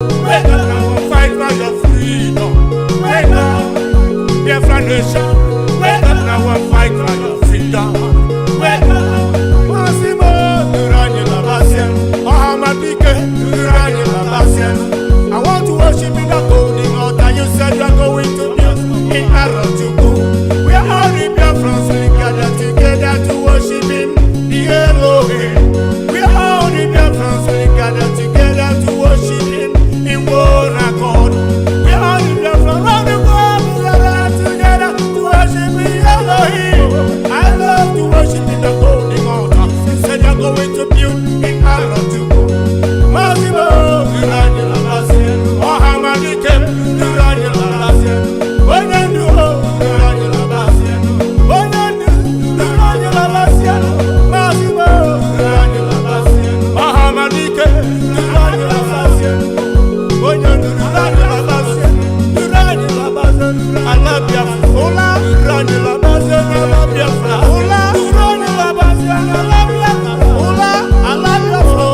Wake up and fight for your freedom. Wake up, Biafra nation. Wake up now and fight for your freedom. Wake up, Massimo, Durani Labasien, Mohamadike, Durani Labasien. I want to worship in the golden altar. You said you are going to build in Arrogance. We are all the Biafrans, we gather together to worship Him, the Elohim. We are all the Biafrans, we gather together to worship Him in one accord. We are all the Biafrans around the world, we gather together to worship the Elohim. I love to worship in the golden altar. You said you are going to build in Arrogance. Massimo, Durani Labasien, Mohamadike, Durani Labasien. Onyandu, Durani Labasien. Onyandu, Durani Labasien. Massimo, Durani Labasien. Mohamadike, Durani Labasien. Onyandu, Durani Labasien. Durani Labasien. I love Biafra. Ola, Durani Labasien. I love Biafra. Ola, Durani Labasien. I love Biafra. Ola, I love Biafra.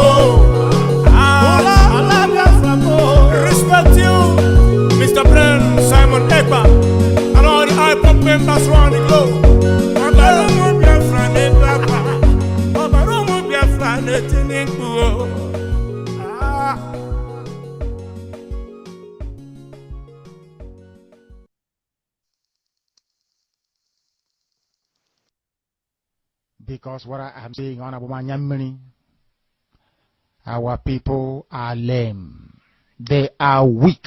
Ola, I love Biafra. Respect you, Mr. Brand, Simon Ekpa, and all the high-pop members around the globe. Obaromo Biafra ne Biafra. Obaromo Biafra ne Tininku. Because what I am saying on Abumanyamini, our people are lame. They are weak.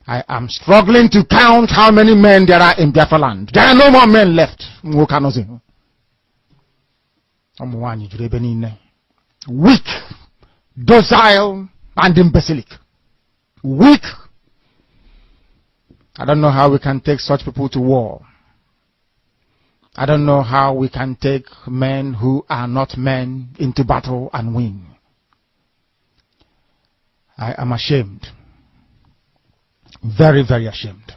I am struggling to count how many men there are in Biafra land. There are no more men left. Weak, docile, and imbecilic. Weak. I don't know how we can take such people to war. I don't know how we can take men who are not men into battle and win. I am ashamed. Very, very ashamed.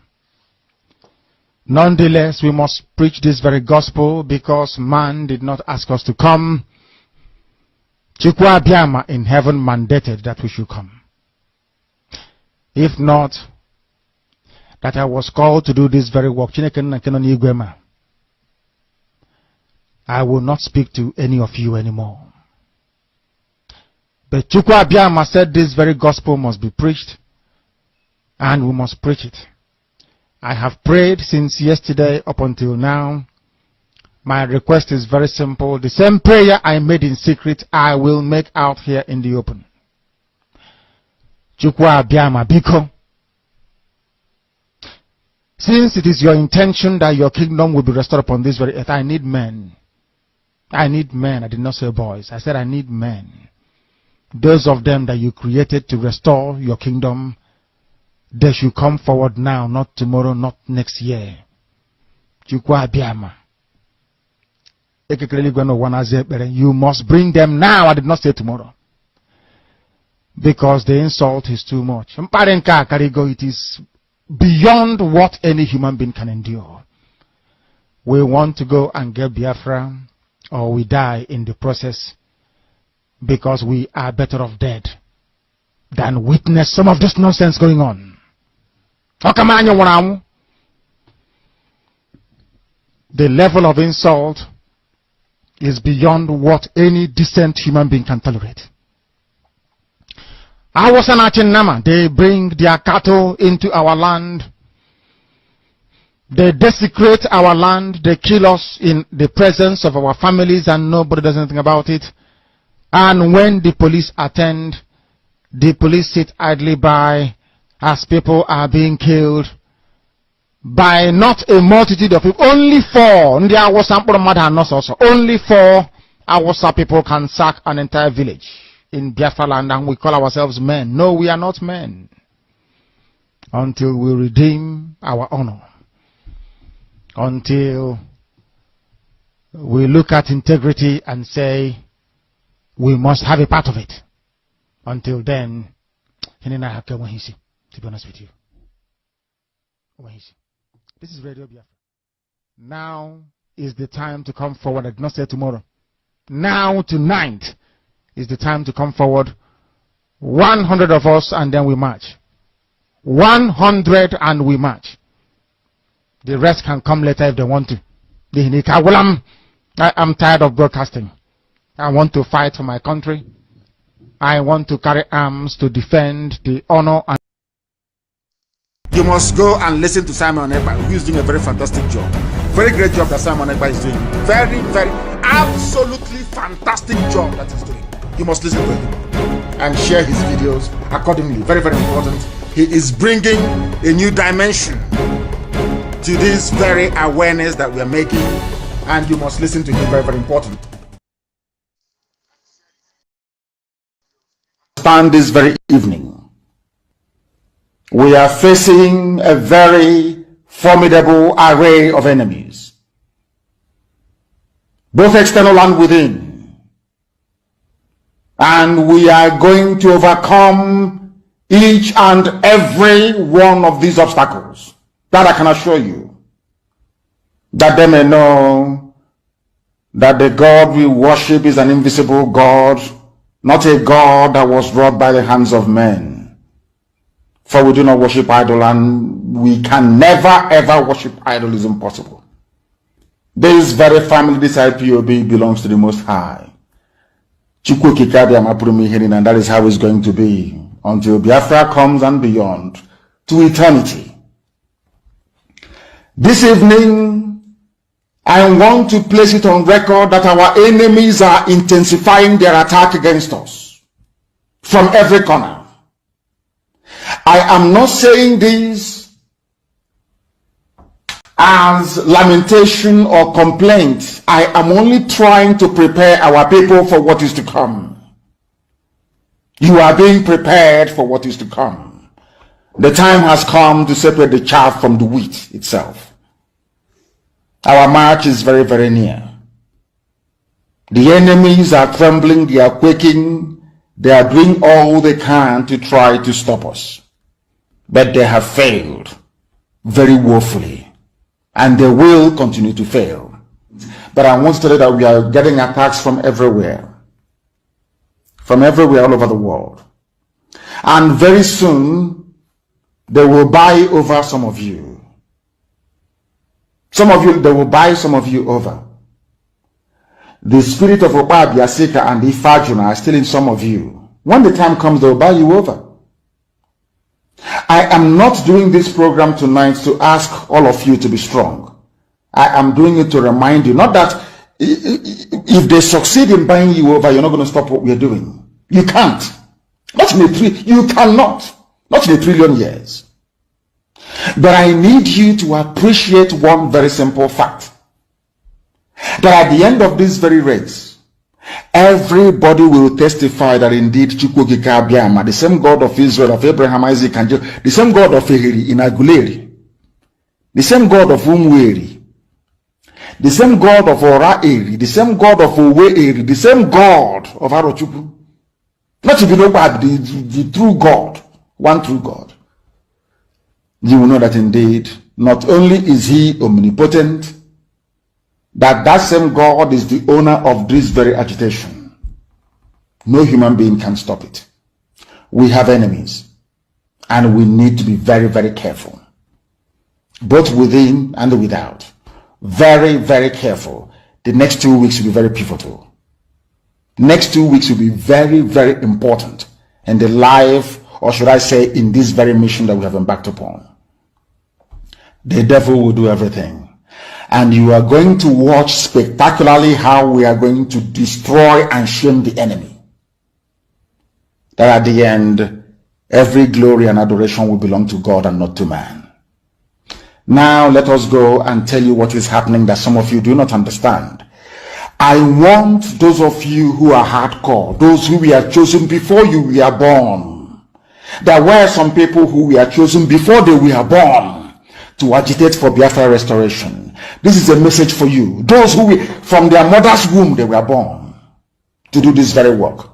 Nonetheless, we must preach this very gospel because man did not ask us to come. Chukwu Abiyama in heaven mandated that we should come. If not, that I was called to do this very work, I will not speak to any of you anymore. But Chukwu Abiyama said this very gospel must be preached, and we must preach it. I have prayed since yesterday up until now. My request is very simple. The same prayer I made in secret, I will make out here in the open. Chukwu Abiyama Biko, since it is your intention that your kingdom will be restored upon this very earth, I need men. I need men. I did not say boys. I said I need men. Those of them that you created to restore your kingdom, they should come forward now, not tomorrow, not next year. Chukwu Abiyama. You must bring them now. I did not say tomorrow. Because the insult is too much. It is beyond what any human being can endure. We want to go and get Biafra, or we die in the process, because we are better off dead than witness some of this nonsense going on. The level of insult is beyond what any decent human being can tolerate. They bring their cattle into our land. They desecrate our land. They kill us in the presence of our families and nobody does anything about it. And when the police attend, the police sit idly by as people are being killed by not a multitude of people. Only 4. Only 4 Awasa people can sack an entire village in Biafra land, and we call ourselves men. No, we are not men. Until we redeem our honor. Until we look at integrity and say, we must have a part of it. Until then, to be honest with you. This is Radio Biafra. Now is the time to come forward. I did not say tomorrow. Now, tonight, is the time to come forward 100 of us, and then we march. 100 and we march. The rest can come later if they want to. I'm tired of broadcasting. I want to fight for my country. I want to carry arms to defend the honor and... You must go and listen to Simon Ekpa, who is doing a very fantastic job. Very great job that Simon Ekpa is doing. Very, very, absolutely fantastic job that he's doing. You must listen to him and share his videos accordingly. Very, very important. He is bringing a new dimension to this very awareness that we are making, and you must listen to him. Very, very important. Stand this very evening. We are facing a very formidable array of enemies, both external and within. And we are going to overcome each and every one of these obstacles. That I can assure you. That they may know that the God we worship is an invisible God, not a God that was wrought by the hands of men. For we do not worship idol, and we can never ever worship idol. Is impossible. This very family, this IPOB, belongs to the Most High. And that is how it's going to be until Biafra comes and beyond to eternity. This evening, I want to place it on record that our enemies are intensifying their attack against us from every corner. I am not saying this as lamentation or complaint. I am only trying to prepare our people for what is to come. You are being prepared for what is to come. The time has come to separate the chaff from the wheat itself. Our march is very, very near. The enemies are trembling, they are quaking, they are doing all they can to try to stop us. But they have failed very woefully, and they will continue to fail. But I want to tell you that we are getting attacks from everywhere all over the world. And very soon, they will buy over some of you. They will buy some of you over. The spirit of Oba, Biasika, and Ifajuna are still in some of you. When the time comes, they will buy you over. I am not doing this program tonight to ask all of you to be strong. I am doing it to remind you, not that if they succeed in buying you over, you're not going to stop what we are doing. You can't. You cannot. Not in a trillion years. But I need you to appreciate one very simple fact. That at the end of this very race, everybody will testify that indeed Chukwukika Abiyama, the same God of Israel, of Abraham, Isaac, and Jacob, the same God of Ehiri in Aguleri, the same God of Umweri, the same God of Ora-Eri, the same God of Owe-Eri, the same God of Arochukwu. Not to be known by the true God, one true God. You will know that indeed, not only is he omnipotent, that same God is the owner of this very agitation. No human being can stop it. We have enemies, and we need to be very, very careful, both within and without. Very, very careful. The next 2 weeks will be very pivotal. Next 2 weeks will be very, very important in the life, or should I say, in this very mission that we have embarked upon. The devil will do everything. And you are going to watch spectacularly how we are going to destroy and shame the enemy. That at the end, every glory and adoration will belong to God and not to man. Now let us go and tell you what is happening that some of you do not understand. I want those of you who are hardcore, those who were chosen before you were born. There were some people who were chosen before they were born to agitate for Biafra restoration. This is a message for you. Those who from their mother's womb they were born to do this very work.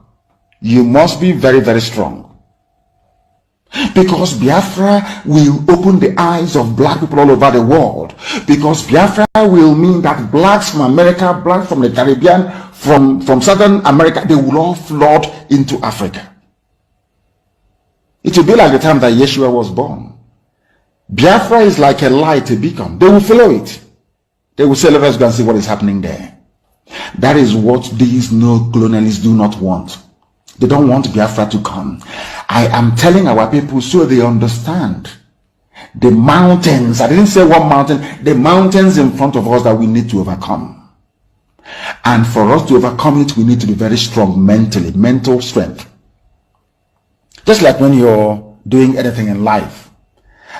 You must be very, very strong. Because Biafra will open the eyes of black people all over the world. Because Biafra will mean that blacks from America, blacks from the Caribbean, from Southern America, they will all flood into Africa. It will be like the time that Yeshua was born. Biafra is like a light, a beacon. They will follow it. They will say, let us go and see what is happening there. That is what these no-colonialists do not want. They don't want Biafra to come. I am telling our people so they understand. The mountains, I didn't say one mountain, the mountains in front of us that we need to overcome. And for us to overcome it, we need to be very strong mentally, mental strength. Just like when you're doing anything in life,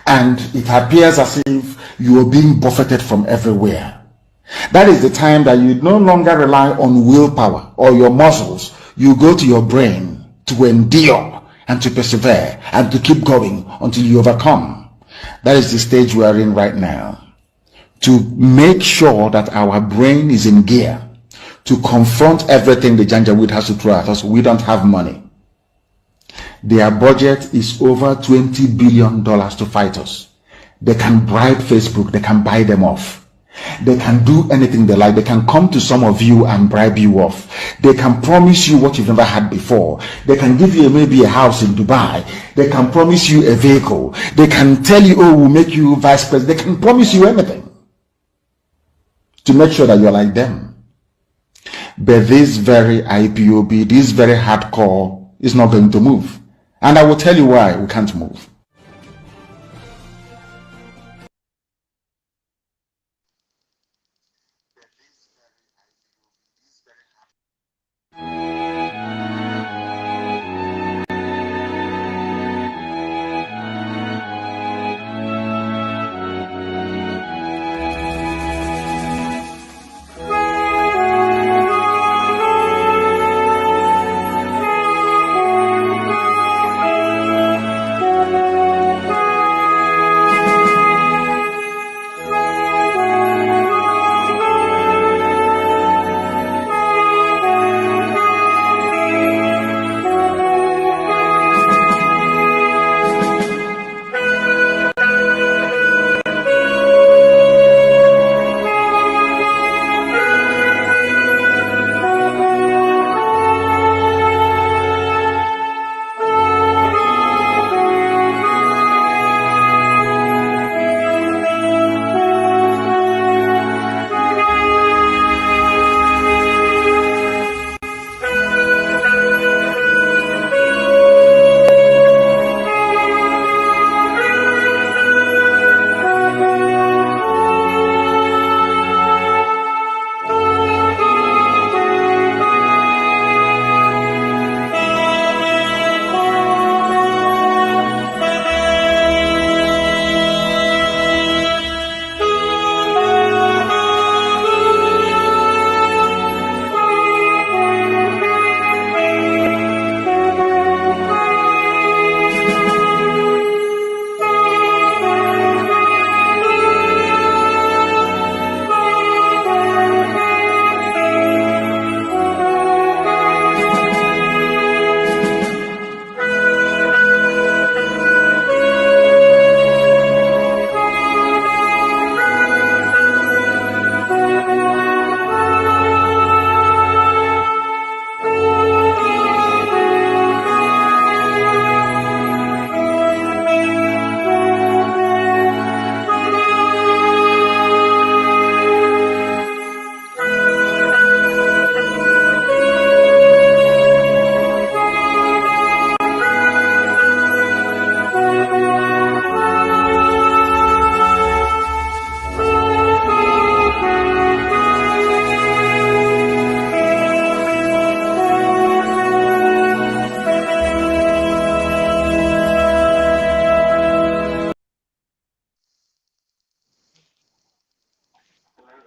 and it appears as if you are being buffeted from everywhere. That is the time that you no longer rely on willpower or your muscles. You go to your brain to endure and to persevere and to keep going until you overcome. That is the stage we are in right now. To make sure that our brain is in gear to confront everything the Janjaweed has to throw at us. We don't have money. Their budget is over $20 billion to fight us. They can bribe Facebook. They can buy them off. They can do anything they like. They can come to some of you and bribe you off. They can promise you what you've never had before. They can give you maybe a house in Dubai. They can promise you a vehicle. They can tell you, oh, we'll make you vice president. They can promise you anything to make sure that you're like them. But this very IPOB, this very hardcore is not going to move. And I will tell you why we can't move.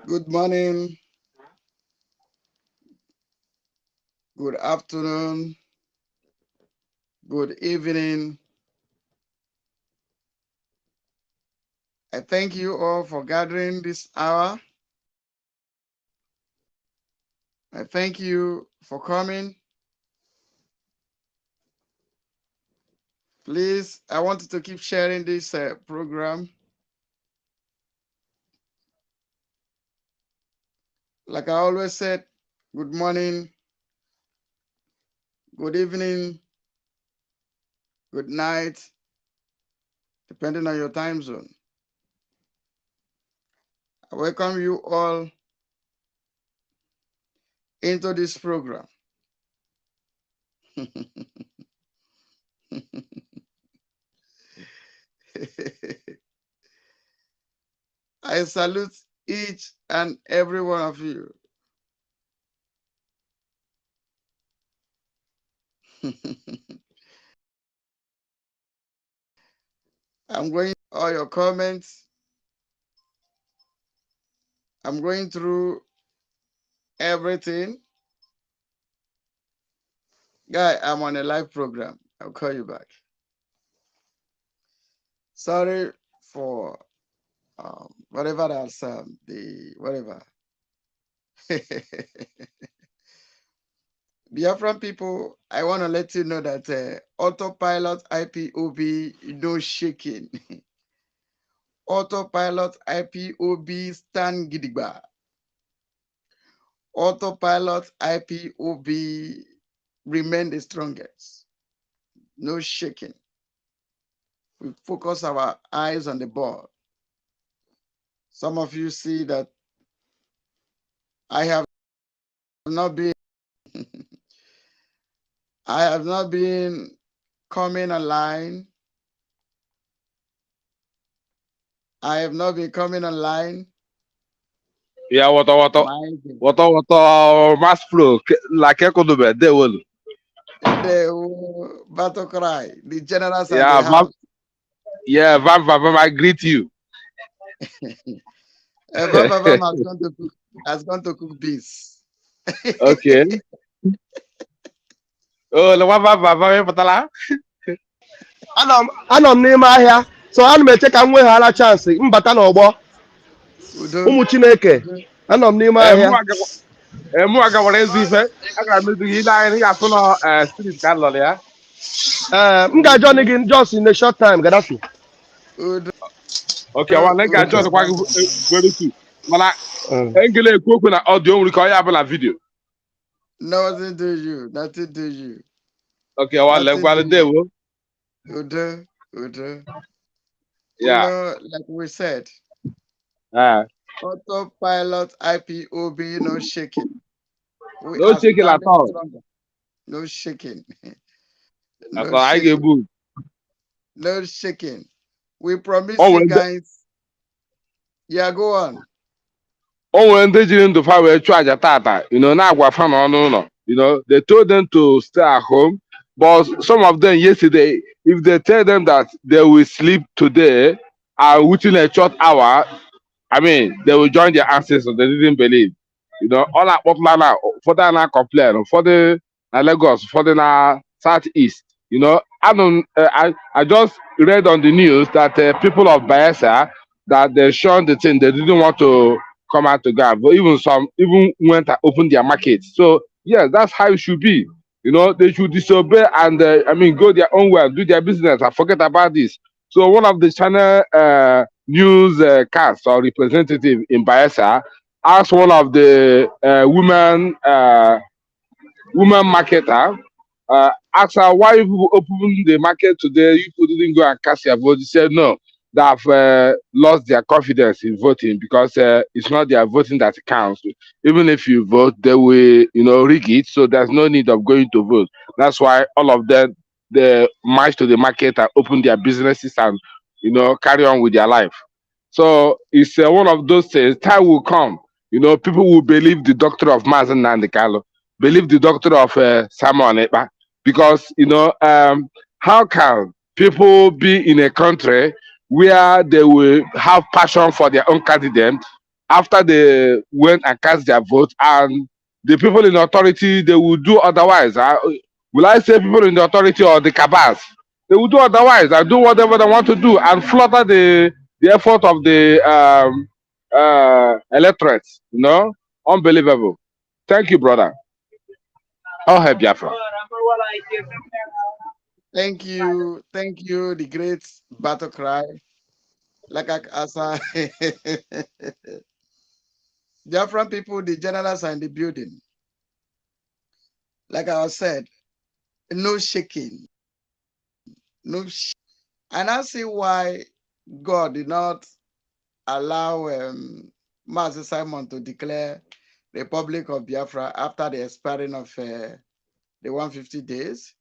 Good morning, good afternoon, good evening. I thank you all for gathering this hour. I thank you for coming. Please, I want you to keep sharing this program. Like I always said, good morning, good evening, good night, depending on your time zone. I welcome you all into this program. I salute each and every one of you. I'm going all your comments. I'm going through everything. Guy, I'm on a live program. I'll call you back. Sorry for whatever that's the whatever. Biafran people, I want to let you know that autopilot IPOB no shaking. Autopilot IPOB stand gidigba. Autopilot IPOB remain the strongest. No shaking. We focus our eyes on the ball. Some of you see that I have not been I have not been coming online. I have not been coming online. Yeah, what, mass flow, like Ekodube, they will. The battle cry, the generals and Yeah, the house. Vam, I greet you. Baba has gone to cook beans. Okay. Oh, the Vam, Patala. Anọ m n'ime ahịa so ana m eche ka m weghara chansị mbata n'ọgbọ Udo, ụmụ Chineke Udo. anọ m n'ime ahịa Muaga, what is this? I got to do it. I got to street card, yeah. m ga-ajọ gị just in a short time Gaddafi. Udo, Okay, well, I got Udo, to very soon. But I Mm. ain't going to cook with audio, we call you up a video. nothing to you, nothing to you. Okay, well, let's Nothing go to to the you. day. Udo, Udo. You Yeah. know, like we said, Uh, autopilot IPOB no shaking. We no are chicken at standing all. stronger. No shaking. That's No all I get shaking. boot. No shaking. We promise Oh, you when guys. Yeah, go on. they didn't do fire charge at Tata, now we're from on, they told them to stay at home. But some of them yesterday, if they tell them that they will sleep today and within a short hour, I mean, they will join their ancestors. They didn't believe. All that popular now, for that now complain, for the Lagos, for the southeast. I don't. I just read on the news that people of Bayelsa that they shunned the thing. They didn't want to come out to God, but even some even went and opened their markets. So yes, that's how it should be. They should disobey and I mean go their own way, do their business, and forget about this. So one of the channel news cast or representative in Bayelsa asked one of the women marketer, asked her why you opened the market today, you people didn't go and cast your vote. She said no, they have lost their confidence in voting because it's not their voting that counts. Even if you vote, they will, rig it. So there's no need of going to vote. That's why all of them they march to the market and open their businesses and carry on with their life. So it's one of those things. Time will come. People will believe the doctor of Mazen Nandekalo, believe the doctor of Simon Ekpa, because how can people be in a country where they will have passion for their own candidate after they went and cast their vote, and the people in authority they will do otherwise? Will I say people in the authority or the cabals? They will do otherwise and do whatever they want to do and flutter the effort of the electorate. Unbelievable. Thank you, brother. I'll help Biafra. Thank you, the great battle cry. Like as I Biafran people, the generals are in the building. Like I said, no shaking. No, and I see why God did not allow Master Simon to declare the Republic of Biafra after the expiring of the 150 days,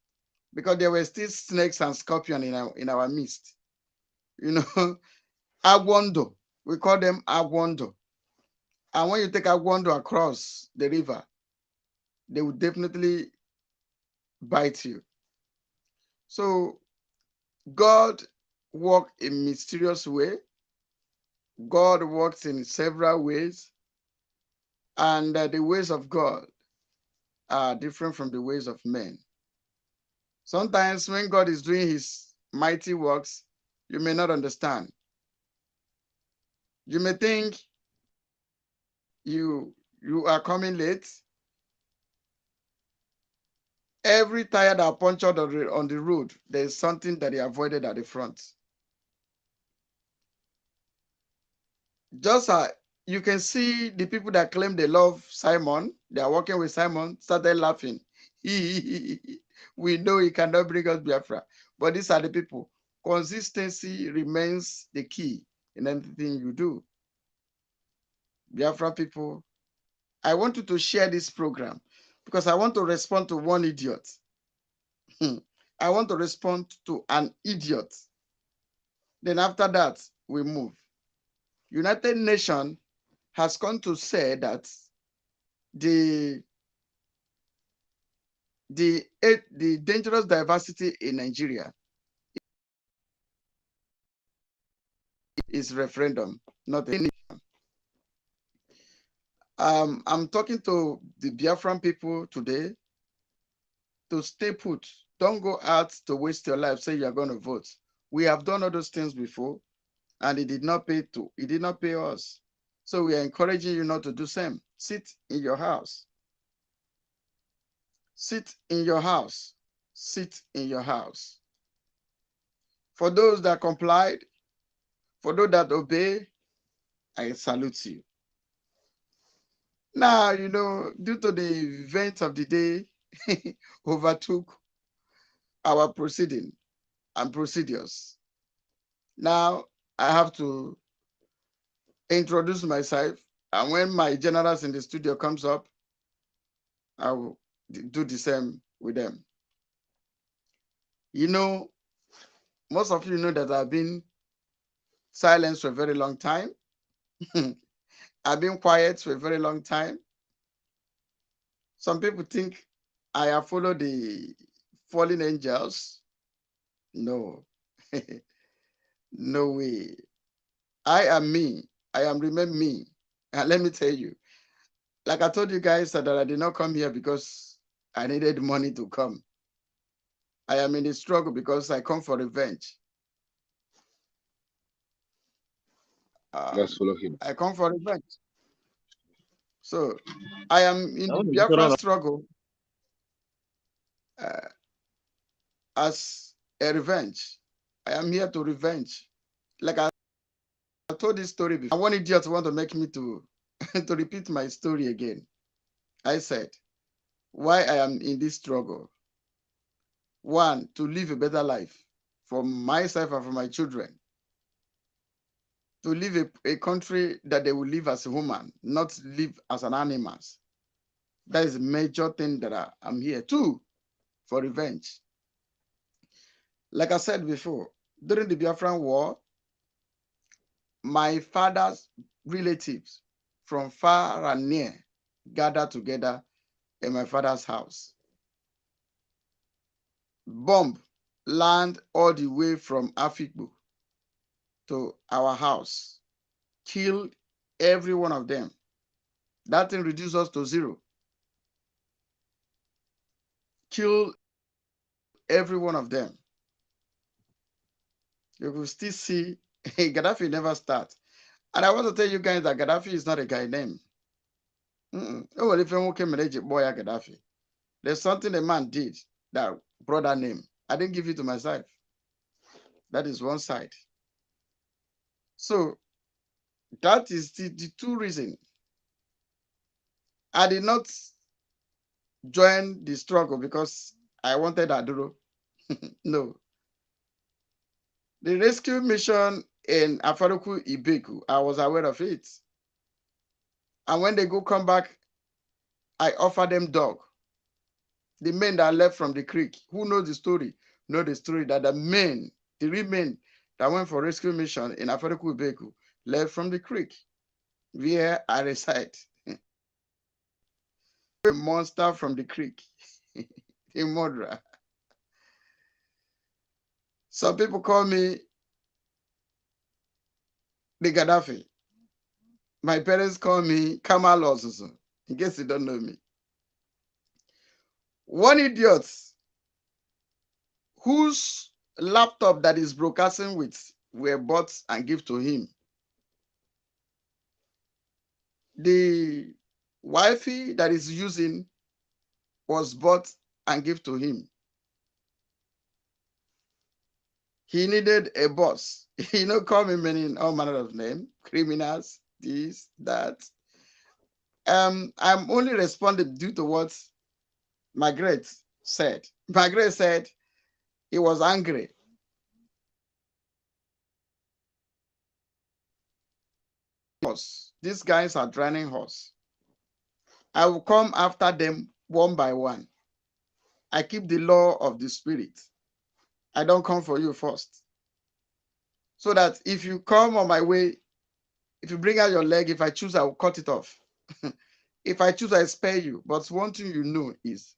because there were still snakes and scorpions in our midst. You know, Agwondo, we call them Agwondo. And when you take Agwondo across the river, they will definitely bite you. So God worked in mysterious way. God works in several ways, and the ways of God are different from the ways of men. Sometimes when God is doing his mighty works, you may not understand. You may think you are coming late. Every tire that punctured on the road, there is something that they avoided at the front. Just you can see the people that claim they love Simon, they are working with Simon, started laughing. We know he cannot bring us Biafra. But these are the people. Consistency remains the key in anything you do. Biafra people, I want you to share this program because I want to respond to one idiot. I want to respond to an idiot. Then after that, we move. United Nations has come to say that the dangerous diversity in Nigeria is referendum, not a nation. I'm talking to the Biafran people today to stay put. Don't go out to waste your life, say you're going to vote. We have done all those things before, and it did not pay us. So we are encouraging you not to do same. Sit in your house. Sit in your house. Sit in your house. For those that complied, for those that obey, I salute you. Now, you know, due to the events of the day, overtook our proceeding and procedures. Now, I have to introduce myself, and when my generals in the studio comes up, I will do the same with them. You know, most of you know that I've been silenced for a very long time. I've been quiet for a very long time. Some people think I have followed the fallen angels. No, no way. I am me. I am remain me. And let me tell you, like I told you guys that I did not come here because I needed money to come. I am in the struggle because I come for revenge. Let's follow him. I come for revenge. So I am in the Biafra struggle as a revenge. I am here to revenge. Like I told this story before. One idiot want to make me to repeat my story again. I said, why I am in this struggle. One, to live a better life for myself and for my children. To live a country that they will live as a human, not live as an animal. That is a major thing that I'm here. Two, for revenge. Like I said before, during the Biafran War, my father's relatives from far and near gathered together in my father's house. Bomb land all the way from Afikpo to our house. Killed every one of them. That thing reduced us to zero. Killed every one of them. You will still see Gaddafi never starts. And I want to tell you guys that Gaddafi is not a guy name. Gaddafi. There's something a man did that brought that name. I didn't give it to myself. That is one side. So that is the two reasons. I did not join the struggle because I wanted Aduro. No. The rescue mission in Afaruku Ibeku, I was aware of it. And when they come back, I offer them dog. The men that left from the creek, who knows the story, know the story that the three men that went for rescue mission in Afaruku Ibeku left from the creek where I reside. A monster from the creek, a murderer. Some people call me the Gaddafi. My parents call me Kamal also, in case you don't know me. One idiot whose laptop that is broadcasting with were bought and give to him. The Wi-Fi that is using was bought and give to him. He needed a boss. Call me many all manner of names, criminals, this, that. I'm only responding due to what Margaret said. Margaret said he was angry. These guys are drowning horse. I will come after them one by one. I keep the law of the spirit. I don't come for you first. So that if you come on my way, if you bring out your leg, if I choose, I will cut it off. If I choose, I spare you. But one thing you know is,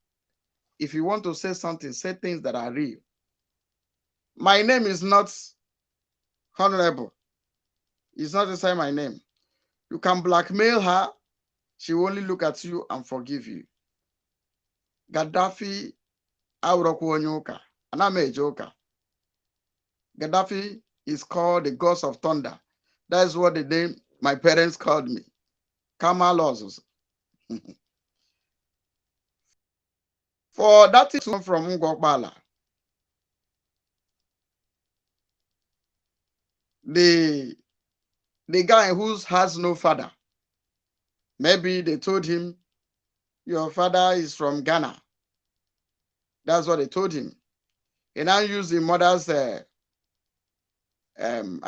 if you want to say something, say things that are real. My name is not honorable. It's not inside my name. You can blackmail her. She will only look at you and forgive you. Gaddafi, Aurokuonyoka, and I'm a joker. Gaddafi is called the ghost of thunder. That is what the name my parents called me. Kamal also. For that is from Ngokbala. The guy who has no father. Maybe they told him, your father is from Ghana. That's what they told him. He now used the mother's, I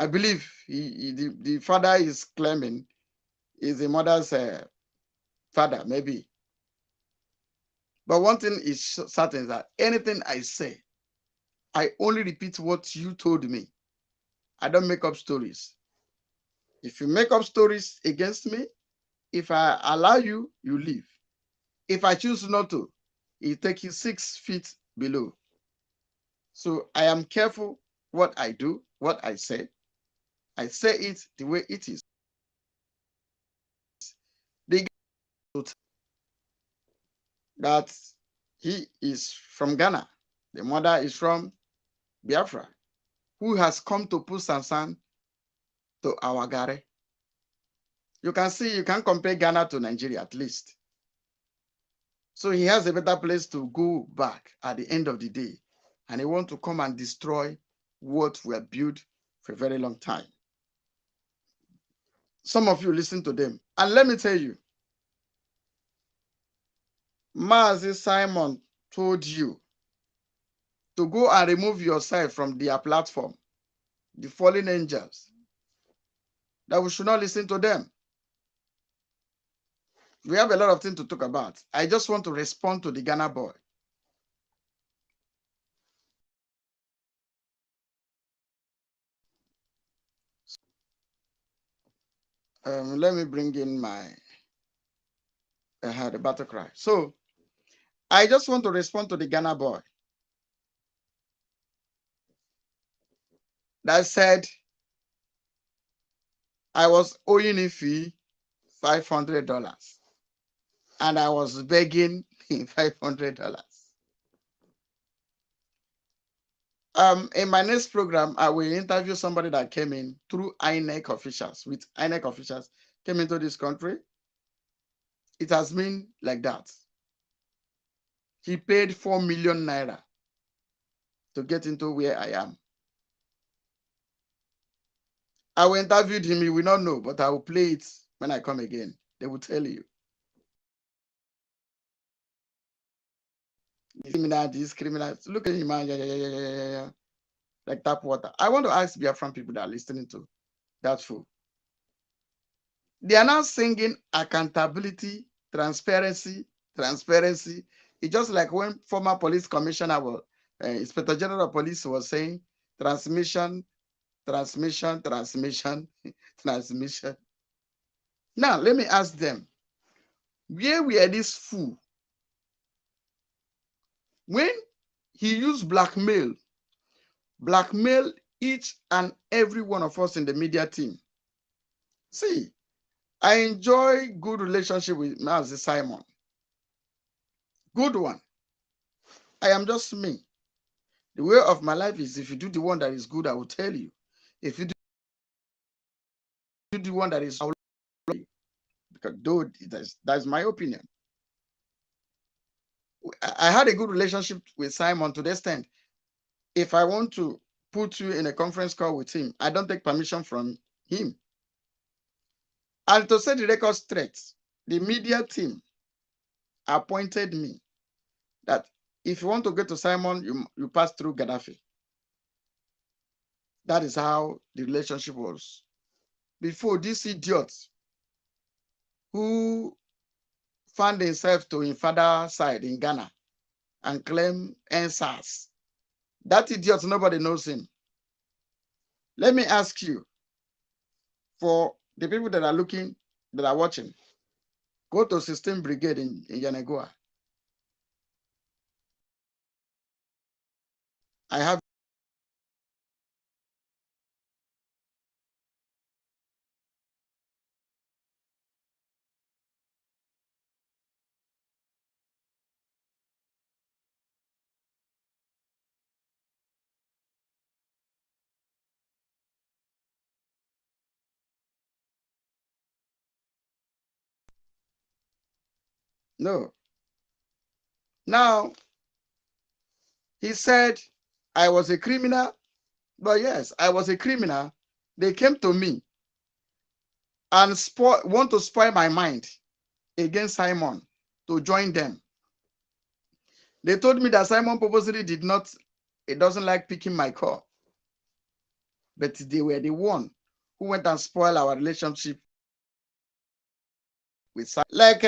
believe the father is claiming is the mother's father, maybe. But one thing is certain is that anything I say, I only repeat what you told me. I don't make up stories. If you make up stories against me, if I allow you, you leave. If I choose not to, it take you 6 feet below. So I am careful what I do, what I say. I say it the way it is. The that he is from Ghana. The mother is from Biafra, who has come to put Sansan to our Gare. You can see, you can compare Ghana to Nigeria at least. So he has a better place to go back at the end of the day. And he wants to come and destroy what we have built for a very long time. Some of you listen to them. And let me tell you, Mazi Simon told you to go and remove yourself from their platform, the fallen angels, that we should not listen to them. We have a lot of things to talk about. I just want to respond to the Ghana boy. Let me bring in my the battle cry. So I just want to respond to the Ghana boy that said I was owing a fee $500 and I was begging $500. In my next program, I will interview somebody that came in through INEC officials, with INEC officials came into this country. It has been like that. He paid 4 million naira to get into where I am. I will interview him. He will not know, but I will play it when I come again. They will tell you. These criminals. Look at him. Yeah. like tap water. I want to ask Biafran people that are listening to that fool. They are now singing accountability, transparency, transparency. It's just like when former police commissioner, Inspector General of Police was saying transmission, transmission, transmission, transmission. Now, let me ask them, where were this fool when he used blackmail each and every one of us in the media team? See, I enjoy good relationship with Mazi Simon. Good one. I am just me. The way of my life is, if you do the one that is good, I will tell you. If you do the one that is, I will tell you. Because though that's my opinion. I had a good relationship with Simon to the extent, if I want to put you in a conference call with him, I don't take permission from him. And to set the record straight, the media team appointed me that if you want to get to Simon, you pass through Gaddafi. That is how the relationship was. Before, this idiot who found himself to his father's side in Ghana and claim NSAS, that idiot, nobody knows him. Let me ask you, for the people that are looking, that are watching, go to 16th Brigade in Yenagoa. I have no. Now, he said I was a criminal, but yes, I was a criminal. They came to me and want to spoil my mind against Simon to join them. They told me that Simon purposely doesn't like picking my call. But they were the one who went and spoiled our relationship with Simon. Like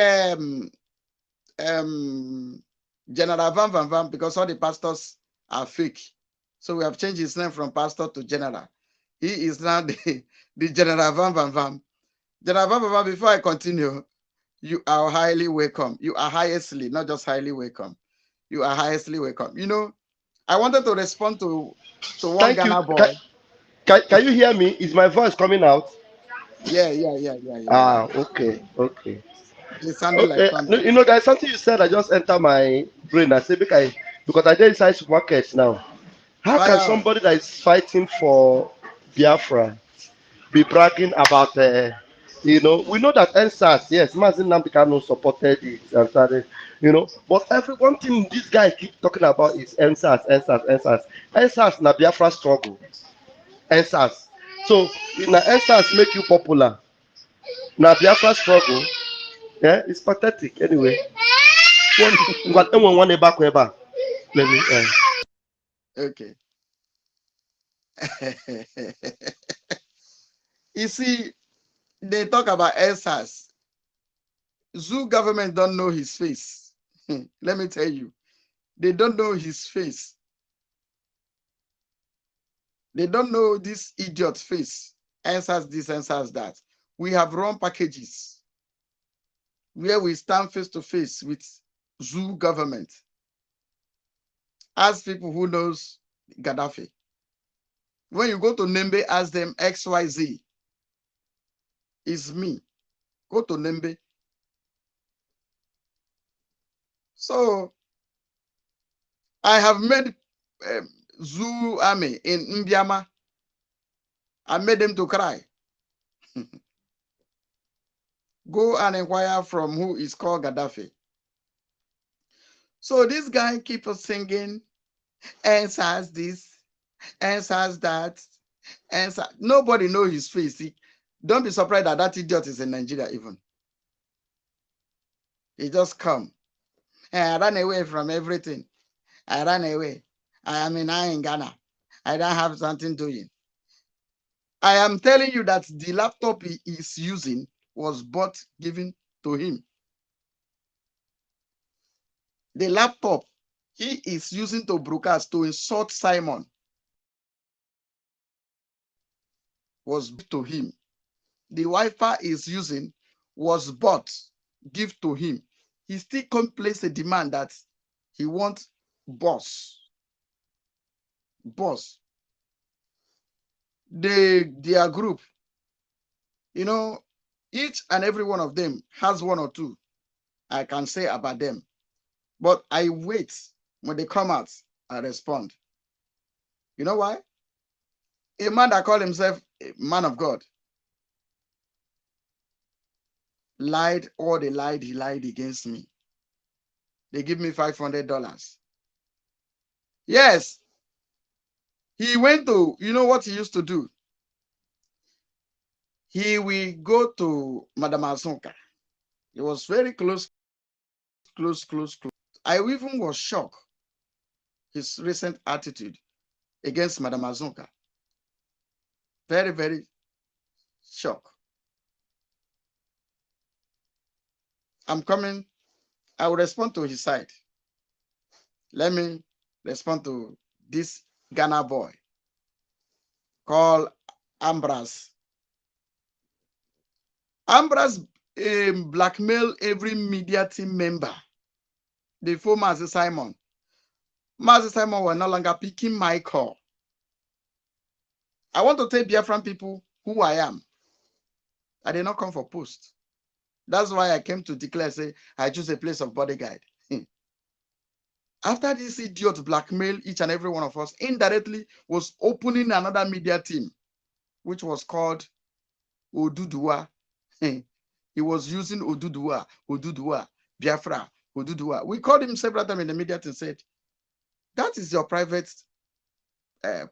General Van Van, because all the pastors are fake. So we have changed his name from pastor to general. He is now the General Van Van. General Van Van, before I continue, you are highly welcome. You are highestly, not just highly welcome. You are highestly welcome. You know, I wanted to respond to one Thank you. Ghana boy. Can you hear me? Is my voice coming out? Yeah. Okay. It sounded like Okay. something. You know, there's something you said that just entered my brain. I said, because I did inside supermarkets now. How can Fire. somebody that is fighting for Biafra be bragging about, we know that NSAS, yes, Mazin Namdekano supported it and started, but every one thing this guy keep talking about is NSAS. NSAS na Biafra struggle. NSAS. So, na NSAS make you popular. Na Biafra struggle. Yeah, it's pathetic. Anyway, one back. Let me. Okay. You see, they talk about ESAS. Zoo government don't know his face. Let me tell you, they don't know his face. They don't know this idiot face. ESAS this, ESAS that. We have run packages where we stand face to face with Zoo government. Ask people who knows Gaddafi. When you go to Nembe, ask them XYZ. It's me. Go to Nembe. So I have made Zoo army in Mbiama. I made them to cry. Go and inquire from who is called Gaddafi. So this guy keeps on singing, answers this, answers that, answer. Nobody knows his face. Don't be surprised that that idiot is in Nigeria even. He just come. And I ran away from everything. I ran away. I am in Ghana. I don't have something doing. I am telling you that the laptop he is using was bought, given to him. The laptop he is using to broadcast, to insult Simon, was to him. The Wi-Fi is using was bought, give to him. He still can't place a demand that he wants boss. Their group, you know, each and every one of them has one or two I can say about them. But I wait. When they come out, I respond. You know why? A man that called himself a man of God lied, or they lied, he lied against me. They give me $500. Yes. He went to, you know what he used to do? He will go to Madam Azunka. It was very close. I even was shocked. His recent attitude against Madam Azunka. Very, very shocked. I'm coming. I will respond to his side. Let me respond to this Ghana boy called Ambras. Ambras blackmail every media team member. The former Mazi Simon. Mazi Simon were no longer picking my call. I want to tell Biafran people who I am. I did not come for post. That's why I came to declare, say, I choose a place of bodyguard. After this idiot blackmail each and every one of us, indirectly was opening another media team, which was called Oduduwa. He was using Oduduwa, Biafra, Oduduwa. We called him several times in the media and said, that is your private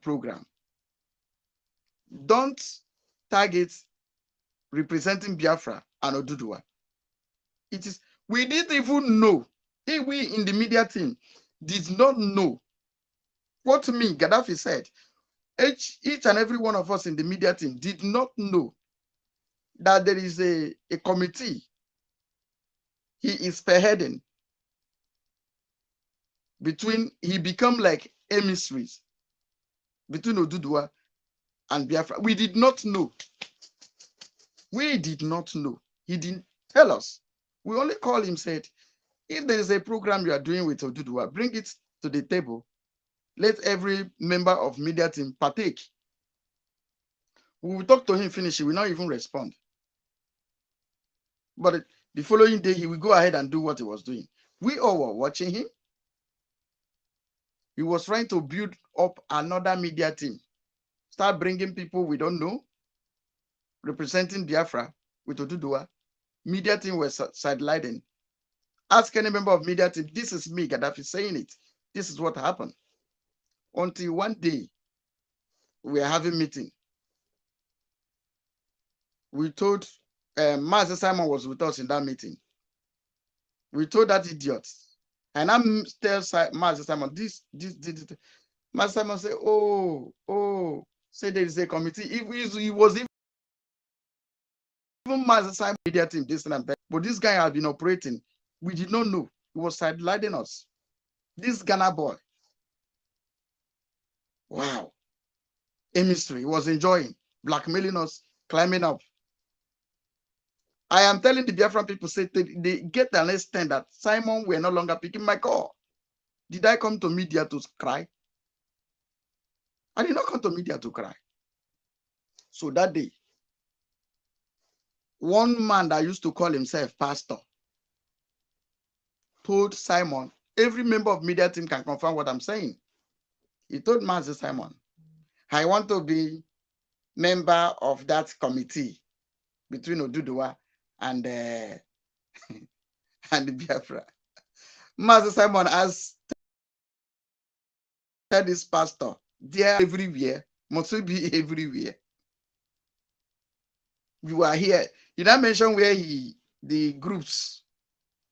program. Don't target representing Biafra and Oduduwa. It is, we didn't even know. We in the media team did not know what me, Gaddafi said. Each and every one of us in the media team did not know that there is a committee he is spearheading between, he become like emissaries between Oduduwa and Biafra. We did not know. We did not know. He didn't tell us. We only called him, said, if there is a program you are doing with Oduduwa, bring it to the table. Let every member of media team partake. We will talk to him, finish, he will not even respond. But the following day, he will go ahead and do what he was doing. We all were watching him. He was trying to build up another media team. Start bringing people we don't know, representing Biafra with Oduduwa. Media team was sidelined. Ask any member of media team, this is me, Gaddafi, saying it. This is what happened. Until one day, we are having a meeting. We told, Master Simon was with us in that meeting. We told that idiot. And I'm still Master Simon, this. Master Simon said, say there is a committee. He was even Master Simon media team, this and that. But this guy had been operating. We did not know. He was sidelining us. This Ghana boy. Wow. A mystery. He was enjoying, blackmailing us, climbing up. I am telling the Biafran people, say they get an extent that Simon were no longer picking my call. Did I come to media to cry? I did not come to media to cry. So that day, one man that used to call himself pastor told Simon, every member of media team can confirm what I'm saying. He told Master Simon, I want to be member of that committee between Oduduwa and and Biafra. Master Simon has said this pastor, there everywhere, must be everywhere. You are here. You not mention where the groups,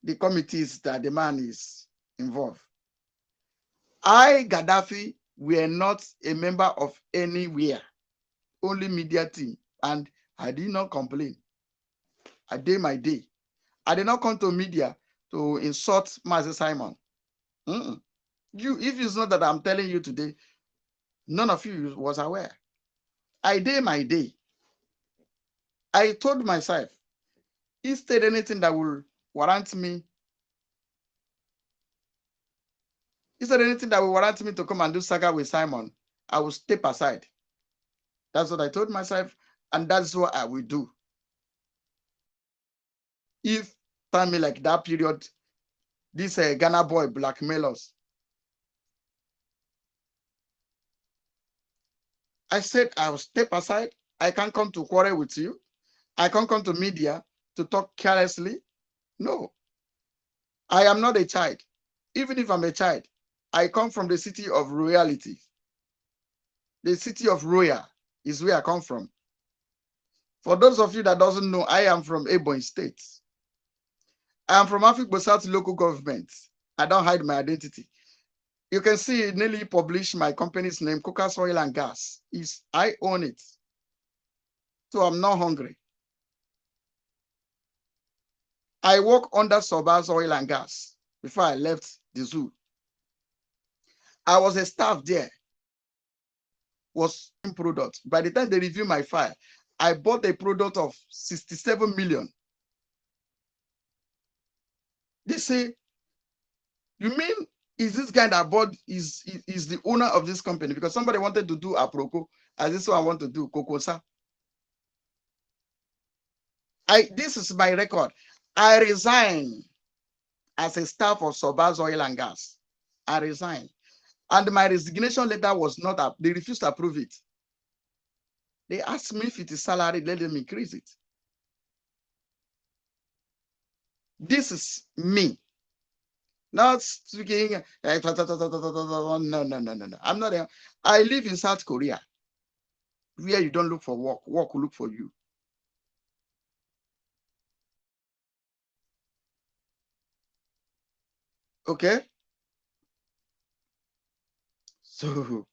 the committees that the man is involved. I, Gaddafi, were not a member of anywhere, only media team. And I did not complain. I did my day. I did not come to media to insult Master Simon. If it's not that I'm telling you today, none of you was aware. I did my day. I told myself, instead anything that will warrant me, to come and do saga with Simon, I will step aside. That's what I told myself, and that's what I will do. If time me like that period, this Ghana boy blackmail us. I said I will step aside. I can't come to quarrel with you. I can't come to media to talk carelessly. No. I am not a child. Even if I'm a child, I come from the city of royalty. The city of Royal is where I come from. For those of you that doesn't know, I am from Ebonyi State. I am from Afikpo South local government. I don't hide my identity. You can see nearly published my company's name, Coca's Oil and Gas. I own it. So I'm not hungry. I work under Sabotage Oil and Gas before I left the zoo. I was a staff there. Was product. By the time they review my file, I bought a product of 67 million. They say, you mean is this guy that bought is the owner of this company? Because somebody wanted to do a proco, as this one I want to do, Kokosa. This is my record. I resign as a staff of Sabotage Oil and Gas. I resign. And my resignation letter was not up. They refused to approve it. They asked me if it is salary, let them increase it. This is me. Not speaking. No. I'm not there. I live in South Korea, where you don't look for work. Work will look for you. Okay? So,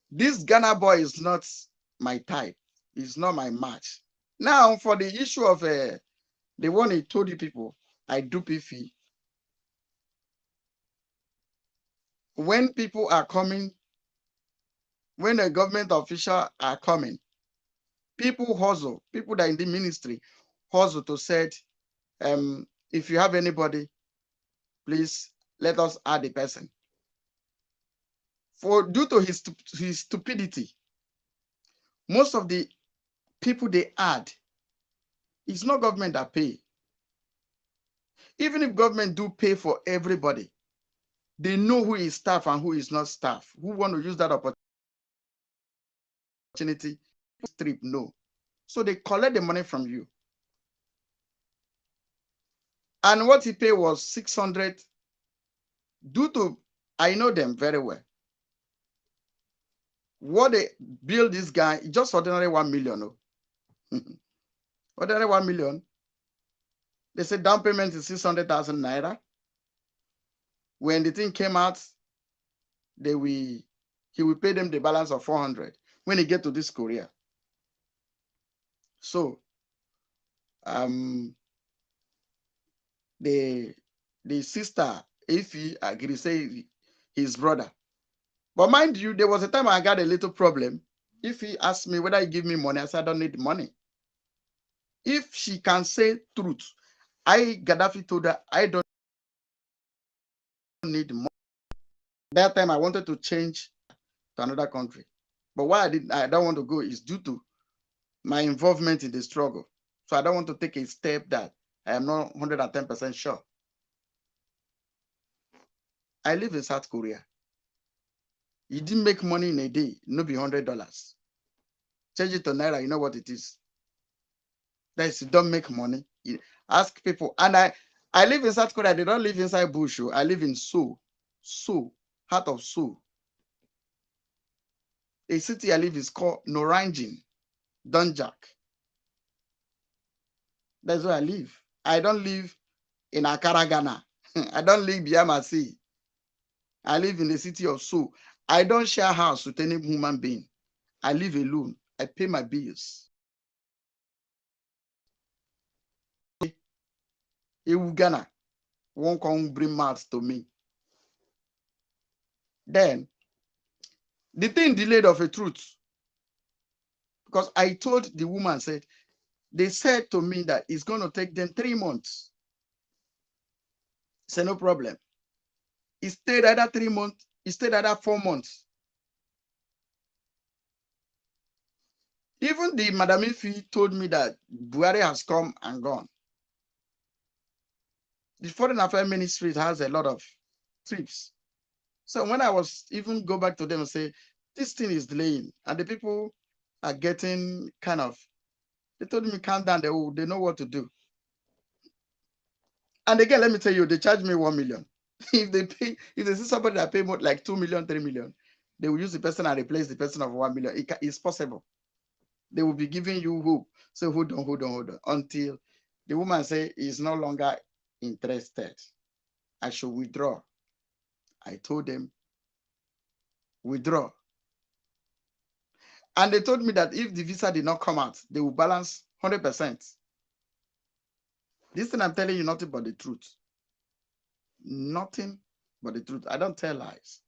this Ghana boy is not my type. It's not my match. Now, for the issue of the one he told you people, I do PFI. When people are coming, when a government official are coming, people hustle, people that are in the ministry hustle to say, if you have anybody, please let us add the person. Due to his stupidity, most of the people they add, it's not government that pay. Even if government do pay for everybody, they know who is staff and who is not staff. Who want to use that opportunity? Strip, no. So they collect the money from you. And what he paid was 600. Due to, I know them very well. What they build this guy, just ordinary 1 million. Oh. Ordinary 1 million. They said down payment is 600,000 naira. When the thing came out, he will pay them the balance of 400 when he get to this Korea. So the sister, if he agreed, say his brother. But mind you, there was a time I got a little problem. If he asked me whether he give me money, I said I don't need money. If she can say truth, Gaddafi told her I don't need money. That time I wanted to change to another country. But why I don't want to go is due to my involvement in the struggle. So I don't want to take a step that I am not 110% sure. I live in South Korea. You didn't make money in a day, no be $100. Change it to Naira, you know what it is. That is, you don't make money. You ask people. And I live in South Korea. I did not live inside bush. I live in Seoul. Seoul, heart of Seoul. A city I live is called Noranjin, Donjak. That's where I live. I don't live in Accra, Ghana. I don't live Biamasi. I live in the city of Seoul. I don't share house with any human being. I live alone. I pay my bills. Ghana won't come bring mouth to me. Then the thing delayed of a truth. Because I told the woman, they said to me that it's going to take them 3 months. I said, no problem. It stayed either 3 months, it stayed either 4 months. Even the Madam Ifi told me that Buhari has come and gone. The Foreign Affairs Ministry has a lot of trips. So when I was even go back to them and say, this thing is delaying, and the people are getting kind of, they told me, calm down, they know what to do. And again, let me tell you, they charge me 1 million. If they see somebody that pay more like 2 million, 3 million, they will use the person and replace the person of 1 million. It's possible. They will be giving you hope. So hold on, until the woman say is no longer interested. I should withdraw. I told them, withdraw. And they told me that if the visa did not come out, they will balance 100%. This thing I'm telling you, nothing but the truth. Nothing but the truth. I don't tell lies.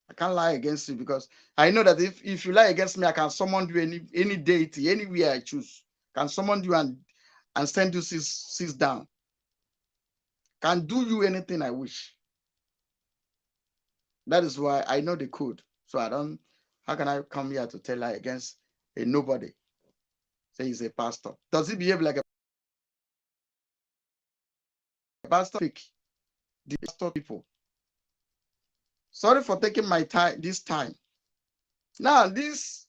I can't lie against you because I know that if you lie against me, I can summon you any deity, anywhere I choose. Can summon you and send you six down. Can do you anything I wish. That is why I know the code. So I don't, how can I come here to tell lie against a nobody? Say he's a pastor. Does he behave like a pastor? The pastor people. Sorry for taking my time this time. Now this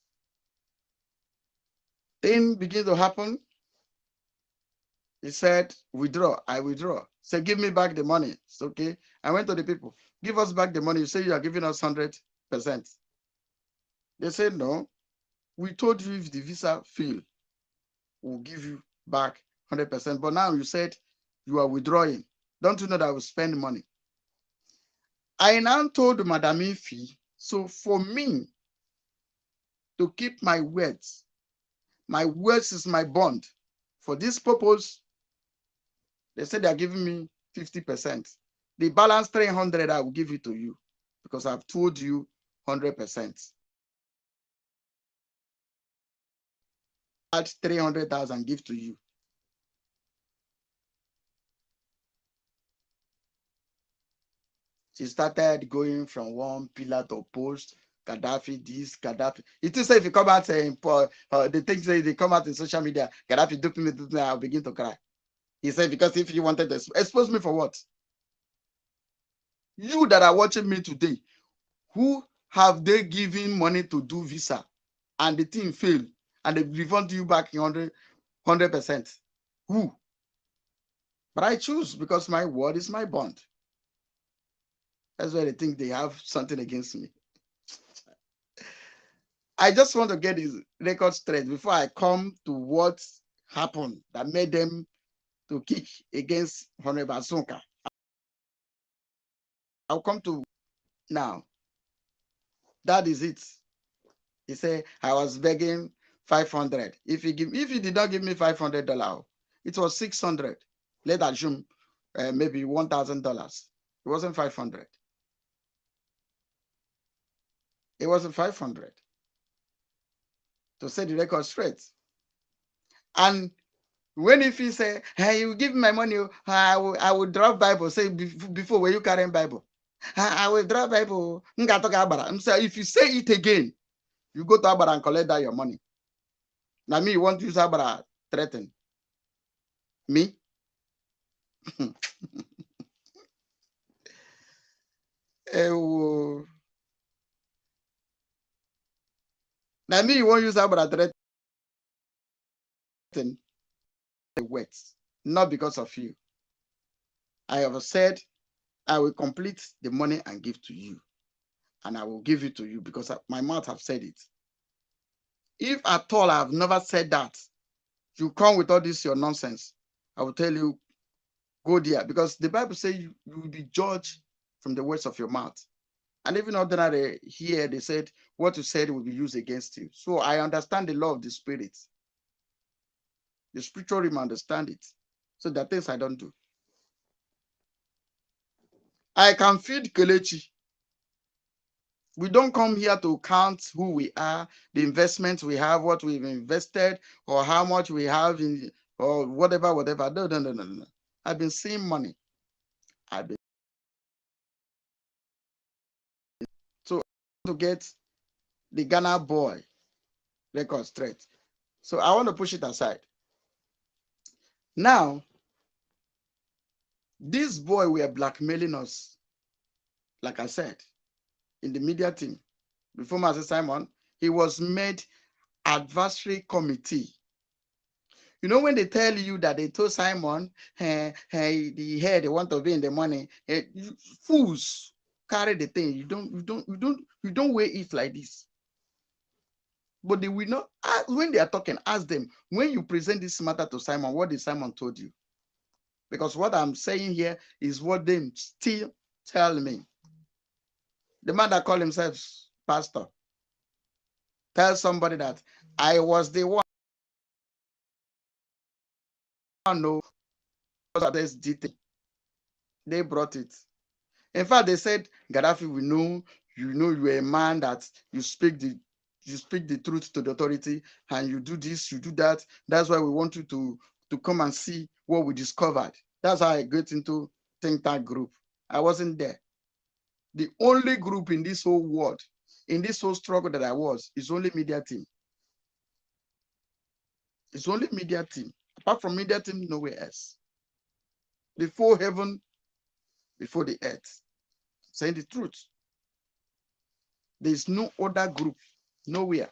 thing begins to happen. He said, withdraw. I withdraw. Said, give me back the money. It's okay. I went to the people. Give us back the money. You say you are giving us 100%. They said, no. We told you if the visa fail, we'll give you back 100%. But now you said you are withdrawing. Don't you know that I will spend money? I now told Madam Ifi, so for me to keep my words is my bond. For this purpose, they said they are giving me 50%. The balance 300, I will give it to you because I've told you 100%. Add 300,000, give to you. She started going from one pillar to post. Gaddafi, this, Gaddafi. It is if you come out saying the things they come out in social media, Gaddafi duping me, I'll begin to cry. He said, because if you wanted to expose me for what? You that are watching me today, who have they given money to do visa and the thing failed and they refund you back in 100%? Who? But I choose because my word is my bond. That's why they think they have something against me. I just want to get his record straight before I come to what happened that made them to kick against Honorable Sonka. I'll come to now. That is it. He said, I was begging 500. If he did not give me $500, it was 600. Let's assume maybe $1,000. It wasn't 500. It wasn't 500. To set the record straight. And when if he say, hey, you give me my money, I will drop Bible. Say before, were you carrying Bible? I will drop Bible. If you say it again, you go to Abara and collect that your money. Now me, you want to use Abara threaten me? Now me, you want to use Abara threaten the words, not because of you. I have said I will complete the money and give to you. And I will give it to you because my mouth have said it. If at all I have never said that, you come with all this your nonsense, I will tell you, go there. Because the Bible says you will be judged from the words of your mouth. And even ordinary here, they said, what you said will be used against you. So I understand the law of the spirit. The spiritual realm understand it. So there are things I don't do. I can feed Kelechi. We don't come here to count who we are, the investments we have, what we've invested, or how much we have in, or whatever. No. I've been seeing money. So to get the Ghana boy record straight. So I want to push it aside. Now, this boy were blackmailing us, like I said, in the media team. Before Master Simon, he was made advisory committee. You know, when they tell you that they told Simon, hey, the hair they want to be in the money, fools carry the thing. You don't weigh it like this. But they will not, when they are talking, ask them, when you present this matter to Simon, what did Simon told you? Because what I'm saying here is what they still tell me. The man that called himself pastor, tell somebody that I was the one know this detail. They brought it. In fact, they said, Gaddafi, we know you're a man that you speak the truth to the authority, and you do this, you do that. That's why we want you to come and see what we discovered. That's how I get into think tank group. I wasn't there. The only group in this whole world, in this whole struggle that I was, is only media team. It's only media team. Apart from media team, nowhere else. Before heaven, before the earth. Saying the truth. There is no other group, nowhere.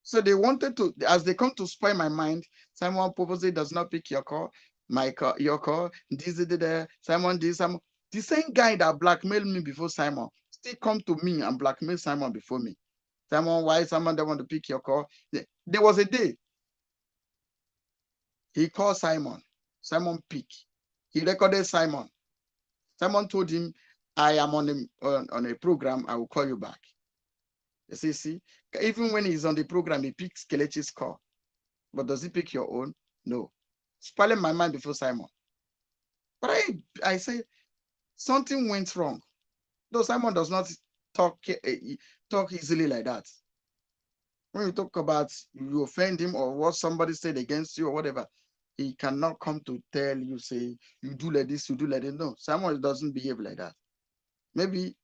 So they wanted to, as they come to spoil my mind, Simon purposely does not pick your call, my call, your call, Simon, the same guy that blackmailed me before Simon, still come to me and blackmail Simon before me. Simon, why Simon don't want to pick your call? There was a day he called Simon. Simon picked. He recorded Simon. Simon told him, I am on a program, I will call you back. You see, even when he's on the program, he picks Kelechi's call. But does he pick your own? No. Spoiling my mind before Simon. But I say something went wrong. Though Simon does not talk easily like that. When you talk about you offend him or what somebody said against you or whatever, he cannot come to tell you, say, you do like this, you do like that. No, Simon doesn't behave like that. Maybe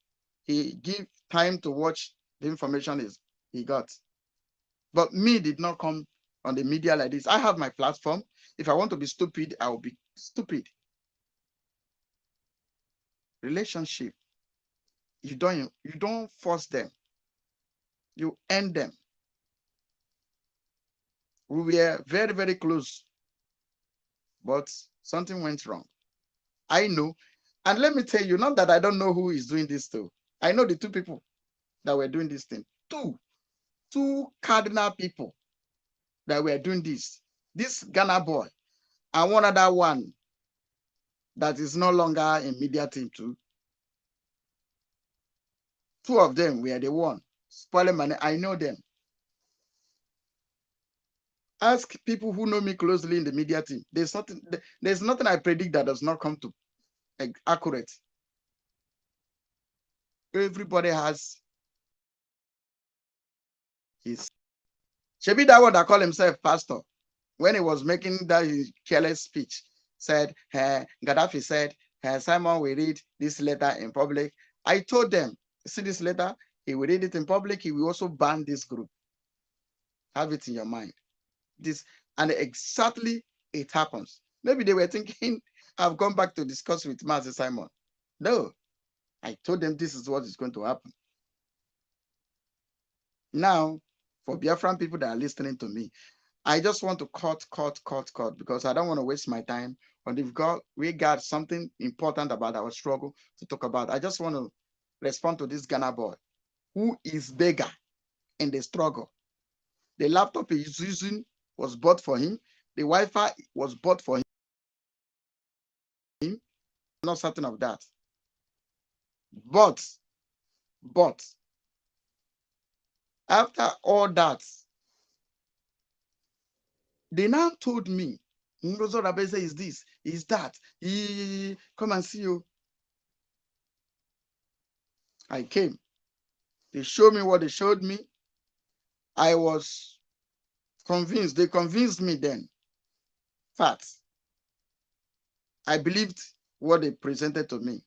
he give time to watch the information he got. But me did not come on the media like this. I have my platform. If I want to be stupid, I will be stupid. Relationship. You don't force them. You end them. We were very, very close. But something went wrong. I know. And let me tell you, not that I don't know who is doing this too. I know the two people that were doing this thing. Two cardinal people that were doing this. This Ghana boy and one other one that is no longer in media team too. Two of them were the one spoiling money. I know them. Ask people who know me closely in the media team. There's nothing I predict that does not come to accurate. Everybody has his. Shebi that one that called himself pastor, when he was making that careless speech, said, Gaddafi said, Simon will read this letter in public. I told them, see this letter, he will read it in public, he will also ban this group. Have it in your mind. This, and exactly it happens. Maybe they were thinking, I've gone back to discuss with Master Simon. No, I told them this is what is going to happen. Now, for Biafran people that are listening to me, I just want to cut, because I don't want to waste my time. But if we got something important about our struggle to talk about, I just want to respond to this Ghana boy who is bigger in the struggle. The laptop he's using was bought for him. The Wi-Fi was bought for him. I'm not certain of that. But after all that, they now told me, Ngozo Rabeze is this, is that. Come and see you. I came. They showed me what they showed me. I was convinced. They convinced me then. Facts. I believed what they presented to me.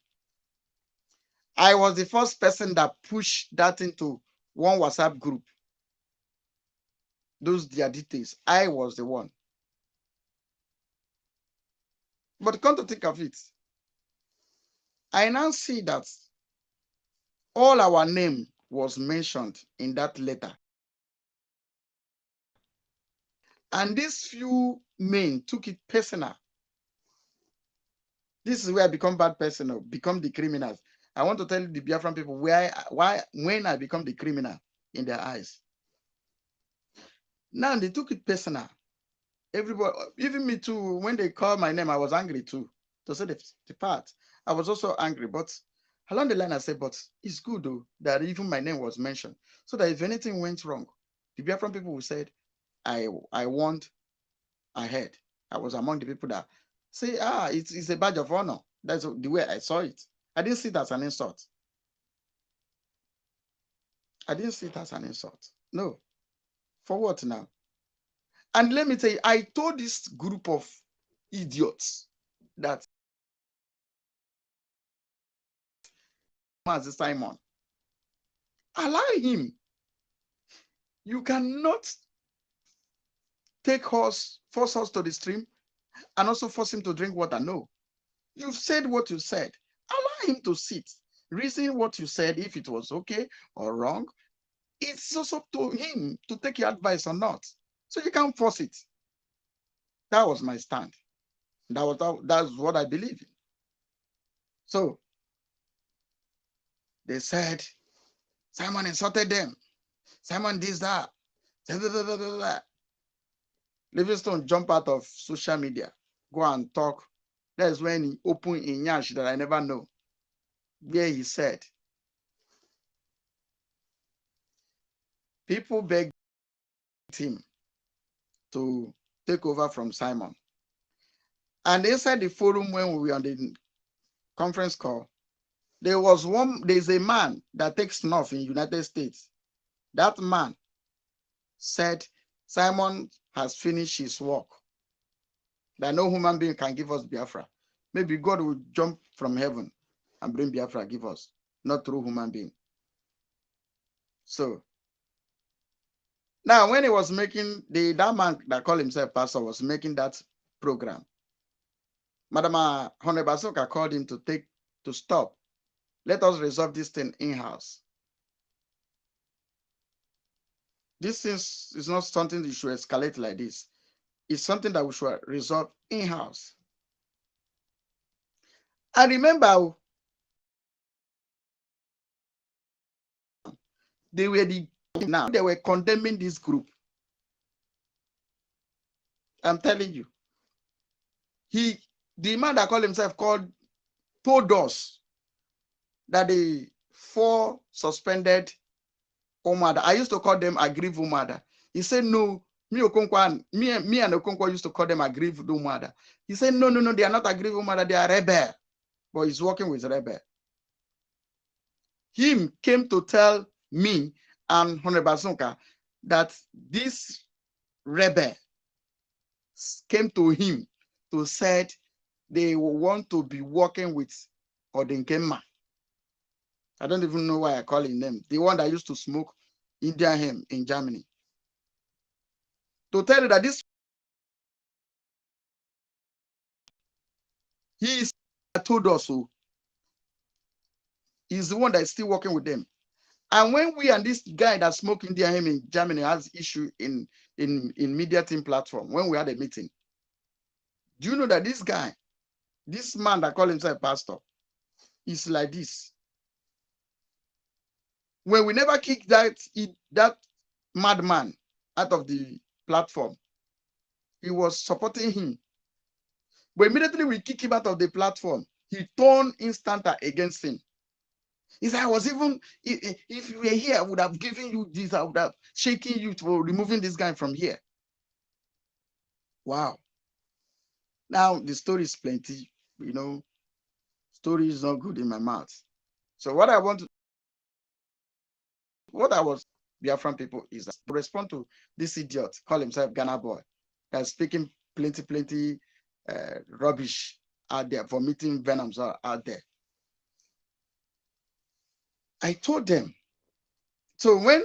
I was the first person that pushed that into one WhatsApp group. Those their details. I was the one. But come to think of it, I now see that all our name was mentioned in that letter. And these few men took it personal. This is where I become bad person or become the criminals. I want to tell the Biafran people when I become the criminal in their eyes. Now they took it personal. Everybody, even me too, when they called my name, I was angry too. To say the part, I was also angry. But along the line, I said, but it's good though that even my name was mentioned. So that if anything went wrong, the Biafran people will say, I want ahead. I was among the people that say, it's a badge of honor. That's the way I saw it. I didn't see it as an insult. I didn't see it as an insult. No. For what now? And let me tell you, I told this group of idiots that Master Simon, allow him. You cannot force us to the stream and also force him to drink water. No. You've said what you said. Allow him to sit. Reason what you said, if it was okay or wrong. It's also up to him to take your advice or not. So you can't force it. That was my stand. That's what I believe in. So they said, Simon insulted them. Simon did that. Livingstone jump out of social media, go and talk. That's when he opened in Nyash that I never know, where he said, people begged him to take over from Simon. And inside the forum when we were on the conference call, there's a man that takes snuff in United States. That man said Simon has finished his work, that no human being can give us Biafra. Maybe God will jump from heaven and bring Biafra, give us, not through human being. So now when he was making that man that called himself pastor was making that program, Madam Honorable Basoka called him to stop. Let us resolve this thing in-house. This thing is not something that should escalate like this. It's something that we should resolve in-house. I remember they were condemning this group. I'm telling you. The man that called himself told us that the 4 suspended Omada, I used to call them aggrieved Omada. He said, no, me and Okonkwo used to call them aggrieved Omada. He said, no, they are not aggrieved Omada, they are rebel. But he's working with rebel. Him came to tell me and Honorable Basoka that this rebel came to him to said they want to be working with Odenkema. I don't even know why I call him them. The one that used to smoke Indian hemp in Germany. To tell you that this he is told us so. He's the one that is still working with them. And when we and this guy that smoked Indian hemp in Germany has issue in media team platform, when we had a meeting, do you know that this guy, this man that called himself pastor, is like this? When we never kicked that madman out of the platform, he was supporting him. But immediately we kick him out of the platform, he turned instant against him. He said, I was even, if you were here, I would have given you this, I would have shaken you for removing this guy from here. Wow. Now the story is plenty, you know, story is not good in my mouth. So what I was Biafran people is to respond to this idiot, call himself Ghana boy, that's speaking plenty rubbish out there, vomiting venoms out there. I told them. So when,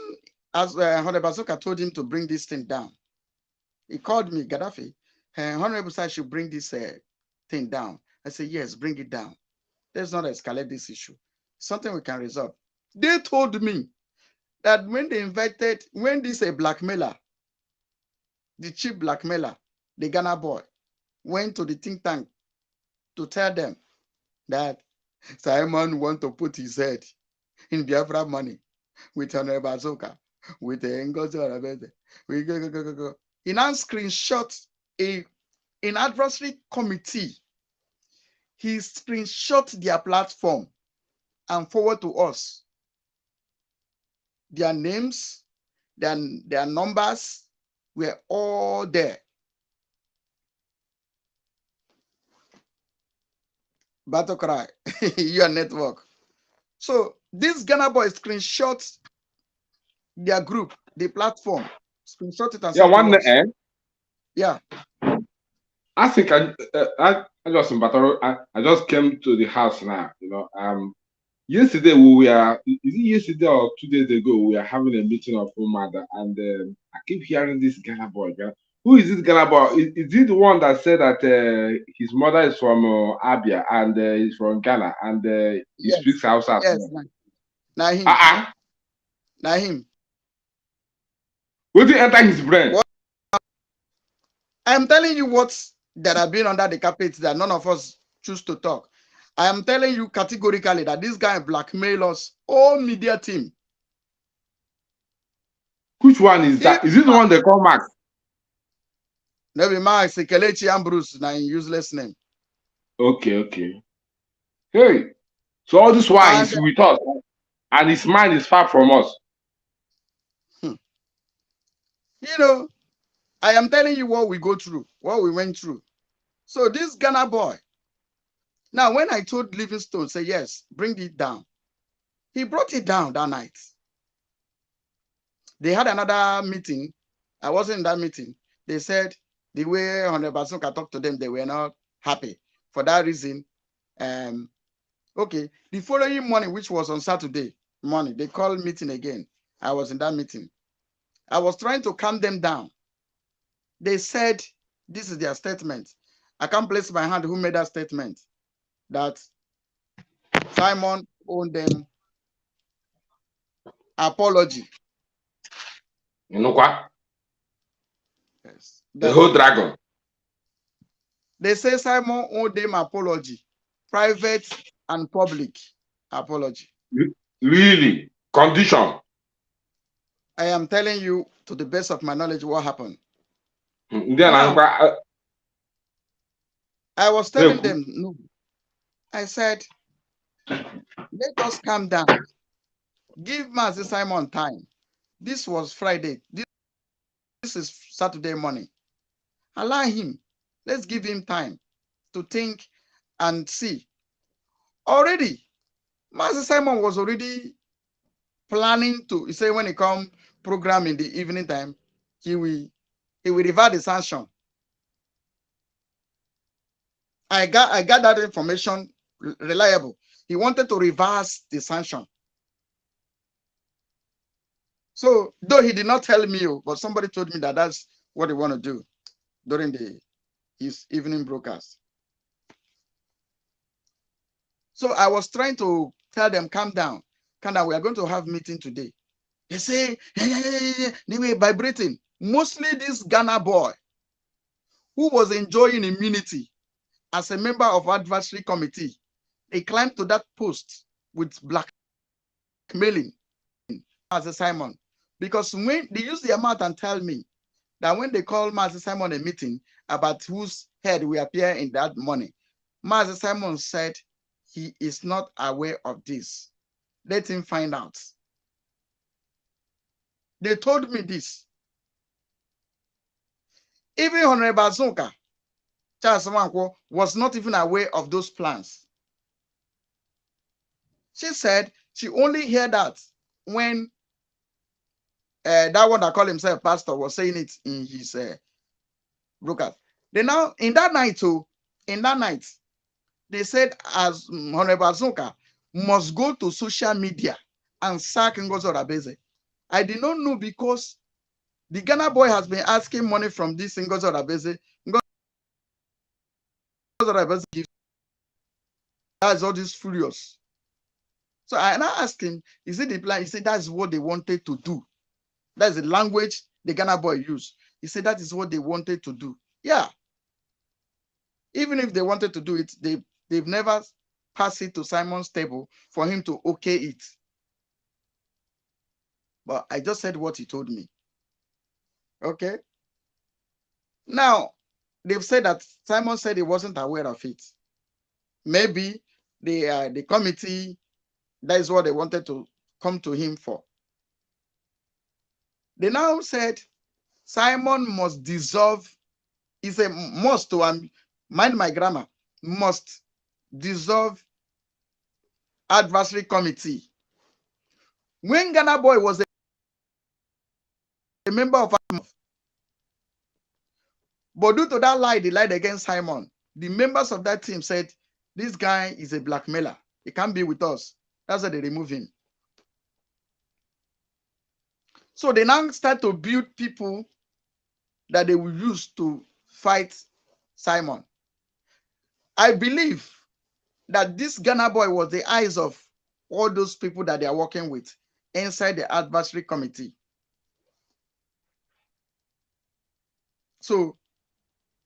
as Honorable Bazoka told him to bring this thing down, he called me, Gaddafi, Honorable Sir should bring this thing down. I said, yes, bring it down. Let's not escalate this issue. Something we can resolve. They told me that when they invited, when this blackmailer, the chief blackmailer, the Ghana boy, went to the think tank to tell them that Simon want to put his head in Biafra money with Honorable Bazoka, with the Ngozi. He now screenshot an adversary committee. He screenshot their platform and forward to us. Their names, their numbers were all there. Battle cry, your network. So this Ghana boy screenshot their group, the platform, screenshot it and send to us. Yeah. I think I just in battle. I just came to the house now. You know, yesterday is it yesterday or 2 days ago we were having a meeting of mother, and I keep hearing this Ghana boy. Who is this Ghana boy? Is he the one that said that his mother is from Abia and he's from Ghana and he speaks Hausa? Yes, now him. Now him. Will it enter his brain? What? I'm telling you what that have been under the carpet that none of us choose to talk. I am telling you categorically that this guy blackmail us, all media team. Which one is that? Is it the one they call Max? Never mind, it's Kelechi Ambrose, now useless name. Okay. Hey, so all this while he's with us, and his mind is far from us. You know, I am telling you what we go through, what we went through. So this Ghana boy, now when I told Livingstone, say yes, bring it down, he brought it down that night. They had another meeting. I wasn't in that meeting. They said the way Honorable Bazoka talked to them, they were not happy. For that reason, okay, the following morning, which was on Saturday morning, they called meeting again. I was in that meeting. I was trying to calm them down. They said, this is their statement. I can't place my hand who made that statement, that Simon owed them apology. You know what? Yes. The whole dragon. They say Simon owed them apology, private and public apology. Really? Condition? I am telling you, to the best of my knowledge, what happened. Now, I was telling them, no. I said, let us calm down. Give Master Simon time. This was Friday. This is Saturday morning. Allow him. Let's give him time to think and see. Already, Master Simon was already planning to, he said when he come program in the evening time, he will revert the sanction. I got that information reliable. He wanted to reverse the sanction. So though he did not tell me, but somebody told me that that's what he want to do during his evening broadcast. So I was trying to tell them, calm down, we are going to have meeting today. They say, they were vibrating. Mostly this Ghana boy who was enjoying immunity as a member of advisory committee. They climbed to that post with blackmailing Master Simon, because when they use their mouth and tell me that when they call Master Simon a meeting about whose head will appear in that money, Master Simon said he is not aware of this. let him find out. They told me this. Even Honorable Zonka, Charles Samankwo, was not even aware of those plans. She said she only heard that when that one that called himself pastor was saying it in his broadcast. They now, in that night, they said as Honorable Zonka must go to social media and sack Ngozi Odabeze. I did not know because the Ghana boy has been asking money from this Ngozi Odabeze. Ngozi Odabeze gives. That's all this furious. So I now asked him, is it the plan? He said that's what they wanted to do. That's the language the Ghana boy used. He said that is what they wanted to do. Yeah. Even if they wanted to do it, they've never passed it to Simon's table for him to okay it. But I just said what he told me. Okay. Now, they've said that Simon said he wasn't aware of it. Maybe the committee, that is what they wanted to come to him for. They now said Simon must dissolve. It's a must to mind my grammar. Must dissolve advisory committee. When Ghana boy was a member of, but due to that lie, they lied against Simon. The members of that team said, this guy is a blackmailer. He can't be with us. That's why they remove him. So they now start to build people that they will use to fight Simon. I believe that this Ghana boy was the eyes of all those people that they are working with inside the advisory committee. So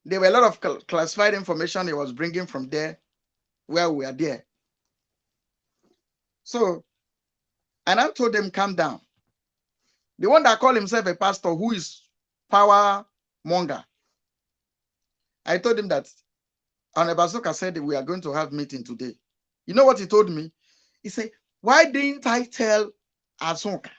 there were a lot of classified information he was bringing from there where we are there. So, and I told them, calm down. The one that called himself a pastor who is power monger, I told him that Anabasoka said that we are going to have meeting today. You know what he told me? He said, why didn't I tell Asoka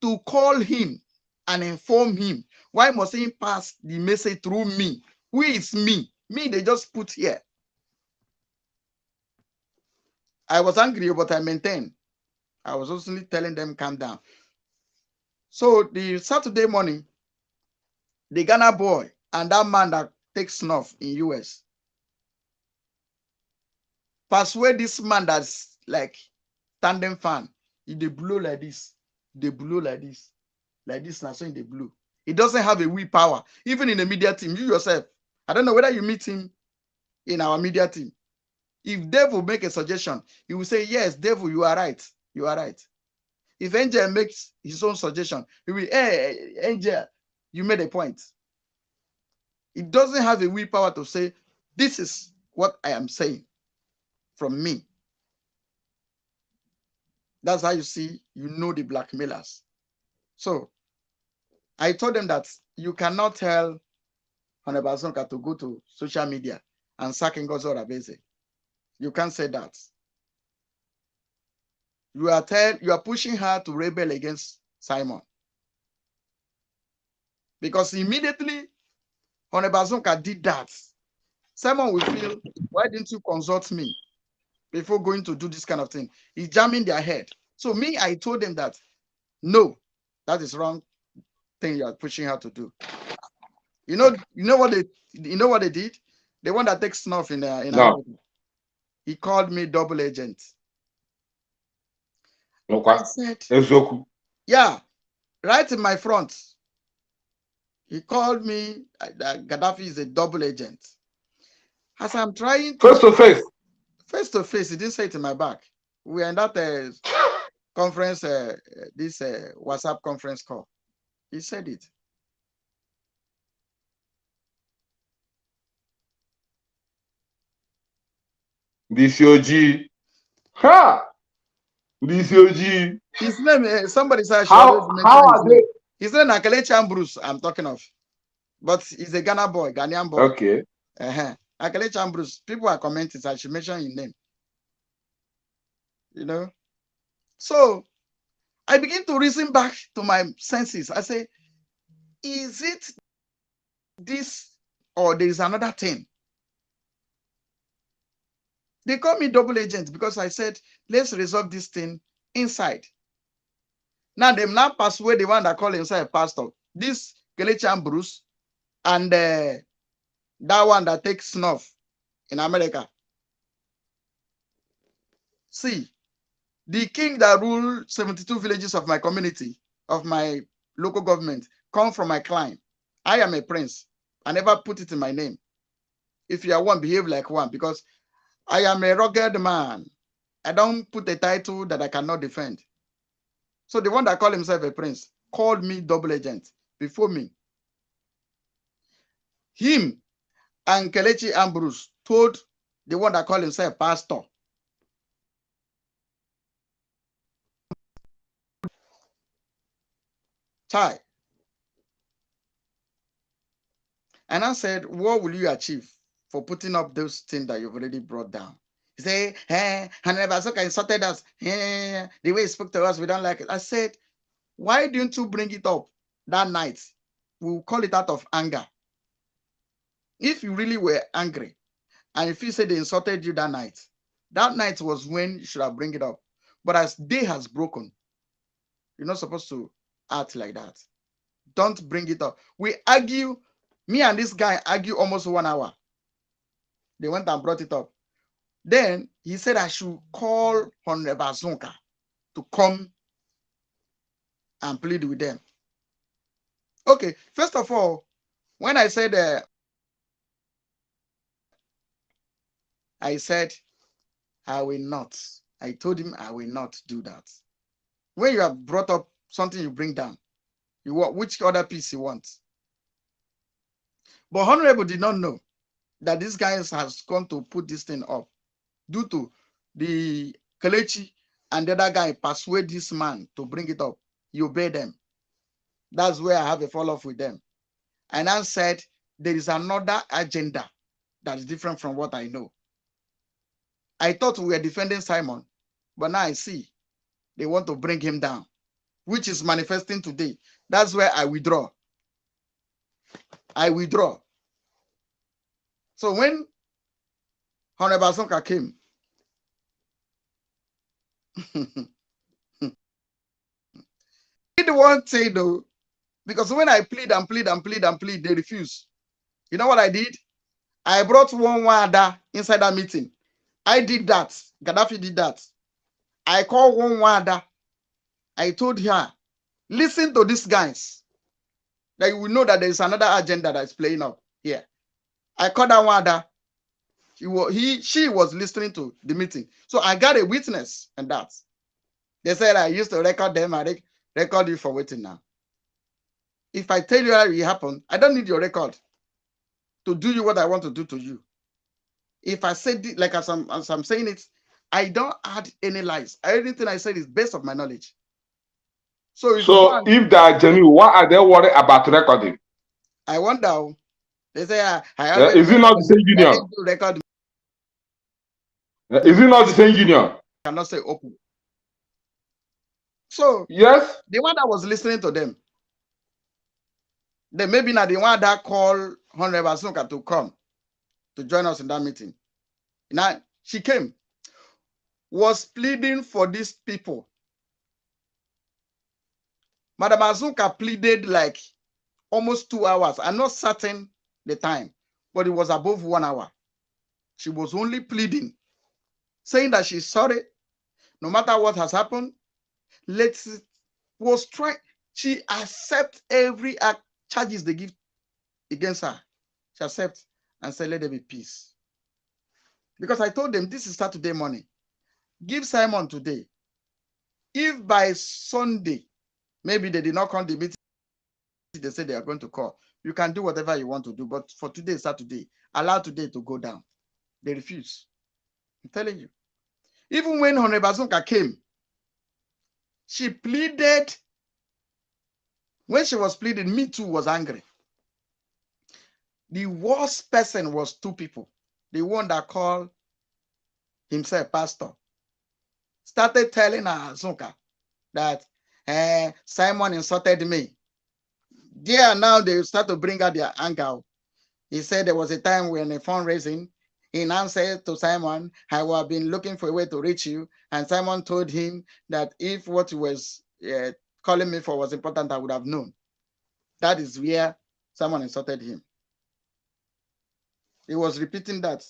to call him and inform him? Why must he pass the message through me? Who is me? Me, they just put here. I was angry, but I maintained. I was also telling them, calm down. So the Saturday morning, the Ghana boy and that man that takes snuff in US persuade this man that's like tandem fan. If they blow like this, they blow like this now, so in the blue. It doesn't have a willpower. Even in the media team, you yourself, I don't know whether you meet him in our media team. If Dave will make a suggestion, he will say, yes, Dave, you are right. You are right. If Angel makes his own suggestion, he will, hey, Angel, you made a point. It doesn't have a willpower to say, this is what I am saying from me. That's how you see, you know the blackmailers. So I told them that you cannot tell Honorable Sonka to go to social media and sack Ngozi Odabeze. You can't say that. You are pushing her to rebel against Simon. Because immediately Honorable Sonka did that, Simon will feel, why didn't you consult me before going to do this kind of thing? He's jamming their head. So me, I told them that, no, that is wrong thing you are pushing her to do. You know what they did? The one that takes snuff in No. he called me double agent. Okay. I said, yeah, right in my front. He called me that Gaddafi is a double agent. As I'm trying to face to face, he didn't say it in my back. We are in that conference, this WhatsApp conference call. He said it. DCOG. Ha! DCOG. His name, somebody said, How are they? His name is Akelechi Ambrose, I'm talking of. But he's a Ghanaian boy. Okay. Akelechi Ambrose, people are commenting, so I should mention his name. You know, So I begin to reason back to my senses. I say, is it this or there is another thing? They call me double agent because I said, let's resolve this thing inside. Now they now persuade the one that call himself pastor. This Kelechi Bruce and that one that takes snuff in America. See, the king that ruled 72 villages of my community, of my local government, come from my clan. I am a prince. I never put it in my name. If you are one, behave like one, because I am a rugged man. I don't put a title that I cannot defend. So the one that called himself a prince called me double agent before me. Him and Kelechi Ambrose told the one that called himself pastor. Chai. And I said, what will you achieve for putting up those things that you've already brought down? He said, hey, Hanabasoka insulted us. Hey, the way he spoke to us, we don't like it. I said, why didn't you bring it up that night? We'll call it out of anger. If you really were angry, and if you said they insulted you that night was when you should have bring it up. But as day has broken, you're not supposed to act like that. Don't bring it up. We argue, me and this guy argue almost 1 hour. They went and brought it up. Then he said I should call Honorable Zonka to come and plead with them. Okay, first of all, when I said I will not. I told him I will not do that. When you have brought up something you bring down, you want which other piece you want. But Honorable did not know that this guy has come to put this thing up due to the Kelechi and the other guy persuade this man to bring it up. You obey them. That's where I have a fall off with them. And I said, there is another agenda that is different from what I know. I thought we were defending Simon, but now I see they want to bring him down, which is manifesting today. That's where I withdraw. I withdraw. So when Honorable Sonka came, he didn't want to say no, because when I plead and plead and plead and plead, they refuse. You know what I did? I brought one wada inside that meeting. I did that. Gaddafi did that. I called one wada. I told her, listen to these guys, that you will know that there is another agenda that is playing up here. I called that wada. She was listening to the meeting. So I got a witness and that. They said I used to record them. I record you for waiting now. If I tell you how it happened, I don't need your record to do you what I want to do to you. If I said it, like as I'm saying it, I don't add any lies. Everything I said is based on my knowledge. So if they are genuine, why are they worried about recording? I wonder. They say Is it not the same union? Record. Is it not the same union? I cannot say open. So yes, the one that was listening to them, they maybe not the one that called Honorable Asunka to come to join us in that meeting. Now she came, was pleading for these people. Madam Azuka pleaded like almost 2 hours. I'm not certain the time, but it was above 1 hour. She was only pleading, saying that she's sorry, no matter what has happened. She accepts every charges they give against her. She accepts and said, let there be peace. Because I told them, this is Saturday morning. Give Simon today. If by Sunday, maybe they did not come to the meeting, they say they are going to call. You can do whatever you want to do, but for today, Saturday, allow today to go down. They refuse. I'm telling you. Even when Honorable Bazunka came, she pleaded. When she was pleading, me too was angry. The worst person was two people. The one that called himself pastor started telling Azuka that Simon insulted me. There now they start to bring out their anger. He said there was a time when a fundraising, he now said to Simon, I have been looking for a way to reach you. And Simon told him that if what he was calling me for was important, I would have known. That is where Simon insulted him. He was repeating that.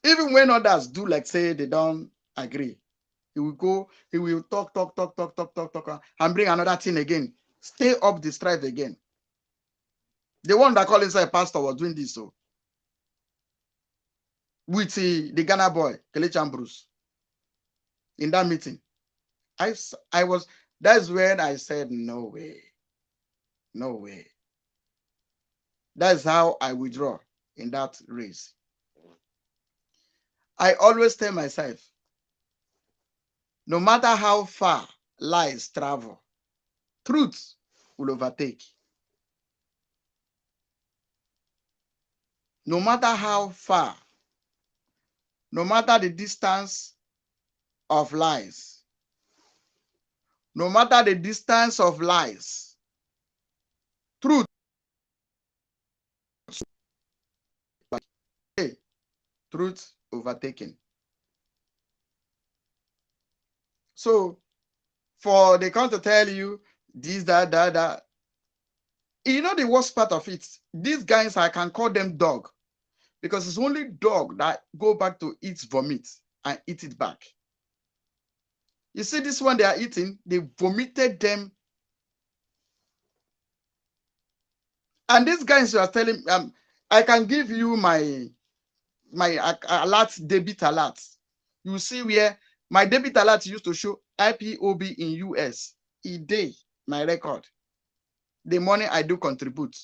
Even when others do, like say they don't agree, he will go, he will talk, and bring another thing again. Stay up the strife again. The one that called himself a pastor was doing this so with the Ghana boy, Kelechi Ambrose, in that meeting. That's when I said, no way. No way. That's how I withdraw in that race. I always tell myself, no matter how far lies travel, truth will overtake. No matter how far, no matter the distance of lies, no matter the distance of lies, truth overtaken. So for they come to tell you this, that, you know the worst part of it, these guys, I can call them dog, because it's only dog that go back to eat vomit and eat it back. You see this one they are eating, they vomited them. And these guys you are telling, I can give you my alert, debit alert. You see where my debit alert used to show IPOB in US. A day, my record. The money I do contribute.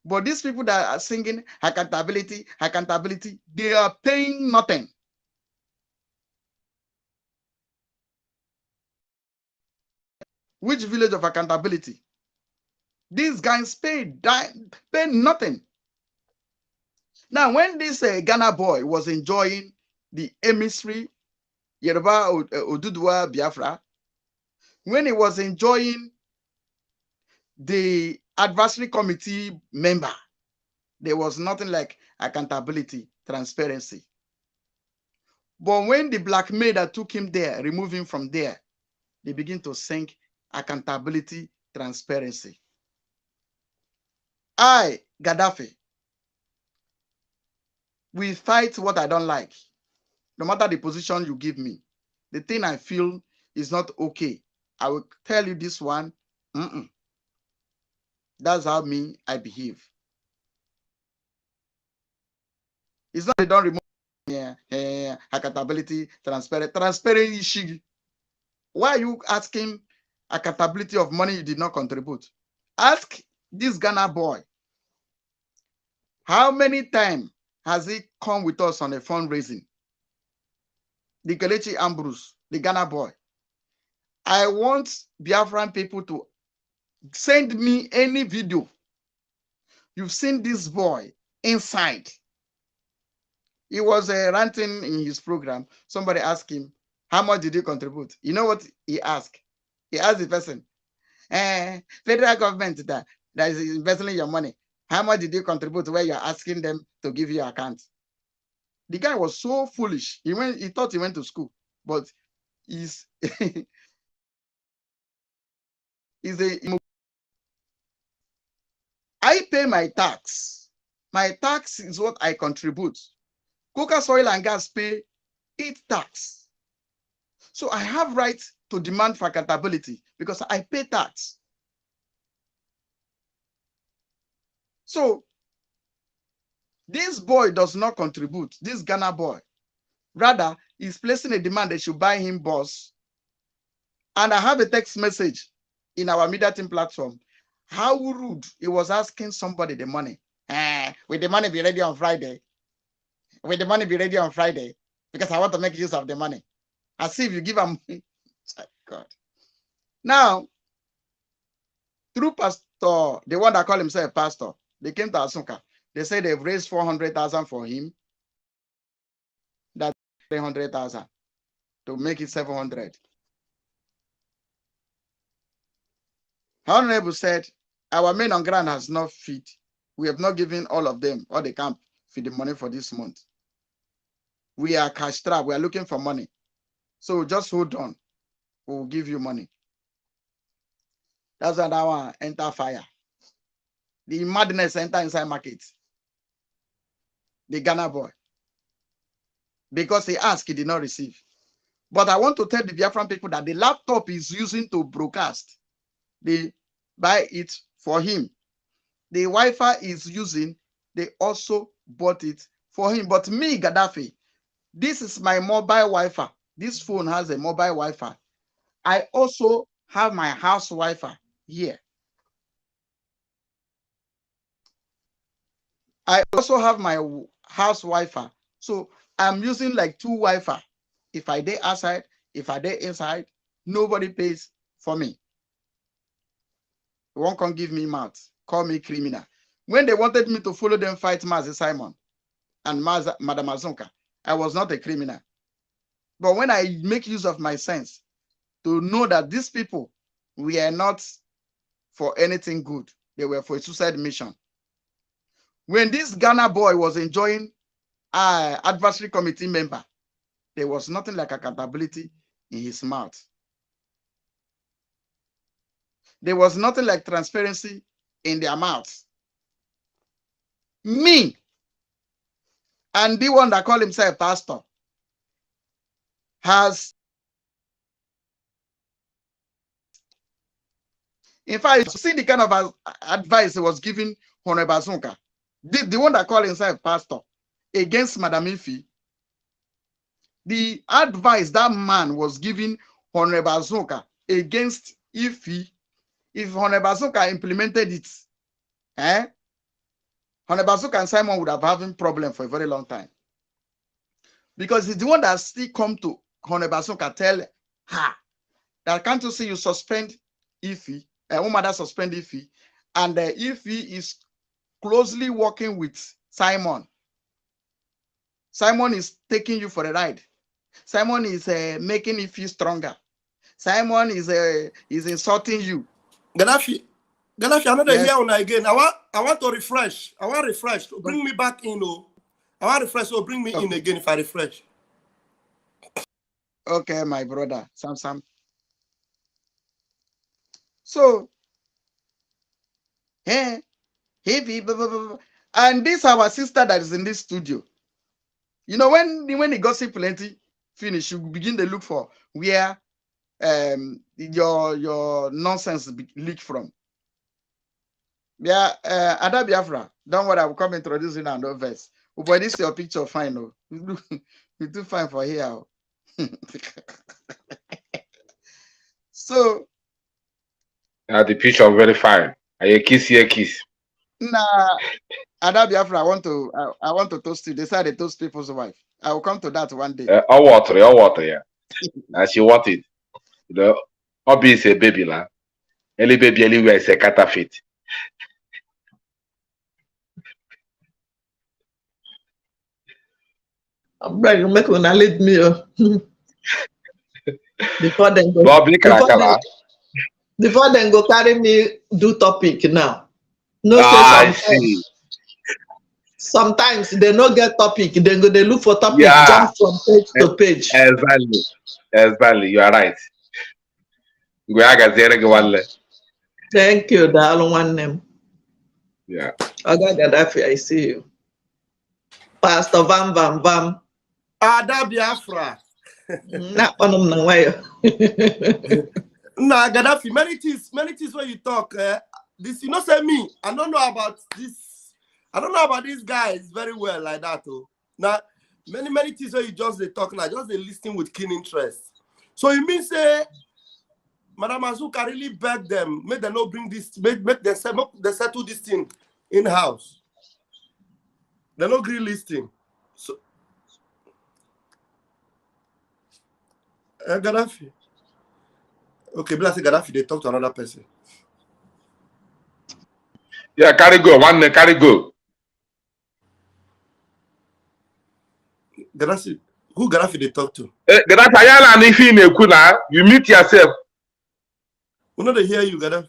But these people that are singing accountability, they are paying nothing. Which village of accountability? These guys pay nothing. Now, when this Ghana boy was enjoying the emissary, Yoruba Oduduwa Biafra, when he was enjoying the advisory committee member, there was nothing like accountability, transparency. But when the blackmail that took him there, remove him from there, they begin to sing accountability, transparency. I, Gaddafi, will fight what I don't like. No matter the position you give me, the thing I feel is not okay, I will tell you this one. That's how I behave. It's not they don't remove accountability, transparency. Why are you asking accountability of money you did not contribute? Ask this Ghana boy, how many times has he come with us on a fundraising? The Kelechi Ambrose, the Ghana boy. I want Biafran people to send me any video you've seen this boy inside. He was ranting in his program. Somebody asked him, how much did you contribute? You know what he asked? He asked the person, federal government that is investing your money, how much did you contribute where you're asking them to give you account? The guy was so foolish. He thought he went to school, but he's I pay my tax. My tax is what I contribute. Coca Oil and Gas pay its tax. So I have right to demand for accountability because I pay tax. So this boy does not contribute, this Ghana boy. Rather, he's placing a demand they should buy him bus. And I have a text message in our media team platform. How rude. He was asking somebody the money. Will the money be ready on Friday? Will the money be ready on Friday? Because I want to make use of the money. As if you give him. God. Now, through Pastor, the one that called himself pastor, they came to Asunka. They said they've raised 400,000 for him. That's 300,000. to make it 700. Honorable said, our men on ground has not feed. We have not given all of them, all the camp, feed the money for this month. We are cash strapped. We are looking for money. So just hold on. We'll give you money. That's why that one enter fire. The madness enter inside market. The Ghana boy. Because he asked, he did not receive. But I want to tell the Biafran people that the laptop is using to broadcast. They buy it for him. The Wi-Fi is using, they also bought it for him. But me, Gaddafi, this is my mobile Wi-Fi. This phone has a mobile Wi-Fi. I also have my house Wi-Fi here. I also have my house Wi-Fi. So I'm using like 2 Wi-Fi. If I dey outside, if I dey inside, nobody pays for me. One can give me mouth, call me criminal. When they wanted me to follow them fight Mazi Simon and Madam Azunka, I was not a criminal. But when I make use of my sense to know that these people were not for anything good, they were for a suicide mission. When this Ghana boy was enjoying advisory committee member, there was nothing like accountability in his mouth. There was nothing like transparency in their mouths. Me and the one that called himself pastor has, in fact, see the kind of advice he was giving Honorable Azunka, the one that called himself pastor against Madam Ifi. The advice that man was giving Honorable Azunka against Ifi, if Honorable Azunka implemented it, Honorable Azunka and Simon would have having problem for a very long time. Because he's the one that still come to Honorable Azunka tell her that can't you see you suspend Ifi, woman that suspend Ifi, and Ifi is closely working with Simon. Simon is taking you for a ride. Simon is making Ifi stronger. Simon is insulting you. Gaddafi, I'm not Yes. here again. I want to refresh. I want refresh to bring me back in. Oh, I want refresh to bring me in again if I refresh. Okay, my brother, Sam. So, and this our sister that is in this studio. You know, when the gossip plenty finish, you begin to look for where your nonsense leak from. Yeah, Ada Biafra, don't worry, I will come introduce you and no verse. Oh, boy, this is your picture fine. Oh. You too fine for here. So the picture very fine. I kiss here, kiss. nah, Ada Biafra, I want to toast you. They say they toast people's wife. I will come to that one day. All water, yeah. And she wanted. The hobby is a baby la. Any baby anywhere is a counterfeit. I'm begging, make una lead me before then go. Before then go carry me do topic now. No, I see. Sometimes they no get topic. Then go they look for topic, jump from page to page. Exactly. You are right. Thank you, the other one name. Yeah. Okay, Gaddafi, I see you. Pastor Vam. Ada Biafra. Not one of them way. Nah, Gaddafi, many things when you talk. This, you know, say me. I don't know about this. I don't know about these guys very well like that. Oh. Now, many things when you just they talk now, just they listening with keen interest. So you mean say, Madam Azuka really beg them, make them not bring this, make them settle this thing in house. They're not agree listing. So, Gaddafi. Okay, but I say Gaddafi, they talk to another person. Yeah, carry go. Gaddafi, Who Gaddafi they talk to? Gaddafi, and if you mute yourself. We know they hear you, Gaddafi.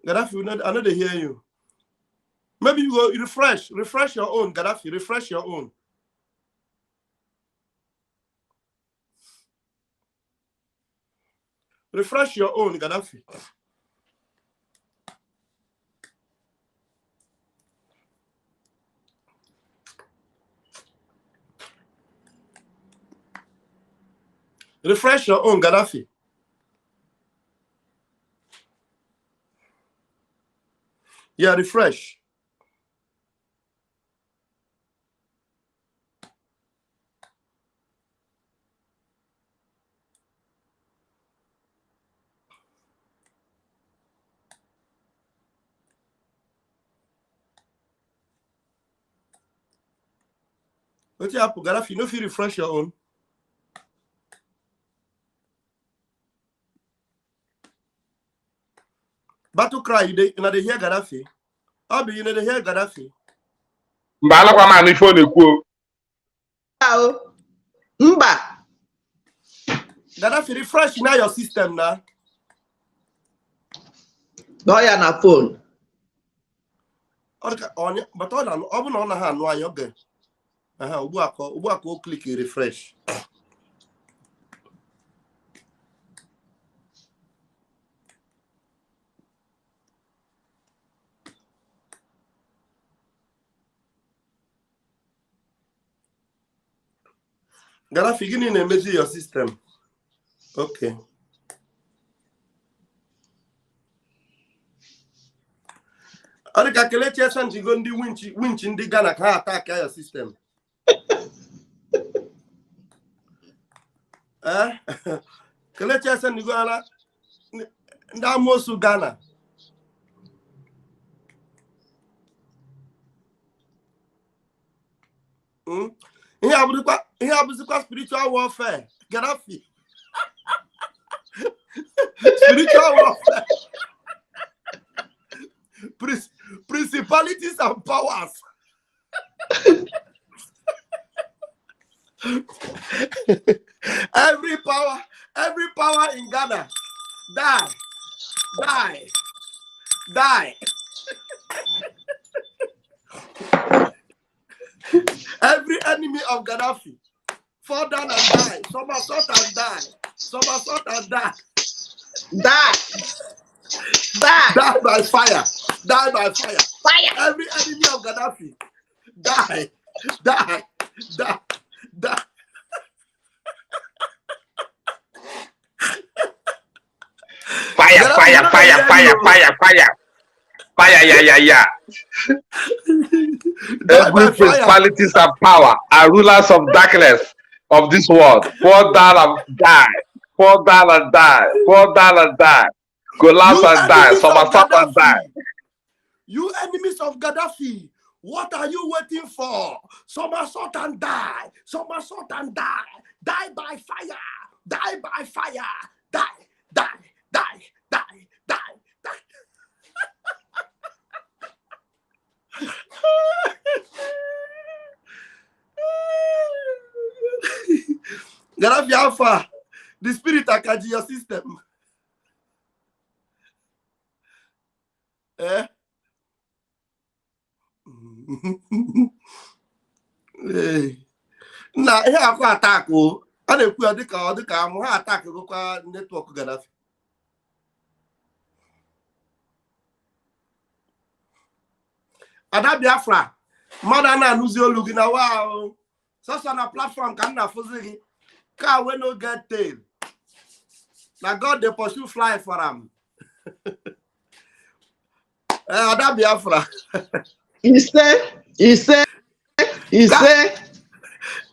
Gaddafi, I know they hear you. Maybe you go refresh your own, Gaddafi, refresh your own. Refresh your own, Gaddafi. Refresh your own, Gaddafi. Yeah, refresh. What you happen, Gaddafi? You know if you refresh your own. Battle cry, you know they hear Gaddafi. I'll be you know they hear Gaddafi. Mba. Gaddafi, refresh now your system now. No, you're na phone. But on her no yoga. Ubuako click refresh. Gaddafi, you need to measure your system. Okay. I calculate your son to go in the winch in the Ghana can attack your system. Calculate your son to go na most Ghana. He have the spiritual warfare. Gaddafi. Spiritual warfare. Principalities and powers. Every power in Ghana, die. Every enemy of Gaddafi, fall down and die. Somersault and die. Somersault and die. Die. Die by fire. Die by fire. Fire. Every enemy of Gaddafi, die. Fire, yeah. Every principalities and power are rulers of darkness of this world. Fall down and die. Fall down and die. Fall down and die. Collapse and die. Somersault and die. You enemies of Gaddafi, what are you waiting for? Somersault and die. Somersault and die. Die by fire. Die by fire. Die. Gaddafi Alpha, the spirit attached your system. Now here I go attack you. I dey put the car. I attack you go network Gaddafi. Ada Biafra, mother na nuzi olugi na wow. So na platform can na fuzigi. Car we no get tail. Now God they pursue fly for them. Ada Biafra. He say.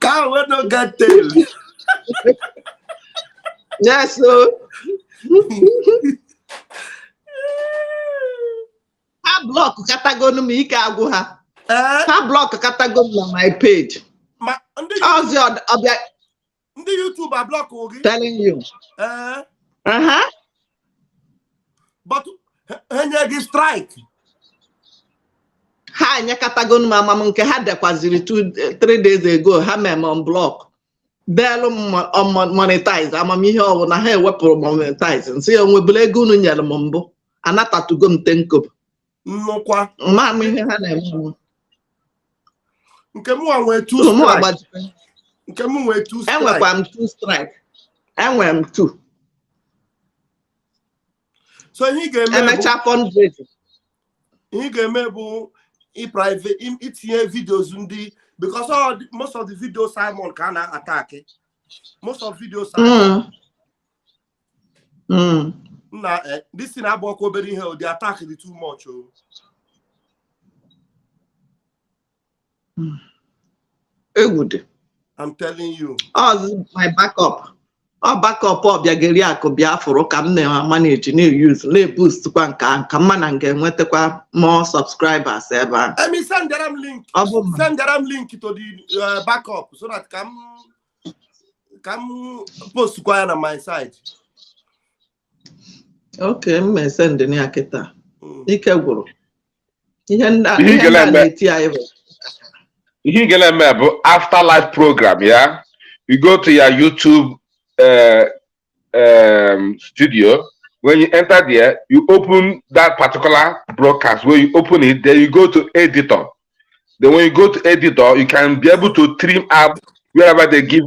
Car we no get tail. Yes, so. Ha block katagon me ike agụ ha. Ha block katagon on my page. How's your the YouTube are block ogi? Telling you. But when you strike, ha nyekatago m amam nke ha dekwaziri 3 days ago ha mem on block delu monetize amamihe ọbụla ha ewepụrụ monetize nsị ya onwebụla ego unu nyere m mbụ anatatugo m tenkob nnukwa mam ihe ha na-eme nke m nwee 2 strike nke m nwee 2 strike enwekwa m 2 strike enwe m 2 so ihe ga-eme emecha fundraising ihe ga-eme bụ private itinye videos ndị because most of the videos Simon ka na attack most of videos na this thing abụọ ka obere ihe the attack dị too much egwude I'm telling you my backup backup ọbịageri akụ Biafra ka m na-manage na-use na-boost kwa nka mma na ga-enwetakwa more subscribers ebe a. Send them link to the backup so that come post kwa na my side. Okay, m send ya kita. Ike gwụrụ. Ihe na-eti anyị. Ihe ga-eme bụ after live program, yeah. You go to your YouTube studio. When you enter there, you open that particular broadcast. When you open it, then you go to editor. Then when you go to editor, you can be able to trim out wherever they give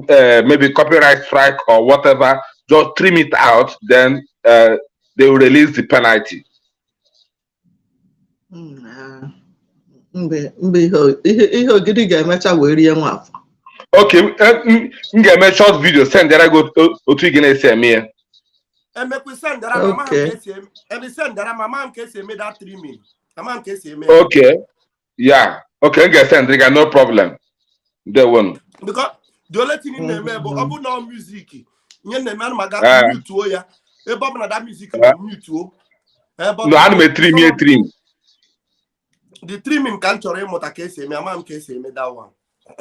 maybe copyright strike or whatever. Just trim it out. Then they will release the penalty. Okay, I'm gonna make short video. Send that I go to again. Send me. And make we send that my mom case. And send that my mom case made that 3 minutes. My mom case made. Okay, yeah. Okay, I get send. They got no problem. They won't. Because the only thing in the but about no music. You know, man, my God, mute to ya. About that music, mute to. No, I'm a trim. The trimming can't show him what I case. My mom case made that one.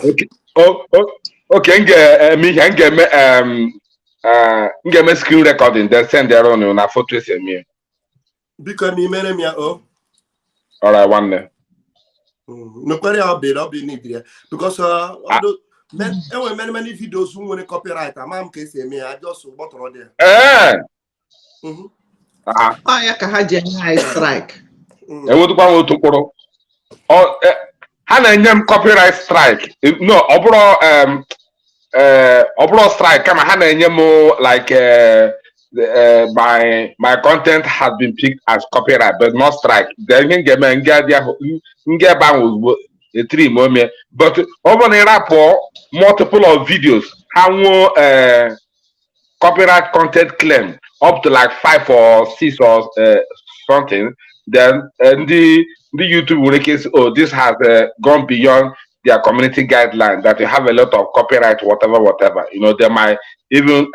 Okay. Okay. Get me screen recording. Then send their own on a photo. Send me. Because me, all right, one day. No, I'll be needed because many videos who want a copyright. A mom case me. I just bought all there. I can strike. And what to Hana copyright strike. No, overall strike. Come Hana like my content has been picked as copyright, but not strike. Then you get a 3 moment. But over the rapport, multiple of videos have copyright content claim up to like 5 or 6 or something. Then the YouTube will case, oh, this has gone beyond their community guideline, that you have a lot of copyright, whatever. You know, they might even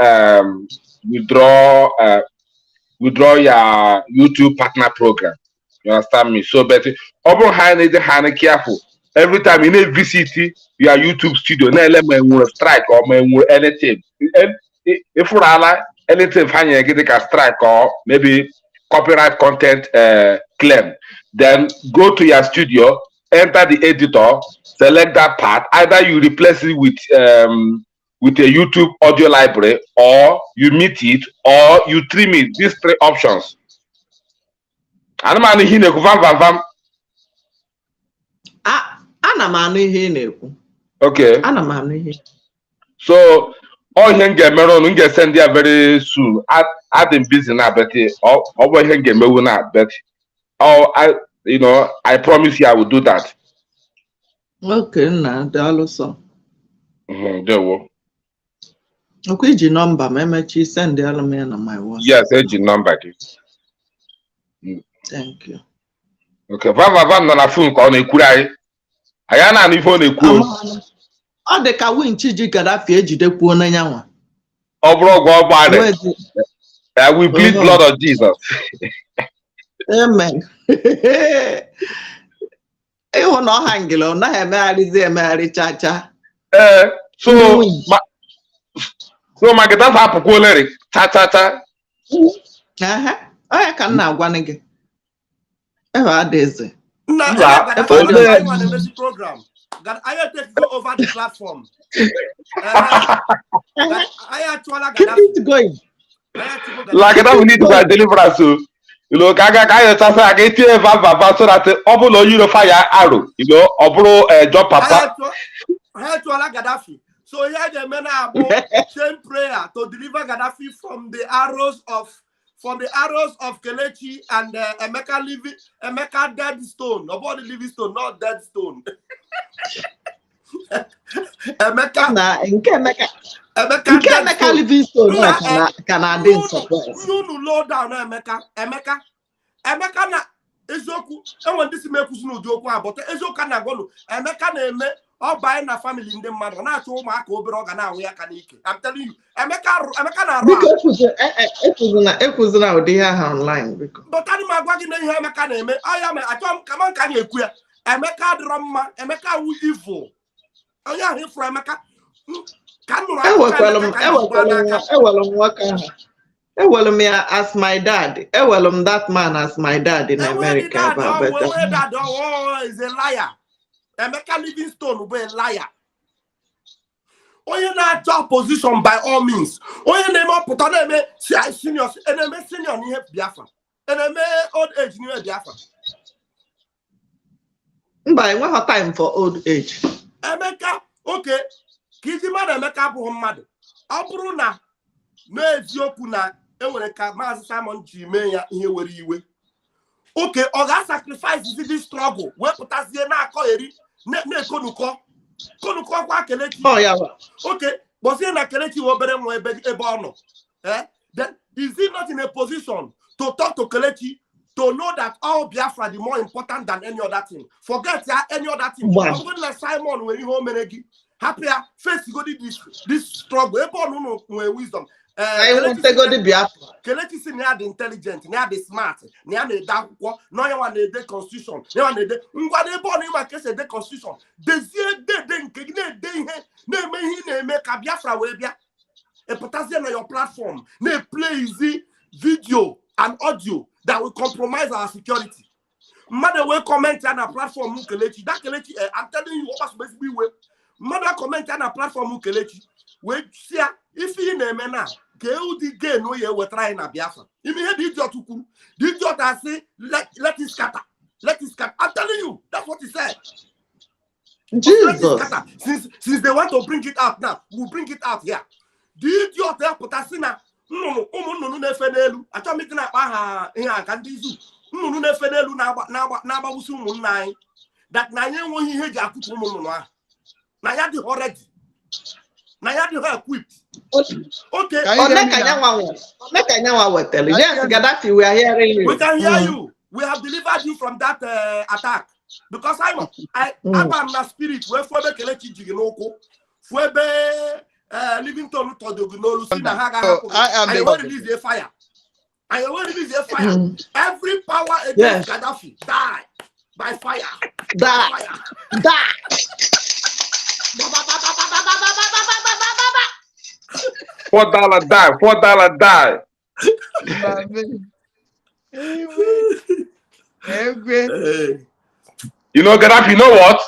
withdraw your YouTube partner program. You understand me? So, but over careful. Every time you need visit your YouTube studio, no element will strike or anything. If you anything, you get a strike or maybe copyright content claim, then go to your studio, enter the editor, select that part. Either you replace it with a YouTube audio library, or you mute it, or you trim it. These 3 options. Okay. So all you get meron get send there very soon. I've been busy now, but over here get me now, but I promise you I will do that. Okay, now they also. There will. Okay, your number, Memechi, send the element on my WhatsApp. Yes, your number. Thank you. Okay, Van na phone call na kurai. Ayana ni phone eku. Ọ dị ka winchi ji Gaddafi ejidekwuo na nyanwa. Ọ bụrụ gwa ọgbara. We bleed blood of Jesus. Amen. Ịhụ na ọ hangile ọ naghị emegharị chacha. So my guitar hapụ lyric cha. Onye ka m na-agwa gị. Ebe adịghịzi. program. I take go over the platform. Keep it going. Like that, we need to go deliver us. You know, Gaga Tasa, I get you Vava so that Obulo you fire arrow, you know, Obro job papa. Gaddafi. So here the men are chain prayer to deliver Gaddafi from the arrows of Kelechi and Emeka dead stone. About the living stone, not dead stone. Emeka living stone can add in support. You low down Emeka na ezoku and when this make no joke but ezoka na go Emeka na eme all by na family in the mother na to ụmụaka obere ọga na we aka n'ike. I'm telling you Emeka na ekuzi na ụdị ha online because but ani ma gwa gị na ihe Emeka na eme aya me achọ ka man ka na-ekwu ya Emeka dịrọ mma Emeka wu evil onye ahụ ifuru Emeka ka nụrụ ewelum ya as my dad. Ewelum that man as my dad in America. Dad is a liar. Emeka Livingstone will be a liar. Onye na job position by all means. Onye name up put on senior near Biafra. Enemy old age near Biafra. By what time for old age? Emeka, okay. Kizima Emeka bụ mmadụ. Ọ bụrụ na n'eziokwu na enwere ka Maazị Simon ji mee ya ihe were iwe. Okay, ọ ga-sacrifice this struggle. Wepụtazie na-akọgheri na-ekonukọ. Konukọ kwa Kelechi. Oh, yeah. Okay, bọzie na Kelechi obere nwa ebe ọ nọ. Then is he not in a position to talk to Kelechi to know that all Biafra is more important than any other thing? Forget any other thing. Wow. I'm going to Simon when you home and happier face go this struggle. Wisdom. I want to go to Biafra. Kelechi si near the intelligent, near the smart, near the dark, no one the constitution, no one the born in my case the constitution. The make a Biafra webia. A potassium on your platform, they play easy video and audio that will compromise our security. Mother will comment on a platform Kelechi. That Kelechi, I'm telling you what's basically way. Mother comment on a platform Kelechi. Wait, see if you name now. Go the game no you were trying a Biafra. You mean the idiot to the idiot I say let it scatter. Let it scatter. I'm telling you, that's what he said. Jesus. Since they want to bring it out now, we'll bring it out here. The idiot there put us in no nefenelu. I told me to na can dizu. No nefenelu na usu munai. That na won he heja kutu munwa. Na ya di already. Na ya di equipped. Okay. Yes, Gaddafi, we are hearing you. We can hear you. We have delivered you from that attack. Because I'm a spirit. Where for the Kelechi Jiginoko, for the living to the I will release the fire. I will release the fire. Every power against Gaddafi die by fire. Die. $4 die. $4 die. You know, Gaddafi, you know what?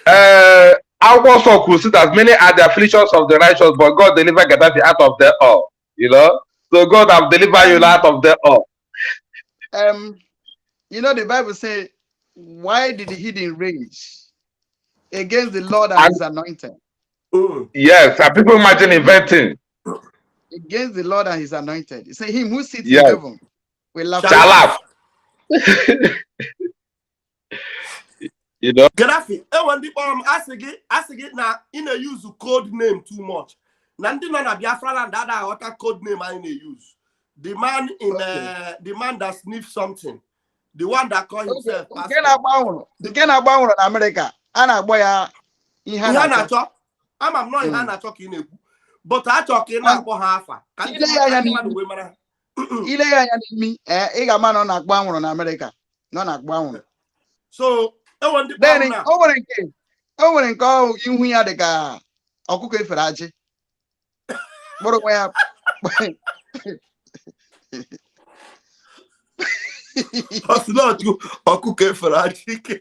I also consider as many are the afflictions of the righteous, but God delivered Gaddafi out of them all. You know? So God have delivered you out of them all. You know, the Bible says, why did the heathen rage against the Lord and his anointed? Yes, and people imagine inventing. Against the Lord and his anointed. You say, him who sits in heaven will laugh. Shall laugh. You know? Gaddafi, when the ask again now, in a use code name too much. Nandi na Biafra and that other code name I use. The man in the man that sniffs something. The one that calls himself. The Kenabang in America. Anna boy, I'm not in Hannah talking, but I talk in half. Me, a man on Akbang in America. Not Akbang. So, then over and call you we are the guy. I'll cook it for Aji. What not you or cook it for our chicken.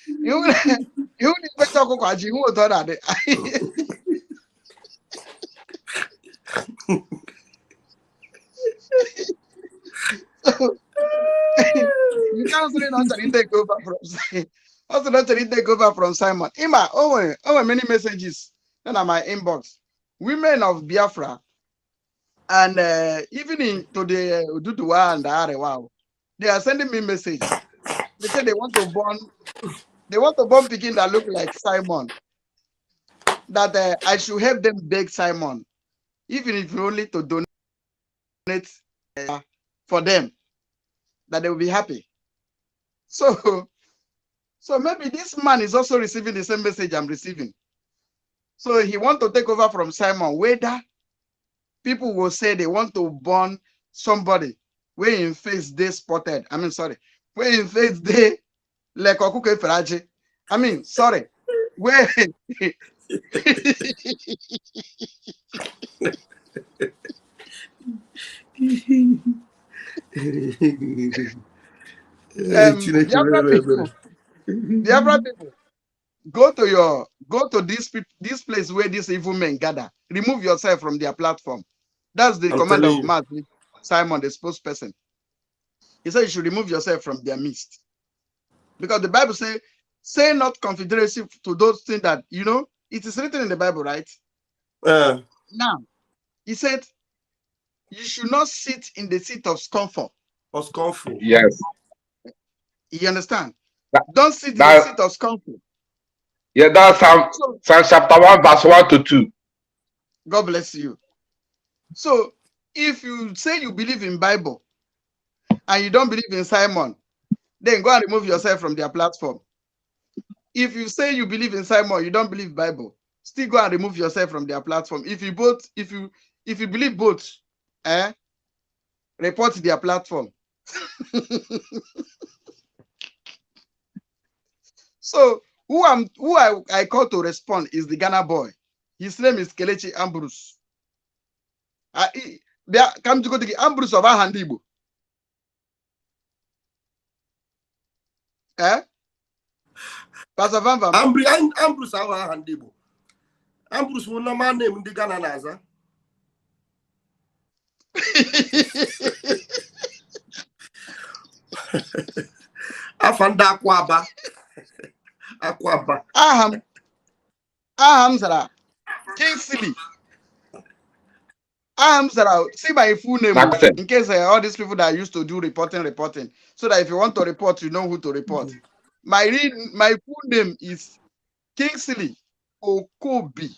You need to talk about you. Who thought that? You can't say not to take over from. Also, not to take over from Simon. Ima, many messages. Then on my inbox. Women of Biafra and even to the Duduwa and the Arewa, they are sending me message. They say they want to born picking that look like Simon. That I should help them beg Simon, even if only to donate for them, that they will be happy. So maybe this man is also receiving the same message I'm receiving. So he want to take over from Simon. Whether people will say they want to burn somebody where in face they spotted. I mean, sorry, where in face they like Okuke Feraji. I mean, sorry, where. Biafra people, go to this place where these evil men gather. Remove yourself from their platform. That's the command of Matthew Simon, the spokesperson. He said you should remove yourself from their midst. Because the Bible says, say not confederacy to those things that, it is written in the Bible, right? Now, he said, you should not sit in the seat of comfort. Yes. You understand? Don't sit in the seat of comfort. Yeah, that's Psalm chapter 1, verse 1 to 2. God bless you. So, if you say you believe in Bible and you don't believe in Simon, then go and remove yourself from their platform. If you say you believe in Simon, you don't believe Bible, still go and remove yourself from their platform. If you believe both, report their platform. So who I call to respond is the Ghana boy. His name is Kelechi Ambrose. Come to go to the Ambrose of Ahandibo. Pastor Van Van. Ambrose of Ahandibo. Ambrose will not man name in the Ghana Naza. Afanda Akwaba. Aham Zara. Kingsley. Aham Zara. See my full name in case all these people that used to do reporting. So that if you want to report, you know who to report. My full name is Kingsley Okobi.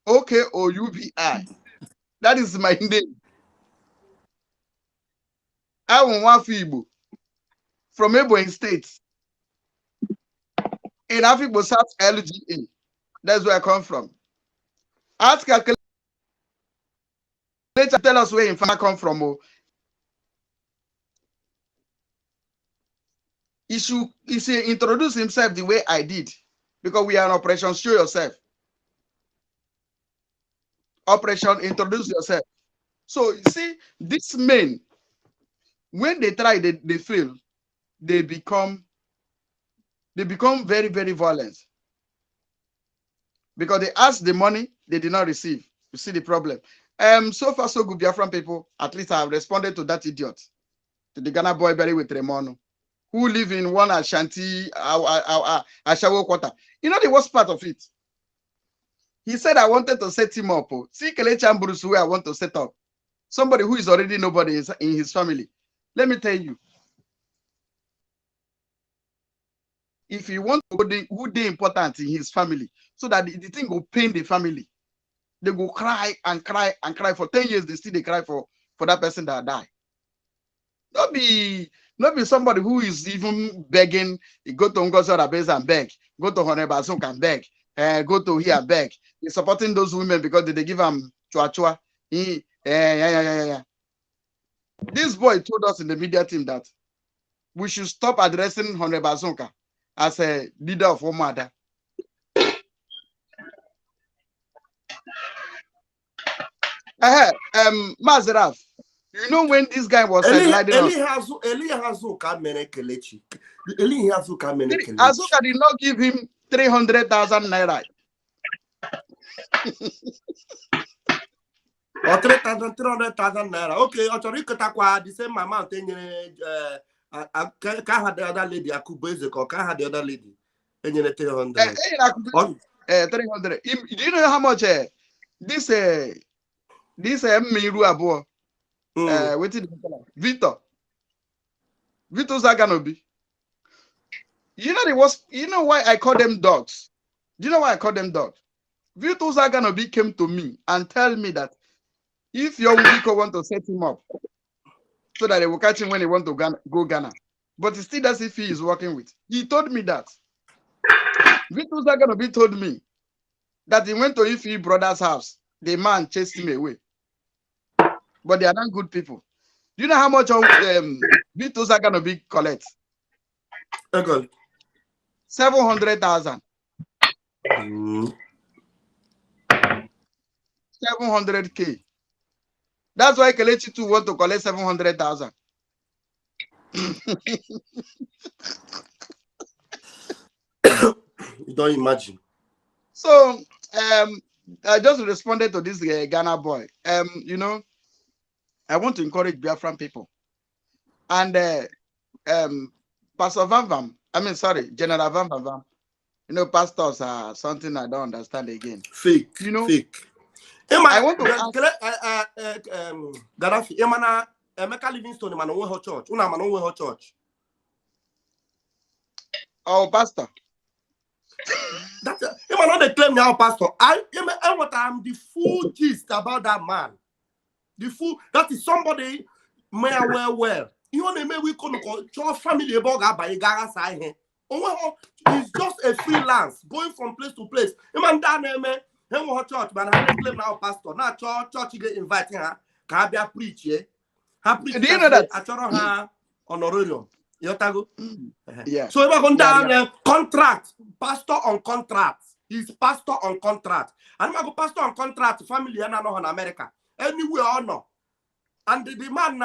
Okoubi. That is my name. I'm Wafibo from Ebonyi State. In Africa, South LGA. That's where I come from. Ask calculator, tell us where in fact I come from. He should introduce himself the way I did. Because we are in Operation Show Yourself. Operation Introduce Yourself. So you see, these men, when they try, they fail, they become very, very violent. Because they asked the money, they did not receive. You see the problem. So far, so good, Biafran people. At least I have responded to that idiot, to the Ghana boy buried with Remono, who live in one Ashanti, Ashawo quarter. You know the worst part of it? He said, I wanted to set him up. See Kelechi Ambrose, who I want to set up. Somebody who is already nobody in his family. Let me tell you. If you want to go who they important in his family, so that the thing will pain the family. They go cry and cry and cry for 10 years. They still cry for that person that died. Not be somebody who is even begging. You go to Ngozo Rabeza and beg. Go to Honebazuk and beg. go to here, beg. He's supporting those women because they give him chua. Yeah. This boy told us in the media team that we should stop addressing Honorable Zonka as a leader of Omada. Mazaraf, you know when this guy was sliding on? Azuka did not give him 300,000 naira. Or 300,000 naira. Okay, Otorikotakwa, the same amount in can have the other lady, Akubezek, or can have the other lady. 300. 300. Do you know how much this Miru Abo Victor Zaganobi? You know why I call them dogs? Do you know why I call them dogs? Victor Zaganobi came to me and tell me that if your Vico want to set him up so that they will catch him when he want to go Ghana, but he still does if he is working with. He told me that. Victor Zaganobi told me that he went to Ifi brother's house. The man chased him away. But they are not good people. Do you know how much Victor Zaganobi collects? 700,000. 700K. That's why Kelechi too want to collect 700,000. You don't imagine. So I just responded to this Ghana boy. You know, I want to encourage Biafran people. And Pastor General Van Vam. You know, pastors are something I don't understand again. Fake. You know, fake. I want to Gaddafi, Emana Emeka Livingstone, man, her church. Una man, her church. Oh, pastor. That's not the claim now, pastor. I'm the full gist about that man. The full that is somebody may well. You want to make we call your family about by Gara side. He's just a freelance going from place to place. Man, that her church, man, I don't claim now, pastor. Now church get inviting her. Can be a preach, yeah? Do you know that? I told her honorarium. Yeah. So we're going down contract, pastor on contract. He's pastor on contract. And I'm a pastor on contract, family and in America. Anywhere or no. And the man,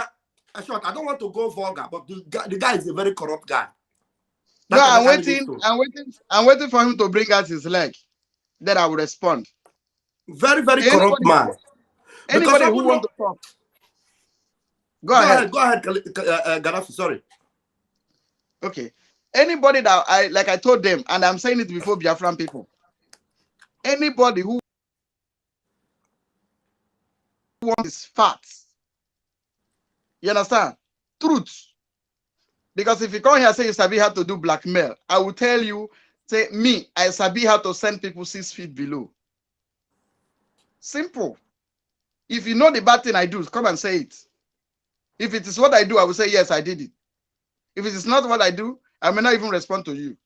I don't want to go vulgar, but the guy is a very corrupt guy. No, I'm waiting for him to bring out his leg. Then I will respond. Very, very corrupt man. Anybody who wants to talk. Go ahead, Gaddafi, sorry. Okay. Anybody that I told them, and I'm saying it before Biafran people. Anybody who wants facts. You understand? Truth. Because if you come here and say you sabi how to do blackmail, I will tell you, say me, I sabi how to send people 6 feet below. Simple. If you know the bad thing I do, come and say it. If it is what I do, I will say, yes, I did it. If it is not what I do, I may not even respond to you.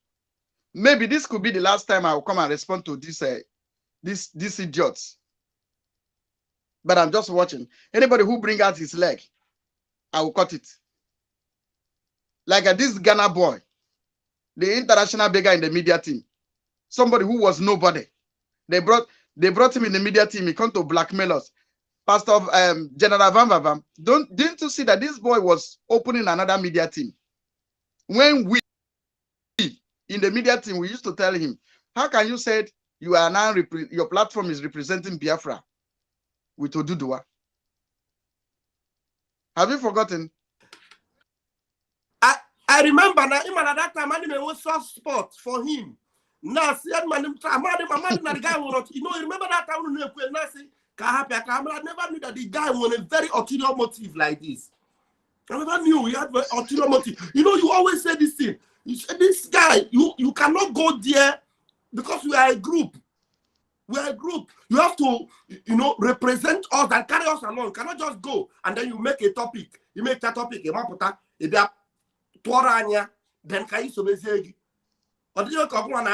Maybe this could be the last time I will come and respond to these idiots. But I'm just watching. Anybody who bring out his leg, I will cut it. Like this Ghana boy, the international beggar in the media team. Somebody who was nobody. They brought him in the media team. He come to blackmail us. Pastor General Van Vam, didn't you see that this boy was opening another media team? When we in the media team, we used to tell him, how can you say you are now your platform is representing Biafra with Odudua? Have you forgotten? I remember that even at that time, I was soft spot for him. Now, see, the guy was, you know, remember that time when I never knew that the guy was a very ulterior motive like this. I never knew he had an ulterior motive. You know, you always say this thing. You say, this guy, you cannot go there because we are a group. We are a group. You have to, you know, represent us and carry us along. You cannot just go and then you make a topic. You make that topic. Then can you so busy? Or do you come on?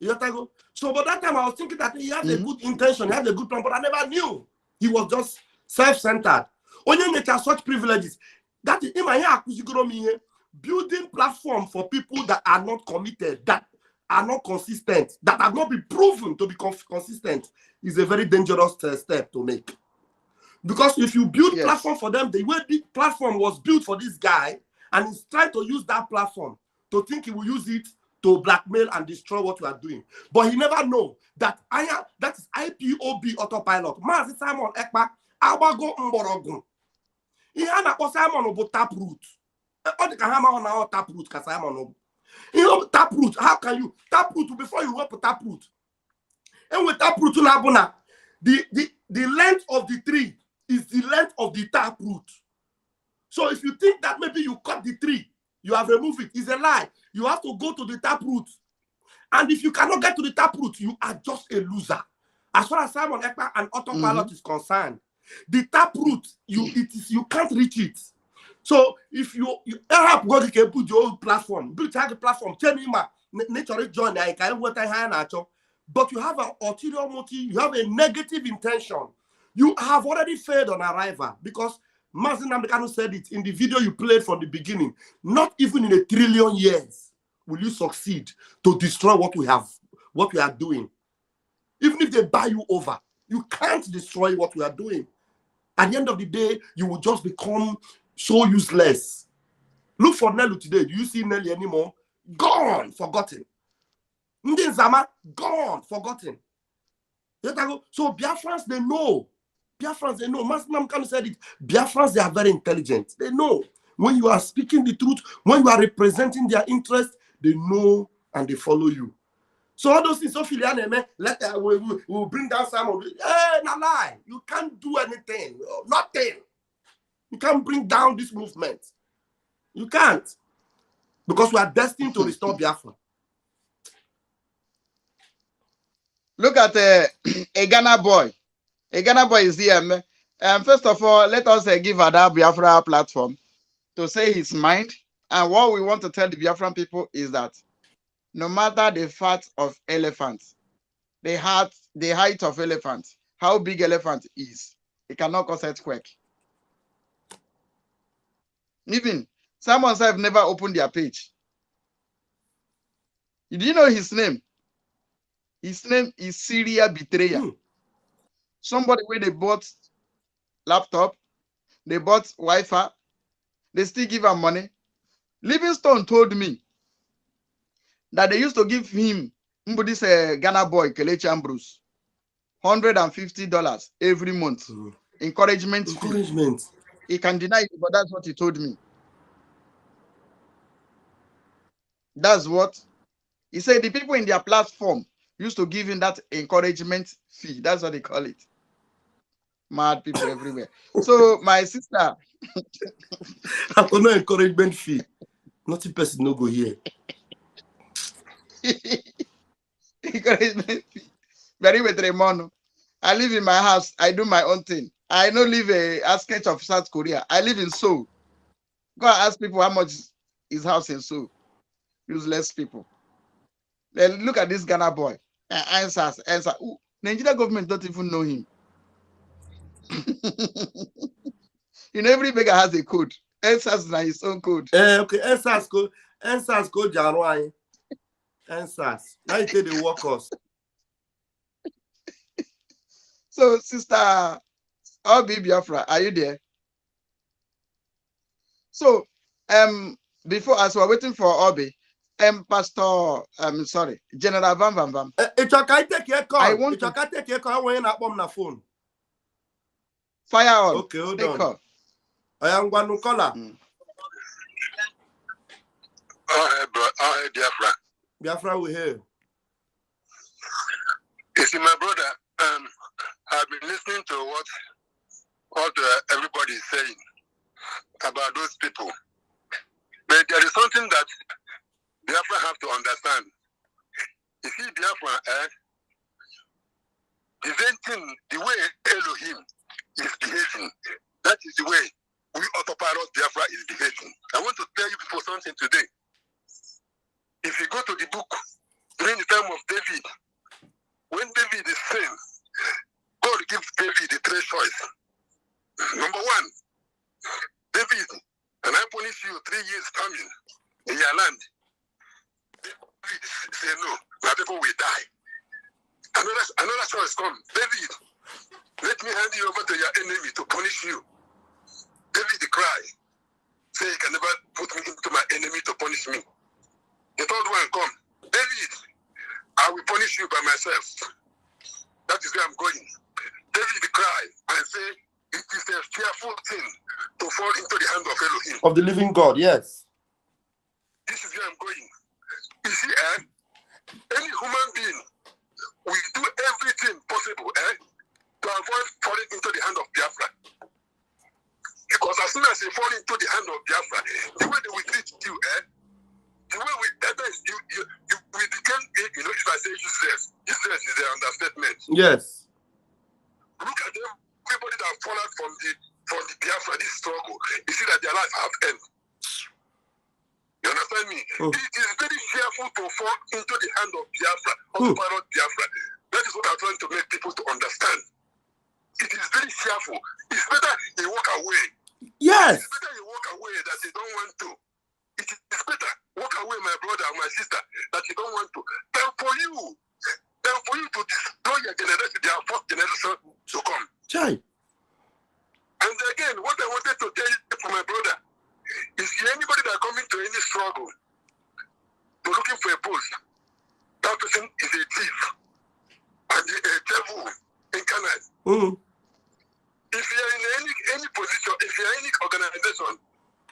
So, but that time I was thinking that he had a good intention, he had a good plan, but I never knew. He was just self-centered. Only nature such privileges. That is in my head, building platform for people that are not committed, that are not consistent, that have not been proven to be consistent, is a very dangerous step to make. Because if you build platform for them, the way the platform was built for this guy, and he's trying to use that platform to think he will use it to blackmail and destroy what you are doing. But he never know that that is IPOB autopilot. Mazi Simon Ekpa, Abago Mborogun. He had a Simon about taproot. All the Kahama on our taproot, Simon. You know, taproot, how can you taproot before you work with taproot? And with taproot, the length of the tree is the length of the taproot. So if you think that maybe you cut the tree, you have removed it, it's a lie. You have to go to the taproot. And if you cannot get to the taproot, you are just a loser. As far as Simon Ekpa and autopilot is concerned, the taproot, you can't reach it. So if you help go to put your own platform, build a platform, nature join, but you have an ulterior motive, you have a negative intention. You have already failed on arrival, because Mazin Namdekanu said it in the video you played from the beginning. Not even in 1 trillion years will you succeed to destroy what we are doing. Even if they buy you over, you can't destroy what we are doing. At the end of the day, you will just become so useless. Look for Nelly today. Do you see Nelly anymore? Gone, forgotten. Ndinzama, gone, forgotten. So Biafrans, they know. Biafrans, they know. Master Namdekanu said it. Biafrans, they are very intelligent. They know. When you are speaking the truth, when you are representing their interest, they know and they follow you. So all those things, so we'll bring down some of it. Hey, no lie. You can't do anything. Nothing. You can't bring down this movement. You can't. Because we are destined to restore Biafra. Look at a Ghana boy. A Ghana boy is here. First of all, let us give Ada Biafra a platform to say his mind. And what we want to tell the Biafran people is that no matter the fat of elephants, the height of elephants, how big elephant is, it cannot cause earthquake. Even someone have never opened their page. Do you know his name? His name is Syria Betrayer. Somebody where they bought laptop, they bought Wi-Fi, they still give him money. Livingstone told me that they used to give him, this Ghana boy, Kelechi Ambrose, $150 every month. Encouragement. He can deny it, but that's what he told me. That's what he said. The people in their platform used to give him that encouragement fee. That's what they call it. Mad people everywhere. So my sister, I don't know encouragement fee. Nothing person no go here. Encouragement fee. Very with Raymond. I live in my house. I do my own thing. I don't live a sketch of South Korea. I live in Seoul. Go and ask people how much is house in Seoul. Useless people. Then look at this Ghana boy. Answer. Ooh, Nigeria government don't even know him. You know, every beggar has a code. Answers na his own code. Okay, answers code Janwai. Answers. Now you take the workers. So, Sister Obi Biafra, are you there? So, before as we're waiting for Obi, Pastor, General Vam Vam Vam. It's okay, take your call. It's okay, take your call when you're not on the phone. Fire on. Okay, hold on. I am going to call her. Biafra. Biafra, we hear. You see, my brother, I've been listening to what everybody is saying about those people. But there is something that Biafra have to understand. You see, Biafra, the way Elohim is behaving, that is the way we autopilot Biafra is behaving. I want to tell you people something today. If you go to the book, during the time time of David, when David is sin, God gives David the three choice. Number one, David, and I punish you 3 years famine in your land. David say no, my people will die. Another choice come. David, let me hand you over to your enemy to punish you. David cry, say you can never put me into my enemy to punish me. The third one come. David, I will punish you by myself. That is where I'm going. David cry and say, it is a fearful thing to fall into the hand of Elohim. Of the living God, yes. This is where I'm going. You see, any human being will do everything possible to avoid falling into the hand of Biafra. Because as soon as you fall into the hand of Biafra, the way they will treat you, the way you become, if I say useless is the understatement. Yes. Look at them, everybody that have fallen from the Biafra, this struggle, you see that their life have end. You understand me? Oh. It is very fearful to fall into the hand of Biafra, autopilot Biafra. That is what I'm trying to make people to understand. It is very fearful. It's better you walk away. Yes. It's better you walk away that you don't want to. It is better walk away, my brother and my sister, that you don't want to. Than for you to destroy your generation, their fourth generation to come. Chai. And again, what I wanted to tell you for my brother is anybody that coming to any struggle to looking for a post, that person is a thief and a devil incarnate. If you are in any position, if you are in any organization,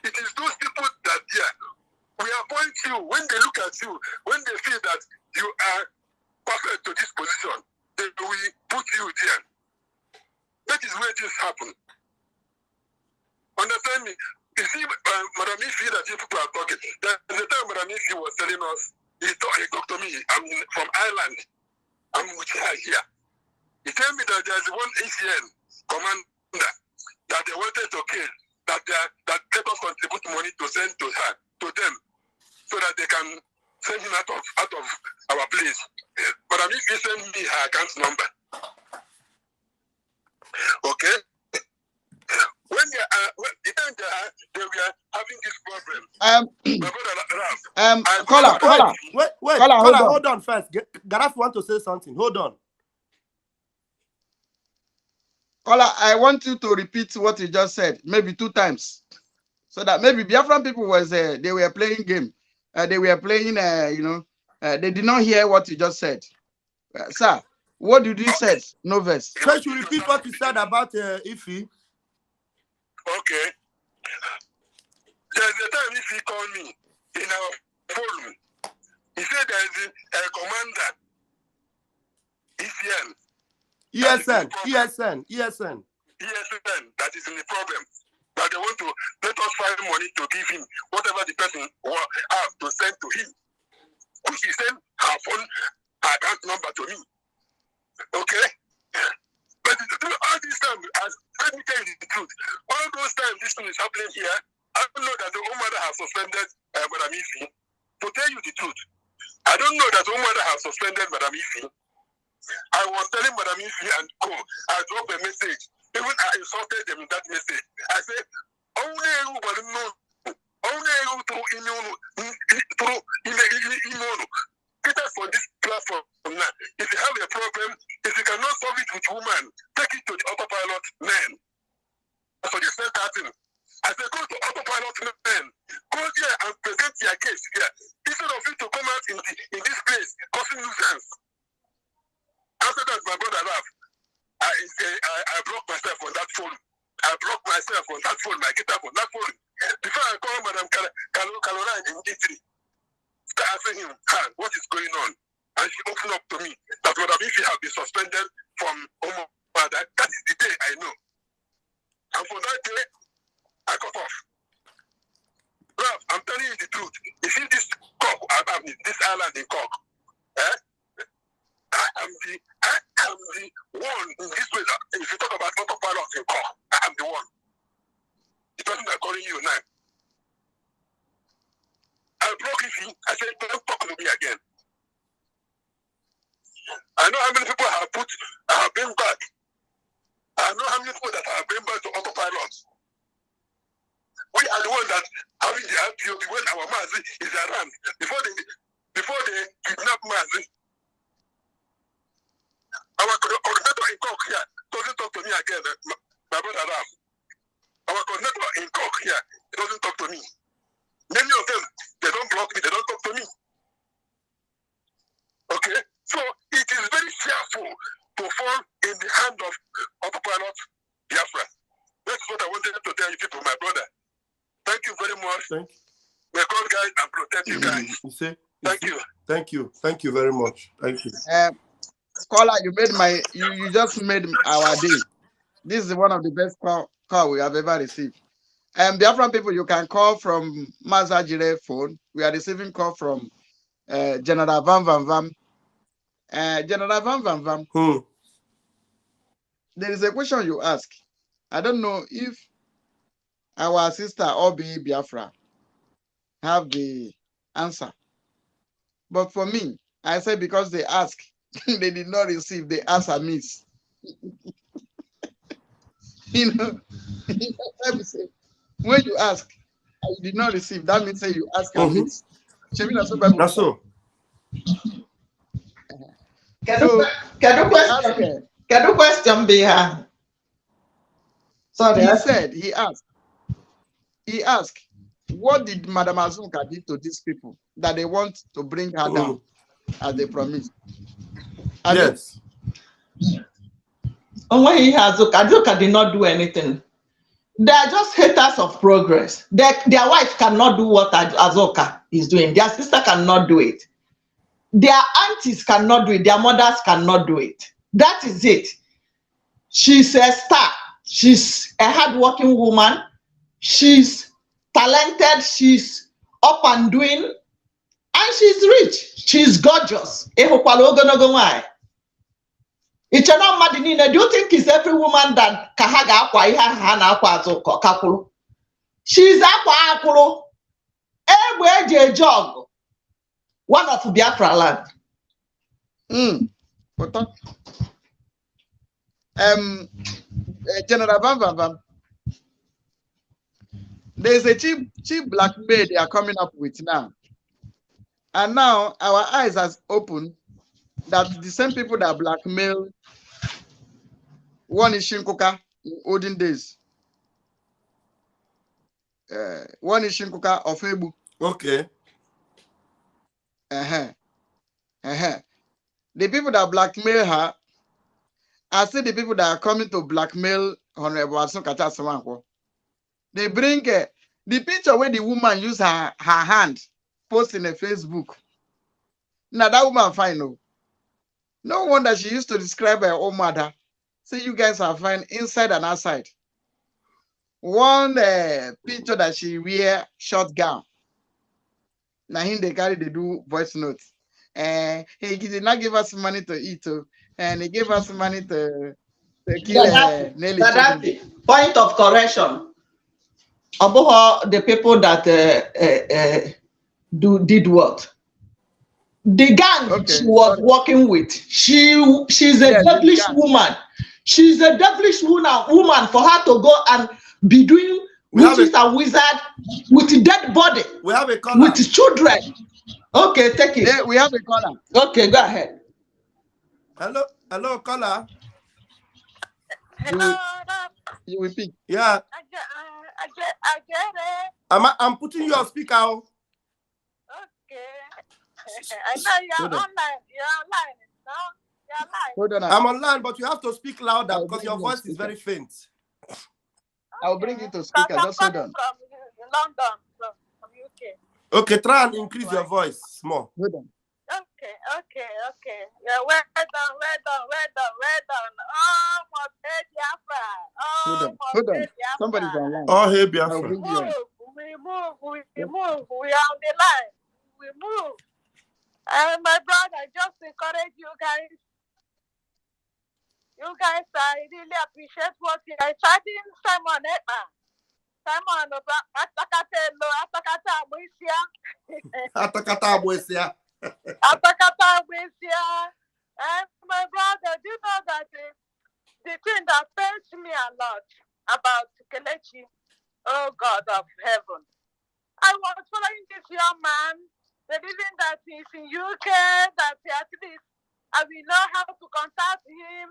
it is those people that we appoint you. When they look at you, when they feel that you are perfect to this position, they will put you there. That is where this happen. Understand me? You see, Madam Ifi, that you people are talking. The time Madam Ifi was telling us, he talked to me. I'm from Ireland. I'm with her here. He told me that there's one ACN commander that they wanted to kill, that let us contribute money to send to them, so that they can send him out of our place. But I mean, he sent me her account number. Okay? When they were having this problem. My brother caller. Wait, caller, hold on first. Garaf want to say something. Hold on. Caller, I want you to repeat what you just said, maybe 2 times, so that maybe Biafran people they were playing game, they were playing, they did not hear what you just said, sir. What did you say? No verse. First, you repeat what you said about Ifi. Okay. There's a time Ifi called me in our forum. He said there is a commander, ESN. ESN, that is in the problem. That they want to let us find money to give him whatever the person have to send to him. Which he sent her phone account number to me. Okay? But all this time, let me tell you the truth. All those times this thing is happening here, I don't know that the Omada have suspended Madam Ifi. To tell you the truth, I don't know that Omada have suspended Madam Ifi. I was telling Madam Ifi and Co. I dropped a message. Even I insulted them in that message. I said, only you will know. Only you through email. Get us for this platform now. If you have a problem, if you cannot solve it with woman, take it to the autopilot men. So this is starting. I said, go to autopilot men. Go there and present your case here. Instead of you to come out in this place causing nuisance. After that, my brother laughed. I blocked myself on that phone. My guitar on that phone. Before I call Madam Caroline in Italy, start asking him, what is going on? And she opened up to me that Madam Ifi have been suspended from Omo. That is the day I know. And for that day, I cut off. Ralph, I'm telling you the truth. You see this cock, this island in Cock, I am the one in this way. If you talk about autopilot in Cock, I am the one. The person I'm calling you now. I broke it. I said, don't talk to me again. I know how many people have been back. I know how many people that have been back to autopilot. We are the ones that having the IPOB when our Mazi is around. Before they kidnap Mazi. Our coordinator in Cork here doesn't talk to me again, my brother Ram. Our coordinator in Cork here doesn't talk to me. Many of them, they don't block me, they don't talk to me. Okay? So it is very fearful to fall in the hand of autopilot Biafra. That's what I wanted to tell you people, my brother. Thank you very much. Thank you. May God guide and protect you guys. You see? Thank you. Thank you. Thank you very much. Thank you. Scholar, you made you just made our day. This is one of the best call we have ever received. Biafran people, you can call from Mazajire phone. We are receiving call from General Van Van Van. General Van Van Van. There is a question you ask. I don't know if our sister Obi Biafra have the answer. But for me, I say because they ask, they did not receive the answer miss. You know, when you ask, you did not receive, that means say you ask and miss. That's so. Can you question be her? Sorry. He asked, what did Madam Azunka do to these people that they want to bring her down as they promised? Yes. And when he has Azuka did not do anything. They are just haters of progress. Their wife cannot do what Azuka is doing. Their sister cannot do it. Their aunties cannot do it. Their mothers cannot do it. That is it. She's a star. She's a hardworking woman. She's talented. She's up and doing. And she's rich. She's gorgeous. Do you think it's every woman that kahaga akwa ihe ha na akwa Azuka kakulu? She's akwa akulu. Egbe jog. One of Biafra land. General Van Van Van. There's a cheap blackmail they are coming up with now. And now our eyes has opened that the same people that blackmail one is Shinkuka in olden days. One is Shinkuka of Ebu. Okay. The people that blackmail her are still the people that are coming to blackmail Honorable Azuka Samanko. They bring the picture where the woman use her hand post in a Facebook. Now that woman fine, no. No wonder she used to describe her own mother. Say you guys are fine inside and outside. One picture that she wear short gown. Now him they carry they do voice notes. He did not give us money to eat, and he gave us money to kill Nelly. Point of correction. About the people that did what? The gang she was working with. She's a devilish woman. She's a devilish woman for her to go and be doing witches and wizard with dead body. We have a caller. With children. Okay, take it. Yeah, we have a caller. Okay, go ahead. Hello, caller. Hello. You will pick. Yeah. I get it. I'm putting you on speaker. Okay. I know you're online. You're online. No? You're live. Hold on. I'm online, but you have to speak louder because your voice is very faint. Okay. I'll bring you to speaker. Just hold on. From London, from UK. Okay, try and increase your voice more. Hold on. Okay. Yeah, well done. Oh, my baby Biafra. Hold on. Somebody's online. Oh, hey, Biafra. We move. We are on the line. We move. And my brother, just encourage you guys. You guys, I really appreciate what you are chatting. Simon, Atakata Abuesia. And my brother, do you know that the thing that pains me a lot about Kelechi, oh God of heaven, I was following this young man, believing that he's in UK, that at least I will know how to contact him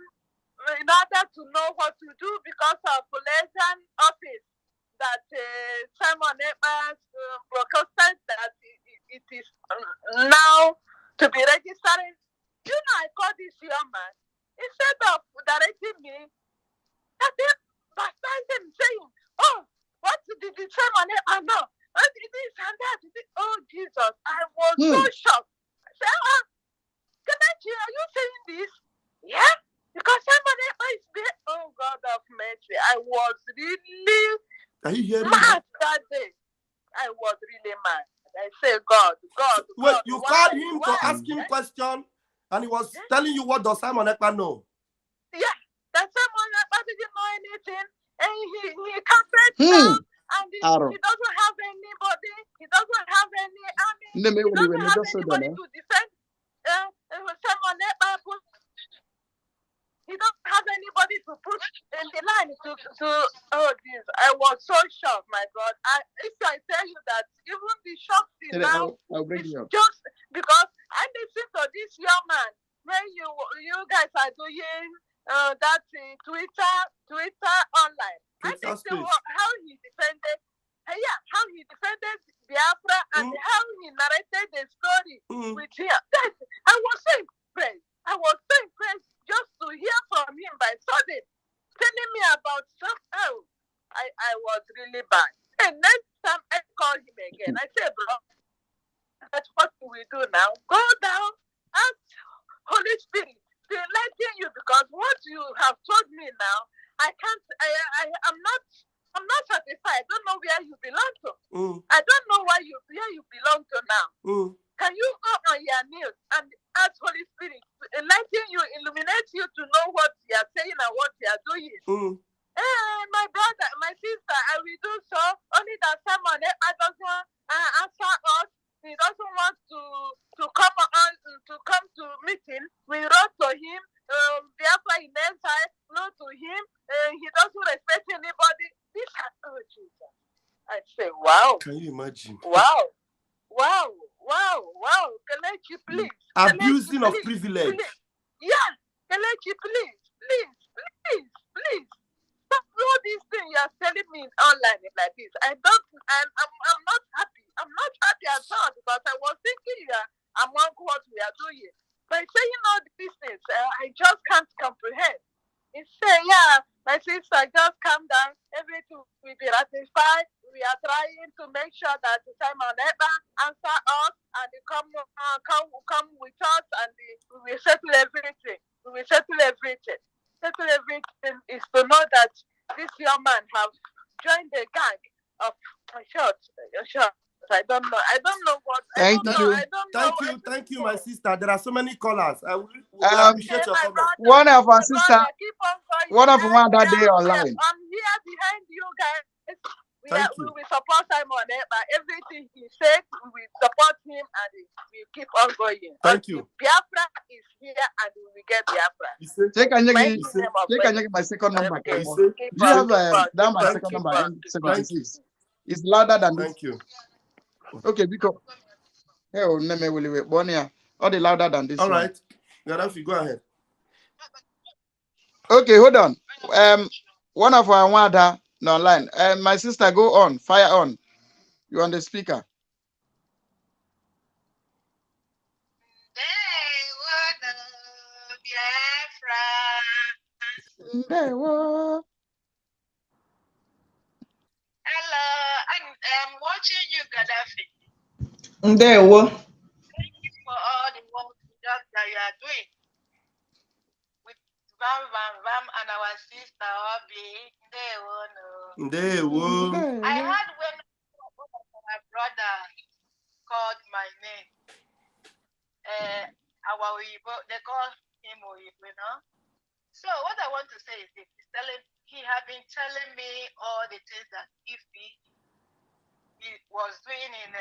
in order to know what to do because of Malaysian office that Simon Evans broadcasted that it is now to be registering. You know, I called this young man. Instead of directing me, I did baptizing saying, oh, what did the Simon Evans know? What did this and that? Oh, Jesus, I was so shocked. I said, Kelechi, are you saying this? Yeah, because somebody is there. Oh, God of mercy. I was really mad that day. I was really mad. I said, God. Wait, you called him why? to ask him question, and he was telling you what does Simon Ekpa know? Yeah, that Simon Ekpa didn't know anything, and he can't down, and he doesn't have anybody. He doesn't have any army. He doesn't have anybody to defend. Simon Ekpa. He doesn't have anybody to put in the line to oh this. I was so shocked, my God. If I tell you that even the shock thing now is just because I listen to this young man when you guys are doing that Twitter online. I listen how he defended how he defended Biafra and how he narrated the story with him. I was so impressed. I was so impressed just to hear from him by sudden telling me about something. I was really bad. And next time I call him again, I say, bro, that's what we do now. Go down, ask Holy Spirit to enlighten you because what you have told me now, I can't. I'm not satisfied. I don't know where you belong to. I don't know where you belong to now. Can you go on your knees and ask Holy Spirit to enlighten you, illuminate you to know what you are saying and what you are doing? My brother, my sister, I will do so. Only that someone doesn't answer us. He doesn't want to come on to meeting. We wrote to him. Therefore, in exile, wrote to him. He doesn't respect anybody. This oh Jesus! I say, wow. Can you imagine? Wow. Kelechi, please. Abusing Kelechi, of privilege. Please. Yeah, Kelechi, please. Stop all these things you are telling me online like this. I'm not happy. I'm not happy at all because I was thinking you are among what we are doing. By saying all these things, I just can't comprehend. It's say, yeah, my sister, just calm down. Everything will be ratified. We are trying to make sure that the Simon Ekpa answer us and they come with us and we will settle everything. Settle everything is to know that this young man have joined the gang of short. I don't know what. Thank you, my sister. There are so many callers. We appreciate your comment. One of our sister, one that day online. I'm here behind you guys. We will support Simon Ekpa. Everything he said, we will support him and we keep on going. Thank you. Biafra is here and we will get Biafra. Take my second number. Do you have that my second number? 76. It's louder than this. Thank you. Okay, because all the louder than this. All right. Gaddafi, go ahead. Okay, hold on. One of our Wada online. My sister, go on, fire on. You on the speaker. Hello, I'm watching you, Gaddafi. Ndewo. Thank you for all the work that you are doing with Vam and our sister Obi. Ndewo. I heard when my brother called my name. They call him Oyibo, you know. So what I want to say is this: he had been telling me all the things that he was doing in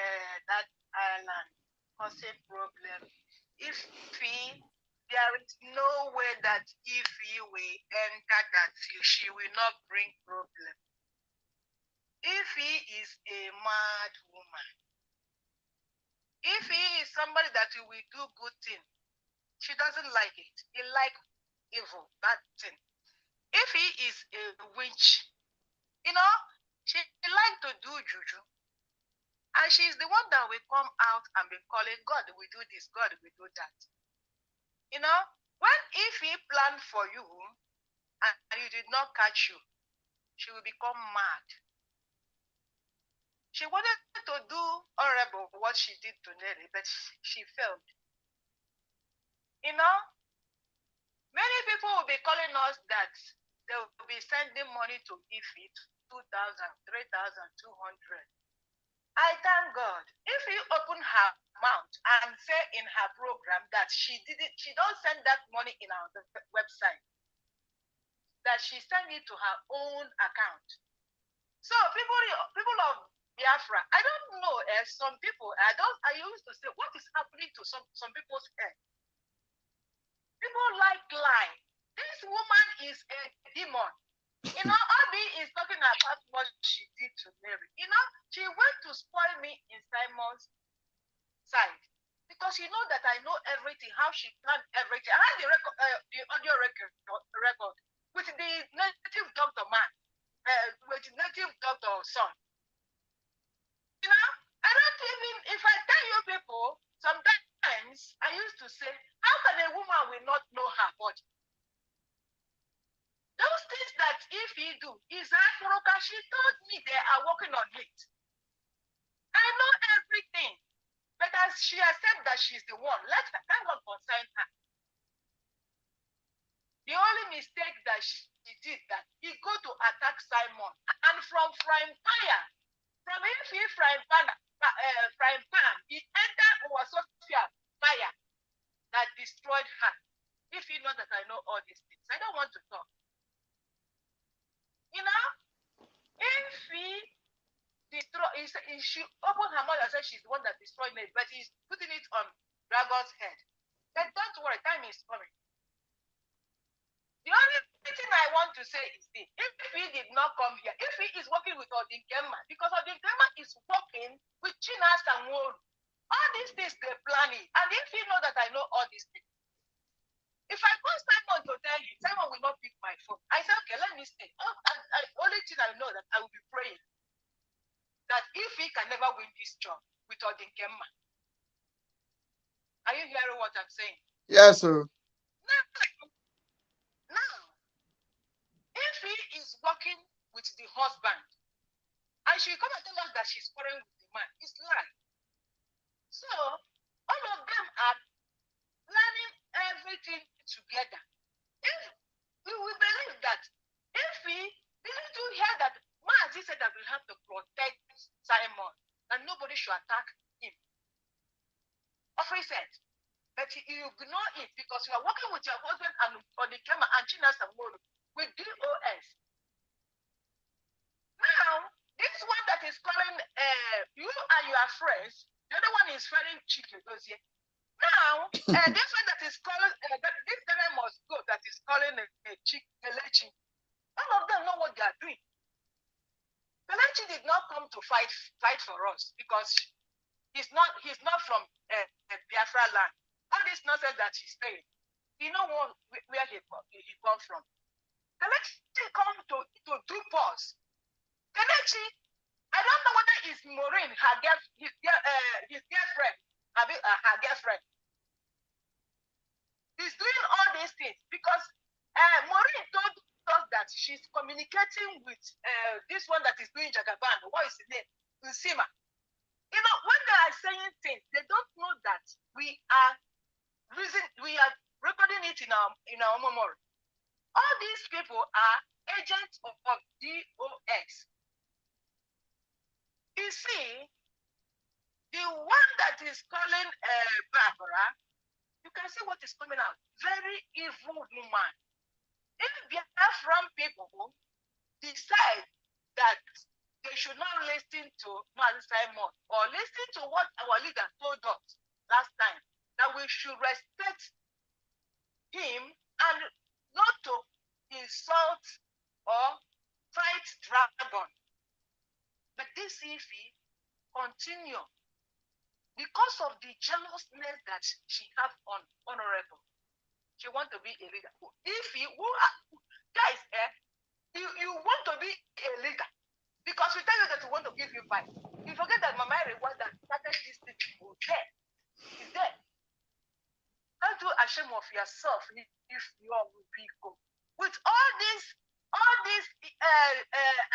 that island, causing problems. If there is no way that if he will enter that she will not bring problem. If he is a mad woman, if he is somebody that will do good thing, she doesn't like it. He like evil, bad thing. If he is a witch, she like to do juju. And she's the one that will come out and be calling, God will do this, God will do that. When if he planned for you and you did not catch you, she will become mad. She wanted to do horrible what she did to Nelly, but she failed. Many people will be calling us that they will be sending money to Ify, 2,000, 3,200. I thank God. If you open her mouth and say in her program that she don't send that money in our website, that she sent it to her own account. So people of Biafra, I don't know, some people, I used to say, what is happening to some people's head? People like lie. This woman is a demon. Obi is talking about what she did to Mary. She went to spoil me in Simon's side because you know that I know everything, how she planned everything. I had the audio record with the native doctor man, with the native doctor son. I don't even, if I tell you people, sometimes I used to say, how can a woman will not know her body? Those things that if he do, is Afroka, she told me they are working on it. I know everything. But as she has said that she's the one, let one concern her. The only mistake that she did that he go to attack Simon, and from frying fire, from if he frying pan, he entered our Sophia fire that destroyed her. If you know that I know all these things, I don't want to talk. If he destroy, she opened her mouth and said she's the one that destroyed me, but he's putting it on Dragon's head. But don't worry, time is coming. The only thing I want to say is this: if he did not come here, if he is working with Odinkema, because Odinkema is working with Chinas and Wolu, all these things they planning, and if he know that I know all these things, if I call Simon to tell you, Simon will not pick my phone. I say, okay, let me stay. Only thing I know that I will be praying that if he can never win this job with Odinkema. Are you hearing what I'm saying? Yes, sir. Now, if he is working with the husband, and she come and tell us that she's quarreling with the man, it's lie. So, all of them are planning everything together. If we will believe that, if we didn't hear that Mazi said that we have to protect Simon, and nobody should attack him. Offrey said, but you ignore it because you are working with your husband and Odinkema and Chinas and Molo with DOS. Now, this one that is calling you and your friends, the other one is friending Chikedozie. Now, this one that is calling, this guy must go, that is calling Kelechi. All of them know what they are doing. Kelechi did not come to fight for us because he's not from Biafra land. All this nonsense that he's saying, he know where he come from. Kelechi come to do pause. Kelechi, I don't know whether it's Maureen, his girlfriend, her girlfriend. He's doing all these things because Maureen told us that she's communicating with this one that is doing Jagaban. What is his name? Usima. When they are saying things, they don't know that we are recording it in our memory. All these people are agents of DOS. You see, the one that is calling Barbara, you can see what is coming out. Very evil woman. If Biafran people decide that they should not listen to Mazi Simon or listen to what our leader told us last time, that we should respect him and not to insult or fight dragon. But this Ifi continue because of the jealousness that she have on Honorable. She want to be a leader. If you guys, you want to be a leader because we tell you that we want to give you fight. You forget that Mama Reward that started this thing is there. Don't do ashamed of yourself if you are with people. With all these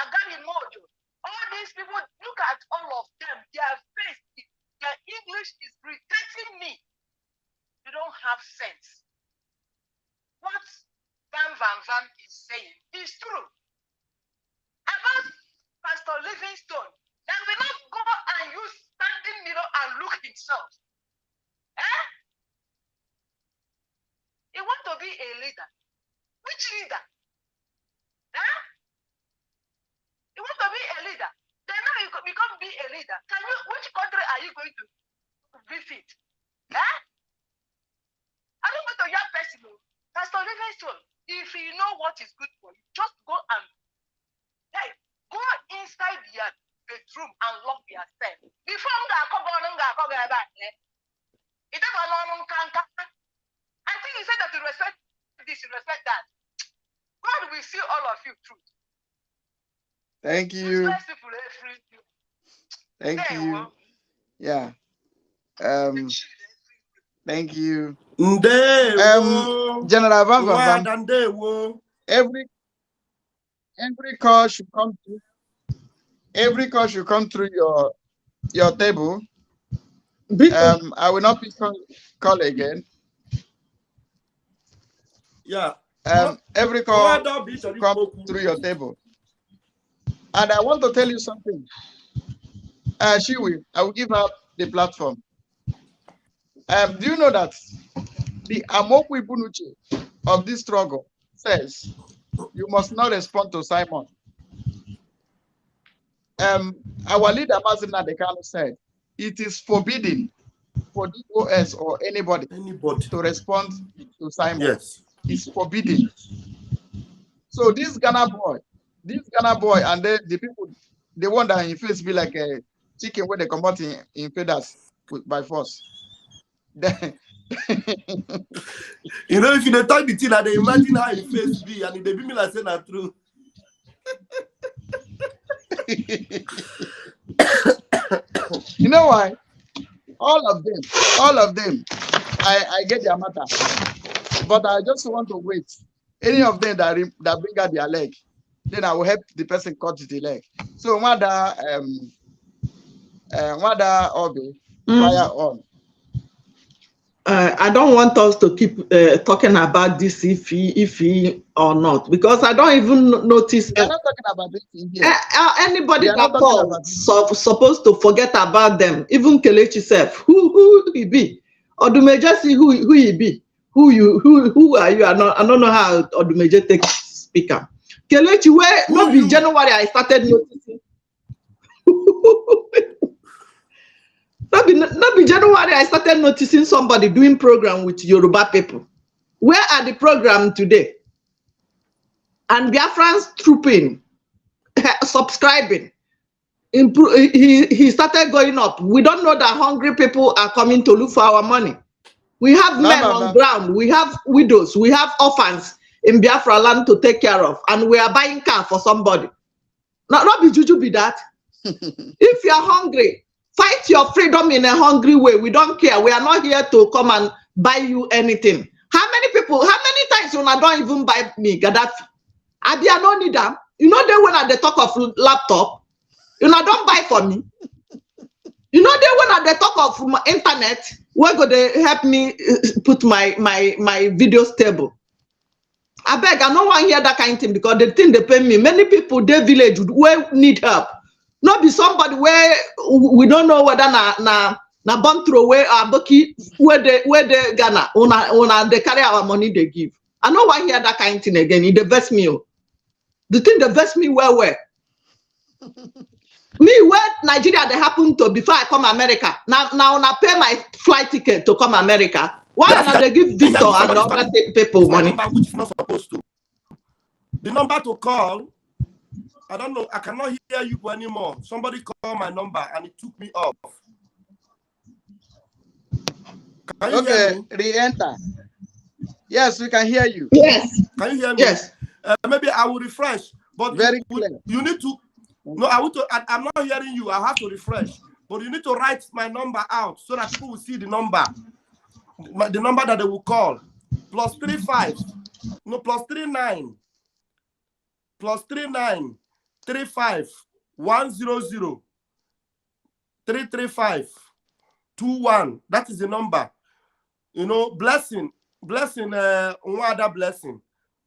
Agami Mojo, all these people, look at all of them, their face, their English is irritating me. You don't have sense. What Van is saying is true. About Pastor Livingstone, that will not go and use standing mirror and look himself. You want to be a leader. Which leader? You want to be a leader. Then now you become be a leader. Which country are you going to visit? I don't want to young person. Pastor Livingstone, if you know what is good for you, just go and go inside your bedroom and lock yourself. Before I think you said that you respect this, you respect that. God will see all of you through. Thank you. Thank you. Yeah. Thank you. General Van. Every call should come through. Every call should come through your table. I will not be call again. Yeah. Every call should come through your table. And I want to tell you something. She will. I will give her the platform. Do you know that the Amokwi Bunuchi of this struggle says you must not respond to Simon? Our leader, Mazina Dekano, said it is forbidden for DOS or anybody to respond to Simon. Yes. It's forbidden. So this Ghana boy, and then the people, they want that in face be like a chicken where they come out in feathers by force. You know, if you talk the thing, they imagine how his face be, and they be me like saying that true. You know why? All of them, I get their matter, but I just want to wait. Any of them that bring out their leg, then I will help the person cut the leg. So Wada Obi, fire on. I don't want us to keep talking about this if he or not, because I don't even notice. We're not talking about this here. Anybody that calls supposed to forget about them. Even Kelechi self, who he be? Odumeje see who he be? Who are you? I don't know how Odumeje takes speaker. Kelechi, where not be January I started noticing. Not be January I started noticing somebody doing program with Yoruba people. Where are the program today? And Biafrans trooping, subscribing. He started going up. We don't know that hungry people are coming to look for our money. We have men on ground. We have widows. We have orphans in Biafra land to take care of. And we are buying car for somebody. Not be juju be that. If you are hungry, fight your freedom in a hungry way. We don't care. We are not here to come and buy you anything. How many times you don't even buy me, Gaddafi? I don't need them. You know, they when they talk of laptop, you know, don't buy for me. You know, they when they talk of internet, where go they help me put my video stable? I beg, I don't want to hear that kind of thing because they think they pay me. Many people, their village where need help. Not be somebody where we don't know whether na bomb throw away or bucky where they Ghana on they carry our money they give. I don't want to hear that kind of thing again. It divest me. The thing divest me where. Me where Nigeria they happen to before I come America. Now I pay my flight ticket to come America. Why not they give Victor and other people money? Number which is not supposed to. The number to call, I don't know, I cannot hear you anymore. Somebody called my number and it took me off. Can you hear me? Re-enter. Yes, we can hear you. Yes. Can you hear me? Yes. Maybe I will refresh, but Very clear. You need to. No, I'm not hearing you. I have to refresh, but you need to write my number out so that people will see the number that they will call. +35, no, +39, +39 35 100 335 21. That is the number. You know, blessing. Nwada blessing.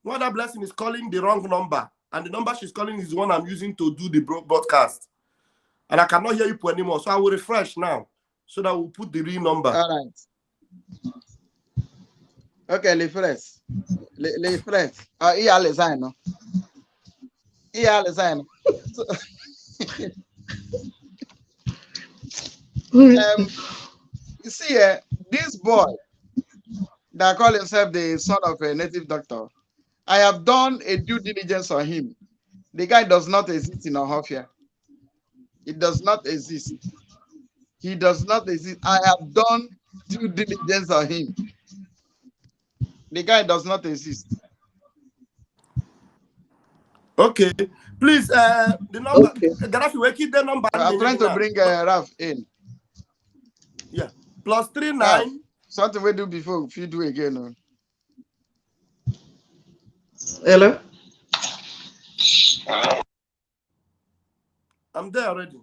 Nwada blessing is calling the wrong number, and the number she's calling is the one I'm using to do the broadcast. And I cannot hear you anymore, so I will refresh now so that we'll put the real number. All right. Okay, refresh. Refresh. No. You see, this boy that call himself the son of a native doctor, I have done a due diligence on him. The guy does not exist in Ohofia. It does not exist. He does not exist. I have done due diligence on him. The guy does not exist. Okay, please, the number. Gaddafi, we keep the number. I'm trying to bring Raf in. Yeah, +39. Something we do before, if you do again. No? Hello? I'm there already.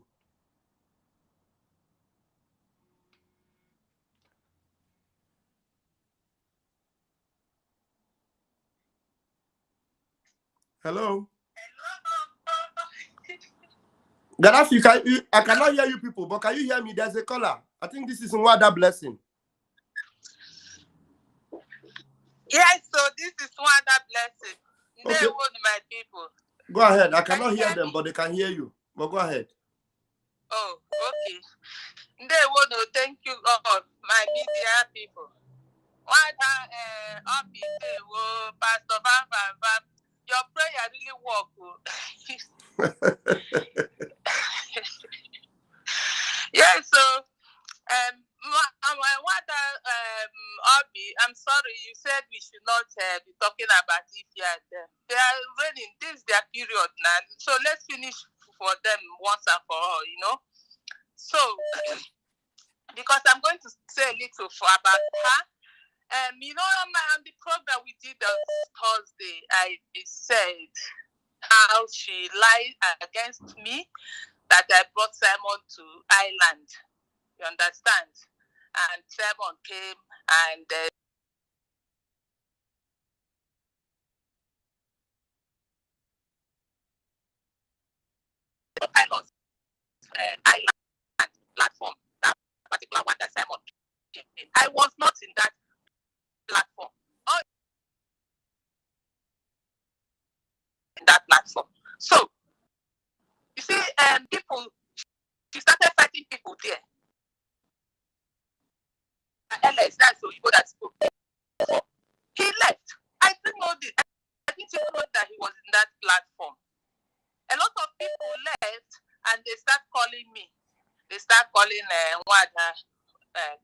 Hello? Gaddafi, I cannot hear you people, but can you hear me? There's a caller. I think this is Nwada blessing. Yes, so this is Nwada blessing. Okay. They want my people. Go ahead. I cannot hear them, but they can hear you. But go ahead. Oh, okay. They want to thank you, God, my media people. Nwada, Pastor Van, your prayer really work. Yeah, so I'm sorry, you said we should not be talking about Ify and them. They are raining. This is their period now. So let's finish for them once and for all, you know. So, because I'm going to say a little about her. You know, on the program we did on Thursday, I said how she lied against me, that I brought Simon to Ireland. You understand? And Simon came and Ireland platform, that particular one that Simon came in. I was not in that platform. In that platform. So, you see, people, she started fighting people there. LS, that's the people that spoke. He left. I didn't know this. I didn't even know that he was in that platform. A lot of people left and they start calling me. They start calling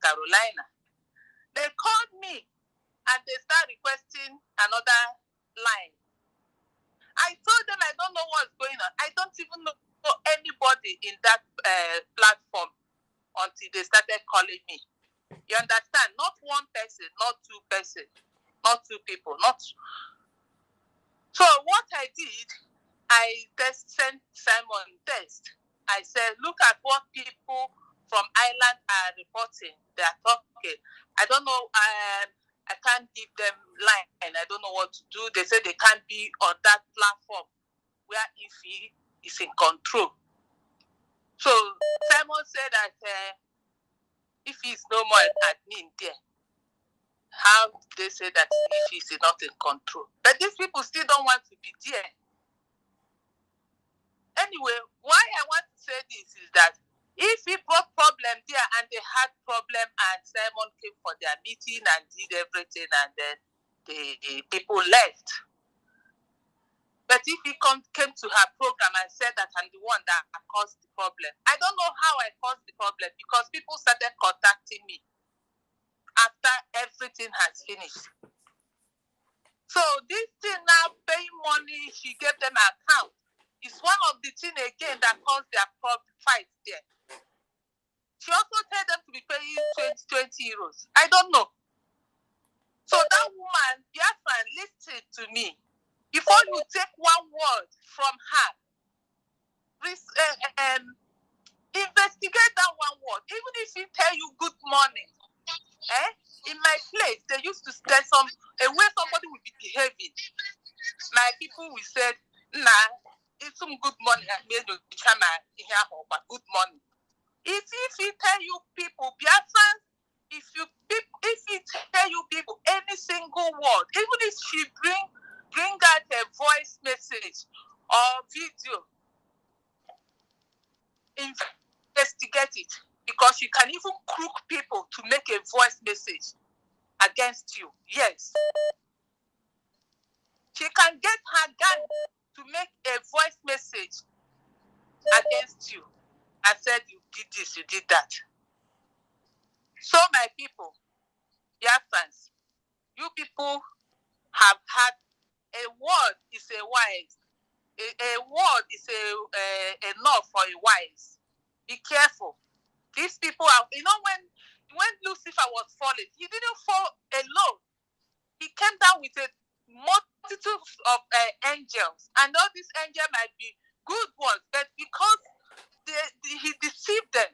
Carolina. They called me and they start requesting another line. I told them I don't know what's going on. I don't even know anybody in that platform until they started calling me. You understand? Not one person, not two persons, not two people, not. So what I did, I sent Simon test. I said, look at what people from Ireland are reporting. They are talking. I don't know. I can't give them line. I don't know what to do. They say they can't be on that platform where Ify is in control. So Simon said that Ify is no more admin there. How they say that Ify is not in control? But these people still don't want to be there. Anyway, why I want to say this is that If he brought problem there and they had problem and Simon came for their meeting and did everything and then the people left. But if he came to her program and said that I'm the one that caused the problem, I don't know how I caused the problem because people started contacting me after everything has finished. So this thing now paying money, she gave them an account. It's one of the things again that caused their fight there. She also told them to be paying 20 euros. I don't know. So that woman, Biafra, listen to me. Before you take one word from her, investigate that one word. Even if she tell you good morning, in my place, they used to say a way somebody would be behaving. My people will say, nah, it's some good morning. Good morning. If he tell you people, Biafran, if he tell you people any single word, even if she bring out a voice message or video, investigate it, because you can even crook people to make a voice message against you. Yes. She can get her gun to make a voice message against you. I said you did this, you did that. So my people, Biafrans, you people have had a word is a wise. A word is enough for a wise. Be careful. These people are, when Lucifer was falling, he didn't fall alone. He came down with a multitude of angels, and all these angels might be good ones, but because he deceived them,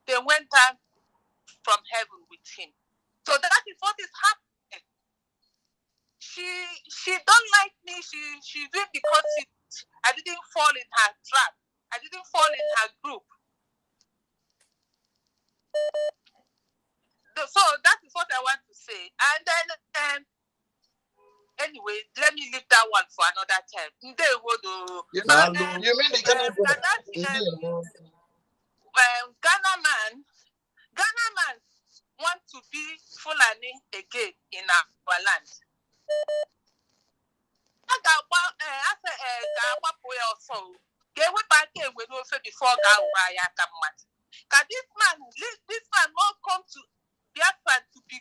they went down from heaven with him. So that is what is happening. She don't like me. She did it because I didn't fall in her trap. I didn't fall in her group. So that is what I want to say. And then anyway, let me leave that one for another time. You mean the Ghana man want to be Fulani again in our land. Before can this man won't come to Biafra to be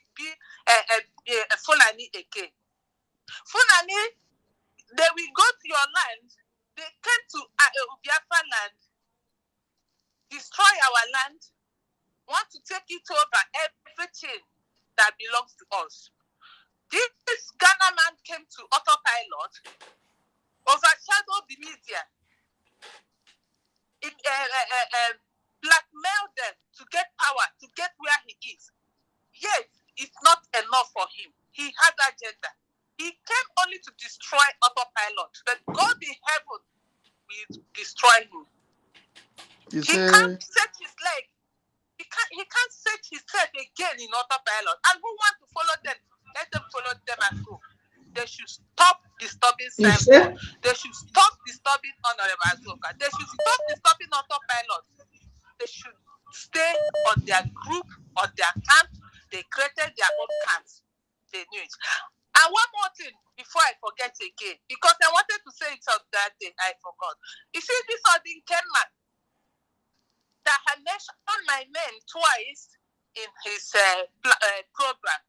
Fulani again. Fulani, they will go to your land. They came to Biafra land, destroy our land, want to take it over, everything that belongs to us. This Ghana man came to autopilot, overshadowed the media, blackmailed them to get power, to get where he is. Yes, it's not enough for him. He has agenda. He came only to destroy autopilot, but God in heaven will destroy him. He can't set his leg. He can't set his head again in autopilot. And who want to follow them? Let them follow them and go. They should stop disturbing Simon. They should stop disturbing Honorable Azoka. They should stop disturbing autopilot. They should stay on their group, on their camp. They created their own camps. They knew it. And one more thing before I forget again, because I wanted to say it on that day, I forgot. You see, this Odin man that had mentioned my name twice in his program.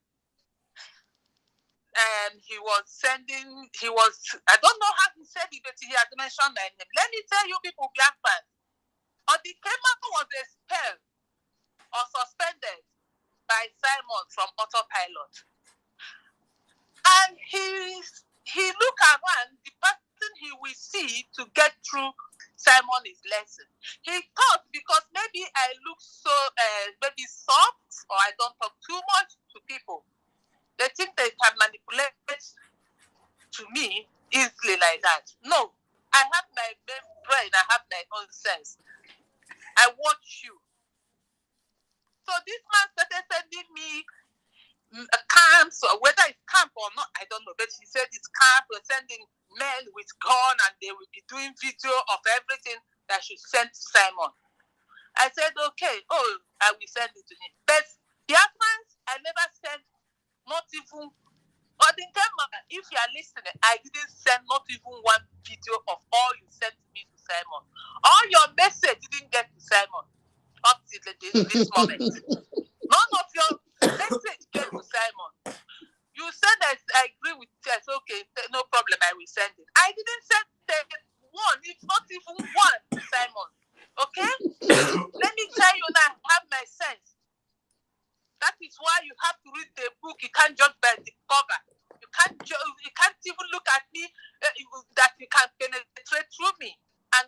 And I don't know how he said it, but he had mentioned my name. Let me tell you people, Biafra, Odikema was expelled or suspended by Simon from autopilot. And he look around, the person he will see to get through Simon's lesson. He thought because maybe I look so maybe soft or I don't talk too much to people, they think they can manipulate to me easily like that. No, I have my brain, I have my own sense. I watch you. So this man started sending me camps, or whether it's camp or not, I don't know. But he said it's camp. We're sending men with gun, and they will be doing video of everything that should send to Simon. I said, okay, I will send it to him. But Biafrans, I never sent, not even, but in terms of, if you are listening, I didn't send not even one video of all you sent to me to Simon. All your message didn't get to Simon up to this moment. None of your message came to Simon. You said I agree with you. I said, okay, no problem, I will send it. I didn't send one, it's not even one to Simon. Okay? Let me tell you now, I have my sense. That is why you have to read the book. You can't judge by the cover. You can't even look at me that you can penetrate through me. And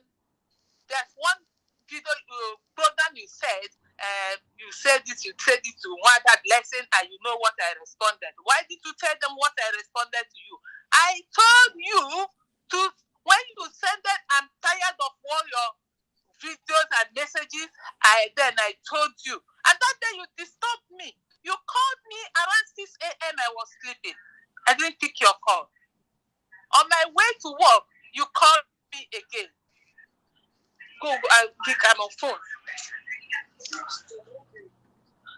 there's one video program you said this, you said it to one that lesson, and you know what I responded. Why did you tell them what I responded to you? I told you when you send it, I'm tired of all your videos and messages. I told you. And that day you disturbed me. You called me around 6 a.m. I was sleeping. I didn't pick your call. On my way to work, you called me again. Go, I'm on phone.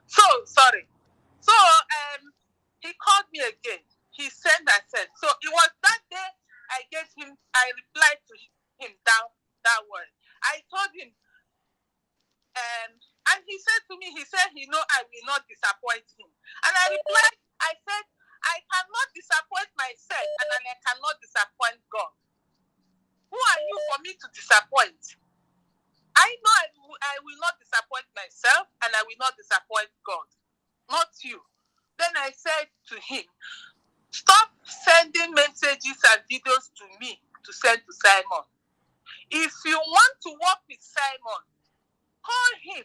So, sorry. So, he called me again. He sent. So, it was that day I replied to him that word. I told him, and he said to me, he know I will not disappoint him. And I replied, I said, I cannot disappoint myself, and I cannot disappoint God. Who are you for me to disappoint? I know I will not disappoint myself, and I will not disappoint God. Not you. Then I said to him, stop sending messages and videos to me to send to Simon. If you want to work with Simon, call him,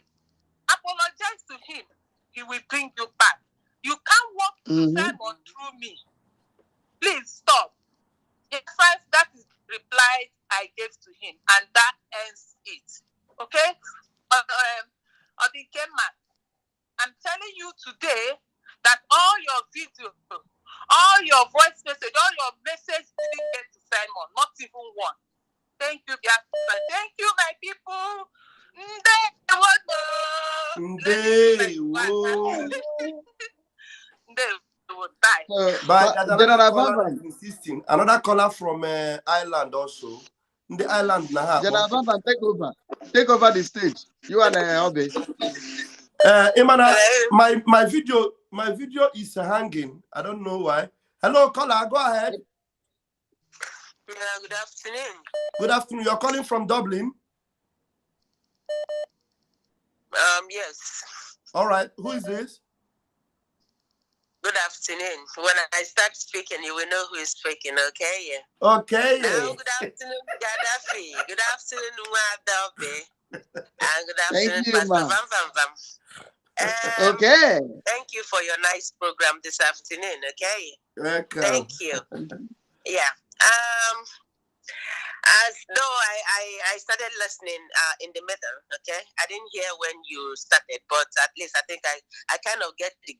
apologize to him. He will bring you back. You can't work with Simon through me. Please stop. In fact, that is the reply I gave to him, and that ends it. Okay? I'm telling you today that all your videos, all your voice message, all your message didn't get to Simon, not even one. Thank you, Biafra. Thank you, my people. They will die. But another caller is insisting. Another caller from Ireland also. In the island now. General, take over the stage. You and Obi. Imana, my video is hanging. I don't know why. Hello, caller, go ahead. Yeah, good afternoon. Good afternoon. You're calling from Dublin? Yes. All right. Who is this? Good afternoon. When I start speaking, you will know who is speaking, okay? Yeah. Okay. Now, good afternoon, Gaddafi. Good afternoon, Wadabe. And good afternoon, Pastor Vam. Okay. Thank you for your nice program this afternoon, okay? Welcome. Thank you. Yeah. As though I started listening in the middle, okay? I didn't hear when you started, but at least I think I kind of get the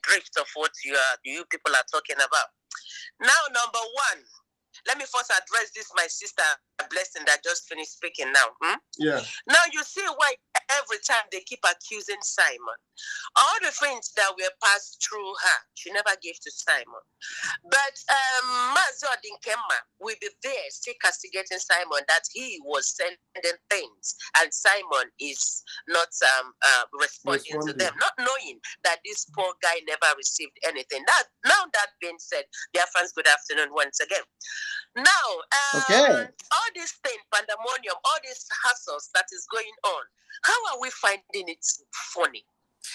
drift of what you people are talking about. Now, number one, let me first address this, my sister Blessing that just finished speaking now. Yeah. Now you see why every time they keep accusing Simon. All the things that were passed through her, she never gave to Simon. But Mazodin Kemma will be there still castigating Simon that he was sending things and Simon is not responding to them, not knowing that this poor guy never received anything. That being said, dear friends, good afternoon once again. Now, all this thing, pandemonium, all these hassles that is going on, how are we finding it funny?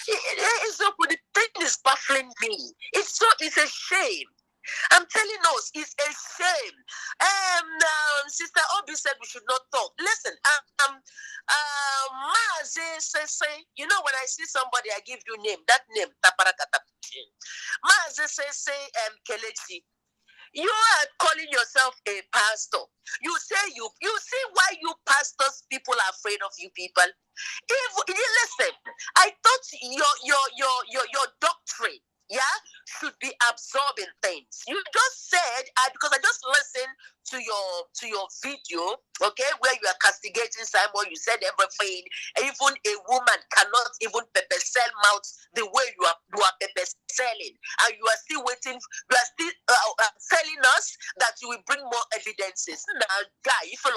The thing is baffling me. It's a shame. I'm telling us, it's a shame. Sister Obi said we should not talk. Listen, you know, when I see somebody, I give you name. That name, Taparakata. Kelechi. You are calling yourself a pastor. You see why you pastors people are afraid of you people. Listen, I thought your doctrine, should be absorbing things. You just said, because I just listened to your video, okay, where you are castigating Simon, you said everything. Even a woman cannot even pepper sell mouth the way you are pepper selling, and you are still waiting. You are still telling us that you will bring more evidences. Now, guy, if you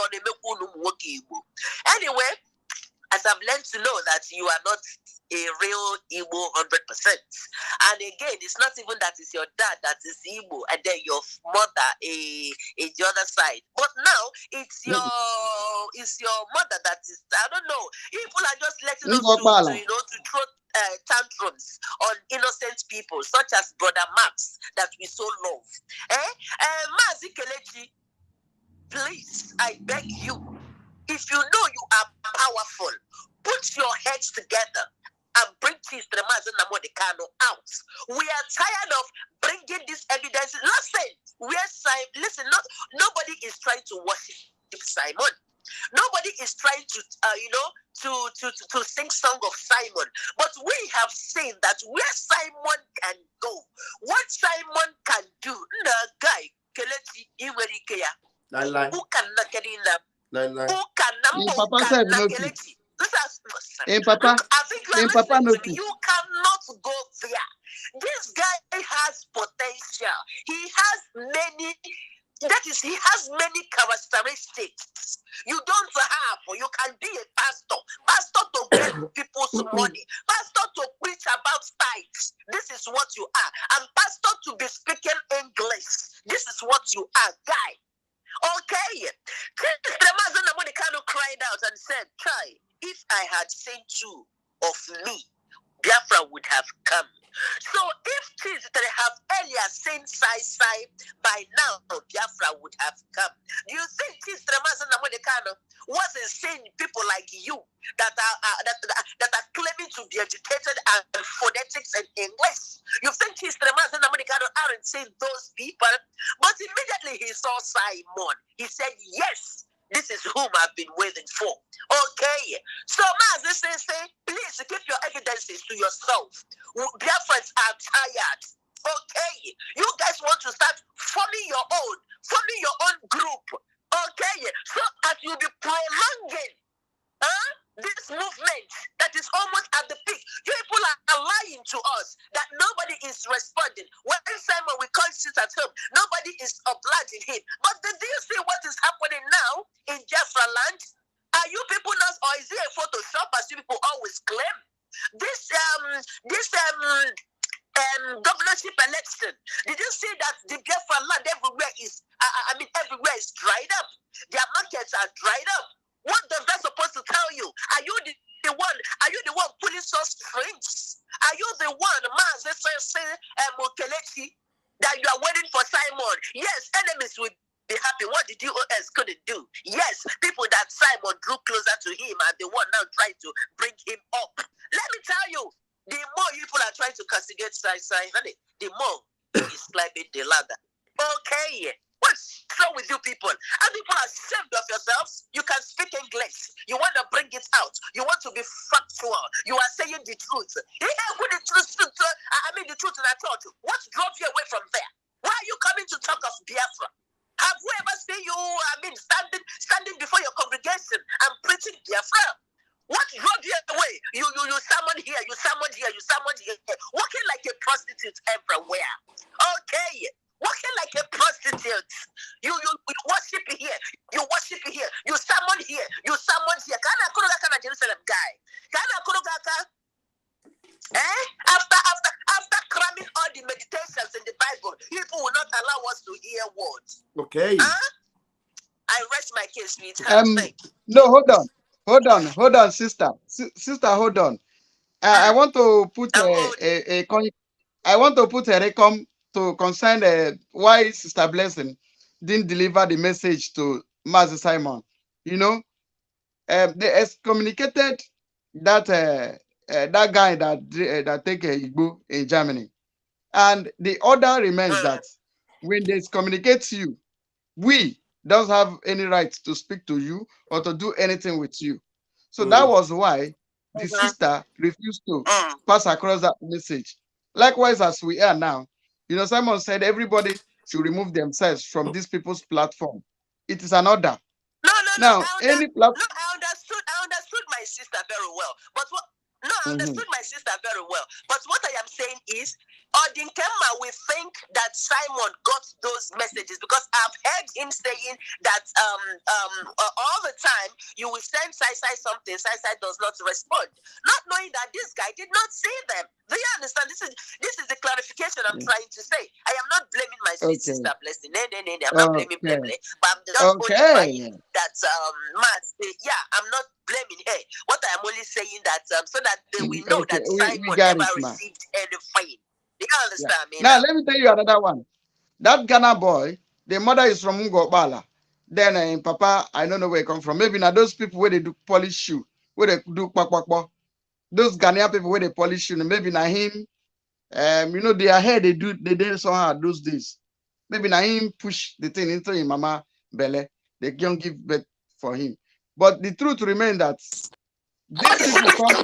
anyway, as I've learned to know that you are not a real Igbo 100%. And again, it's not even that it's your dad that is Igbo and then your mother is the other side. But now it's your mother that is, I don't know. People are just letting us to throw tantrums on innocent people, such as Brother Max that we so love. Mazi Kelechi, please, I beg you. If you know you are powerful, put your heads together and bring Chief Tremazin Namodekano out. We are tired of bringing this evidence. Listen, nobody is trying to worship Simon. Nobody is trying to sing song of Simon. But we have seen that where Simon can go, what Simon can do, guy, Kelechi Iwerikeya, who cannot get in the Papa said no. Papa, you cannot go there. This guy has potential. He has many characteristics you don't have. You can be a pastor to get people's money, pastor to preach about tithes. This is what you are. And pastor to be speaking English. This is what you are, guy. Okay. The Monicano cried out and said, "Try, if I had seen two of me, Biafra would have come." So if they have earlier seen Sai by now, Biafra would have come. Do you think Monicano wasn't seeing people like you that are claiming to be educated and phonetics and English? You think Monicano aren't seeing those people? But immediately he saw Simon. He said, "Yes, this is whom I've been waiting for." Okay. So, Mazi say, please keep your evidences to yourself. Biafrans are tired. Okay. You guys want to start forming your own group. Okay. So as you'll be prolonging this movement that is almost at the peak. You people are lying to us that nobody is responding. When Simon we call sit at home, nobody is obliging him. But do you see what is happening now in Biafra land? Are you people not, or is it a Photoshop as you people always claim? This governorship election, did you see that the Biafra land everywhere is everywhere is dried up? Their markets are dried up. What does that supposed to tell you? Are you the one pulling so strings? Are you the one, Mokelechi, that you are waiting for Simon? Yes, enemies will be happy. What did UOS couldn't do? Yes, people that Simon drew closer to him are the one now trying to bring him up. Let me tell you, the more people are trying to castigate Simon, the more he's climbing the ladder. Okay. What's wrong with you people? And people are ashamed of yourselves. You can speak English. You want to bring it out. You want to be factual. You are saying the truth. The truth in that thought. What drove you away from there? Why are you coming to talk of Biafra? Have we ever seen you, standing before your congregation and preaching Biafra? What drove you away? You summoned here, you summoned here, you summoned here. Walking like a prostitute everywhere. Okay. Walking like a prostitute. You worship here. You worship here. You summon here. You summon here. Kana Jerusalem guy. After cramming all the meditations in the Bible, people will not allow us to hear words. Okay. I rest my case, sweet. No, hold on, sister. Sister, hold on. I want to put I want to put a recom to concern why Sister Blessing didn't deliver the message to Master Simon. You know, they excommunicated that that guy that take Igbo in Germany, and the order remains that when they excommunicate you, we don't have any right to speak to you or to do anything with you. So that was why the sister refused to pass across that message. Likewise, as we are now, you know, Simon said everybody should remove themselves from these people's platform. it is an order. No. Now, any platform. No, I understood my sister very well. But what? No, I understood my sister very well. But what I am saying is, Odinkema will think that Simon got those messages because I've heard him saying that all the time you will send Sai something, Sai does not respond, not knowing that this guy did not see them. Do you understand? This is the clarification I'm trying to say. I am not blaming my sweet sister, blessing. No, I'm not blaming Blame, but I'm just only trying that I'm not blaming her. What I am only saying that so that they will know that Simon never received anything. You understand me? Now, let me tell you another one. That Ghana boy, the mother is from Ngobala. Then Papa, I don't know where he come from. Maybe now those people where they do polish shoe, where they do kwak. Those Ghanaian people where they polish shoe, maybe now him, their hair they did so hard those days. Maybe now him push the thing into his mama belly. They can't give birth for him. But the truth remains that these people come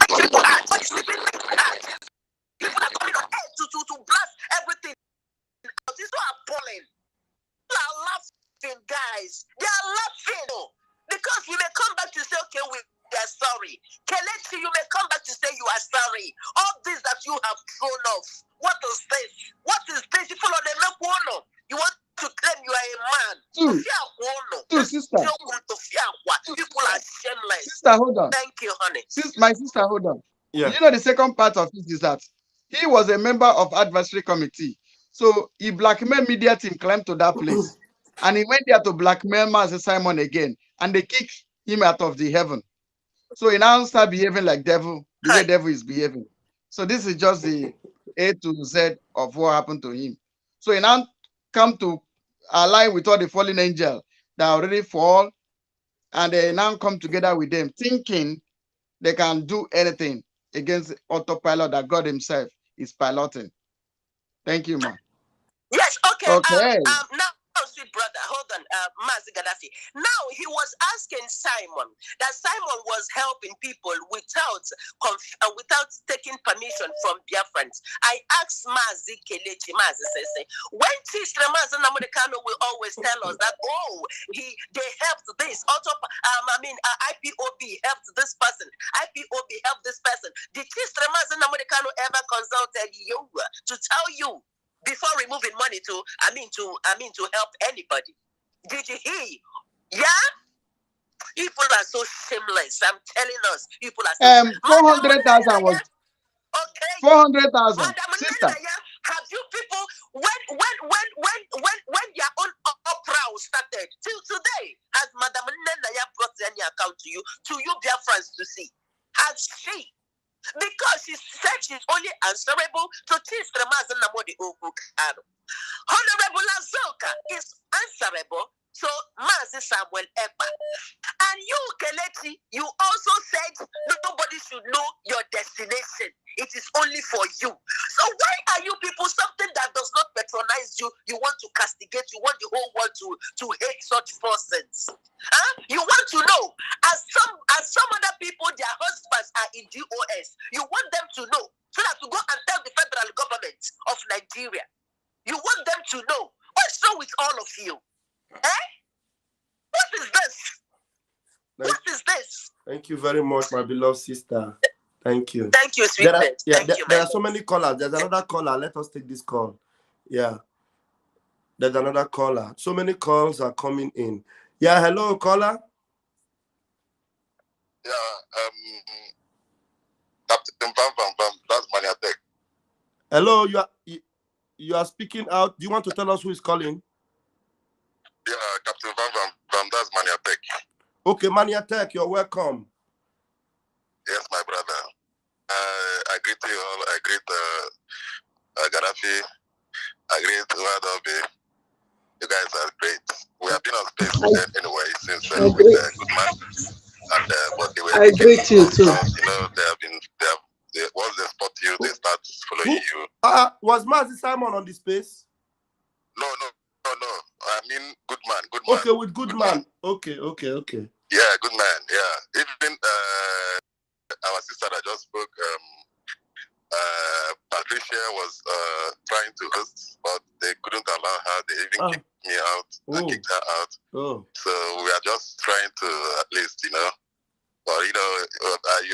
to blast everything. It's so appalling. People are laughing, guys. They are laughing because you may come back to say, okay, we are sorry. Kelechi, you may come back to say you are sorry. All this that you have thrown off. What is this? What is this? You follow the make. You want to claim you are a man. Two sister. People are shameless. Sister, hold on. Thank you, honey. My sister, hold on. Yeah. You know the second part of it is that he was a member of advisory committee. So he blackmailed media team climbed to that place. And he went there to blackmail Master Simon again. And they kicked him out of the heaven. So he now started behaving like devil, the way devil is behaving. So this is just the A to Z of what happened to him. So he now come to align with all the fallen angels that already fall. And they now come together with them, thinking they can do anything against the autopilot that God himself is piloting. Thank you, ma. Yes, okay. Now, sweet brother, hold on, Mazi Gaddafi. Now, he was asking Simon that Simon was helping people without taking permission from Biafrans. I asked Mazi Kelechi, Mazi says, when Tisra Mazi Namonikano will always tell us that, they helped this, IPOB helped this person, IPOB helped this person. Did Tisra Mazi Namonikano ever consulted you to tell you before removing money to help anybody? Did you hear? Yeah? People are so shameless. I'm telling us, people are so 400,000 was okay. 400,000. Sister, have you people when their own opera started till today? Has Madam Naya brought any account to you Biafrans to see? Has she? Because she said she's only answerable to Tisremaz Namodi Ogukano. Honorable Azoka is answerable to Mazi Samuel Ekpa. And you, Kelechi, you also said nobody should know your destination. It is only for you. So why are you people something that does not patronize you? You want to castigate, you want the whole world to hate such persons. Huh? You want to know, as some other people, their husbands are in DOS. You want them to know, so that to go and tell the federal government of Nigeria. You want them to know. What's wrong with all of you? Eh? What is this? What is this? Thank you very much, my beloved sister. Thank you. Thank you, sweetheart. There are so many callers. There's another caller. Let us take this call. Yeah. There's another caller. So many calls are coming in. Yeah, hello, caller. Yeah, Captain Bam, that's Maniatek. Hello, you are speaking out. Do you want to tell us who is calling? Yeah, Captain Bam, that's Maniatek. Okay, Maniatek, you're welcome. Yes, my brother. I greet you all. I greet Gaddafi. I greet Wadobe. You guys are great. We have been on space anyway since with Good Man. And what they were I greet you too. Once they spot you, they start following you. Was Mazi Simon on the space? No. I mean, Good Man. Okay, with Good Man. Okay. Yeah, Good Man. Yeah. Even our sister that just spoke, Patricia was trying to host, but they couldn't allow her. They even kicked me out. and kicked her out. So we are just trying to at least, well, you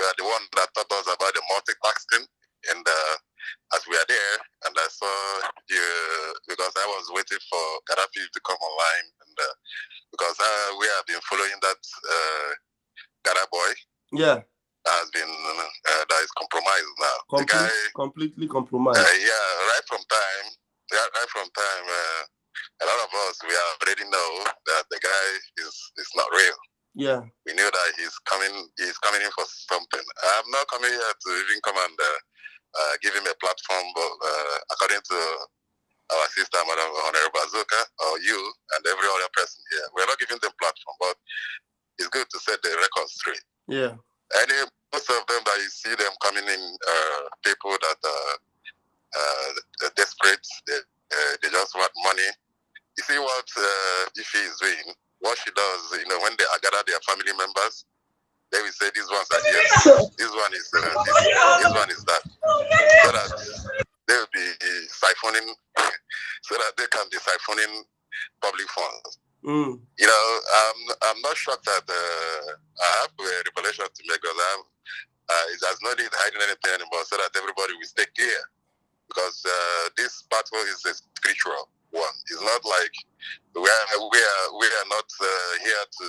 are the one that taught us about the multitasking, and as we are there, and I saw you because I was waiting for Gaddafi to come online, and because we have been following that Gadda boy. Yeah. Has been that is compromised now. The guy completely compromised. Right from time. A lot of us we already know that the guy is not real. Yeah. We knew that he's coming in for something. I'm not coming here to even come and give him a platform, but according to our sister, Madam Honorable Azuka, or you and every other person here, we're not giving them platform, but it's good to set the record straight. Yeah. Most of them that you see them coming in, people that are desperate, they just want money. You see what Ife is doing? What she does, when they gather their family members, they will say these ones are here, this one is this one is that, so that they will be siphoning, so that they can be siphoning public funds. I'm not shocked that I have a revelation to make, because it has no need hiding anything anymore, so that everybody will stay clear. Because this battle is a spiritual one. It's not like we are not here to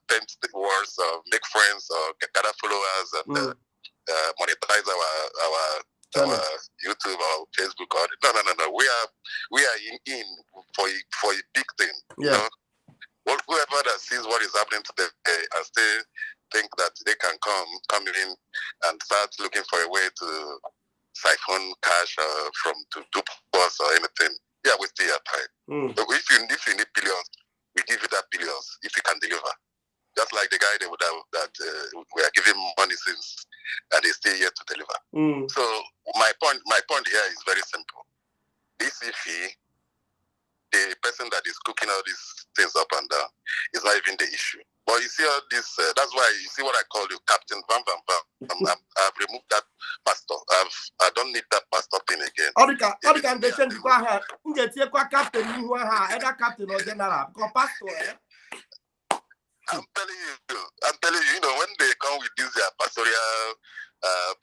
paint the words or make friends or gather followers and monetize our YouTube or Facebook. No. We are in for a big thing. Yeah. Whoever that sees what is happening today and still think that they can come in and start looking for a way to siphon cash to dupe us or anything, we still have time. But if you need billions, we give you that billions if you can deliver. Just like the guy that we are giving money since, and he's still yet to deliver. So my point here is very simple. This Ife, the person that is cooking all these things up and down, is not even the issue. But you see all this, that's why you see what I call you Captain Bam Bam Bam. I've removed that pastor. I don't need that pastor thing again. They change captain, either captain or general, because pastor, I'm telling you, when they come with this pastoral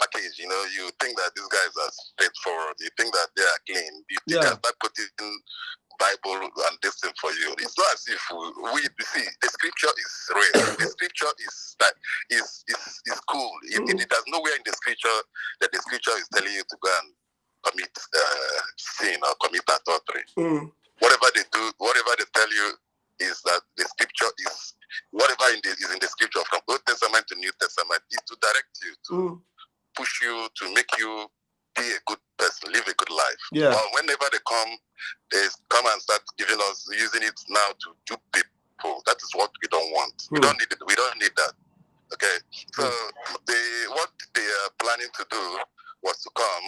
package, you think that these guys are straightforward. You think that they are clean. You think that start putting Bible and this thing for you. It's not as if we see the scripture is real. The scripture is cool. There's nowhere in the scripture that the scripture is telling you to go and commit sin or commit adultery. Whatever they do, whatever they tell you is that the scripture is whatever is in the scripture from Old Testament to New Testament is to direct you, to push you, to make you be a good person, live a good life. Yeah. But whenever they come and start giving us, using it now to dupe people. That is what we don't want. We don't need it. We don't need that. Okay. So what they are planning to do was to come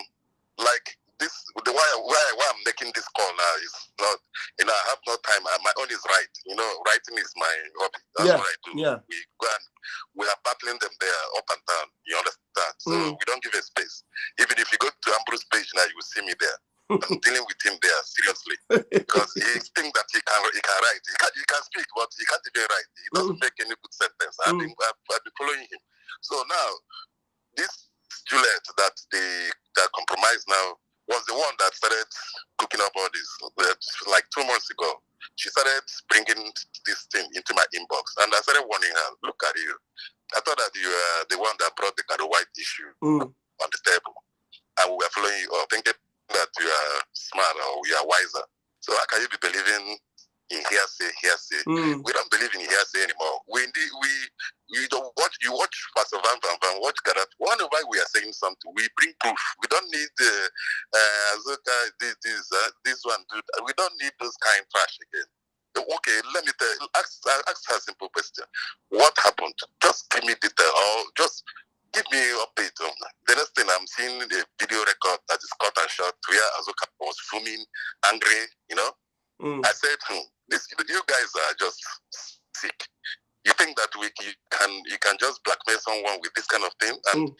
like this. Why I'm making this call now is not. I have no time. My own is right. Writing is my hobby. That's what I do. Yeah. We go and we are battling them there up and down. You understand? So we don't give a space. Even if you go to Ambrose's page now, you will see me there. I'm dealing with him there seriously because he thinks that he can write. He can speak, but he can't even write. He doesn't make any good sentence. I've been following him. So now this Juliet that compromised now was the one that started cooking up all this. Like 2 months ago, she started bringing this thing into my inbox, and I started warning her. Look at you. I thought that you were the one that brought the Gado White issue on the table, and we were following you up, thinking that you are smart or you are wiser. So how can you be believing in hearsay? We don't believe in hearsay anymore. You don't watch. You watch Pastor Van watch Gadat. Whenever we are saying something, we bring proof. We don't need Azuka, this one. We don't need those kind of trash again. Okay, let me tell you. Ask her a simple question. What happened? Just give me detail, or just give me an update on that. The next thing I'm seeing a video record that is cut and shot where Azuka was fuming, angry, I said, you guys are just sick. You think that you can just blackmail someone with this kind of thing? And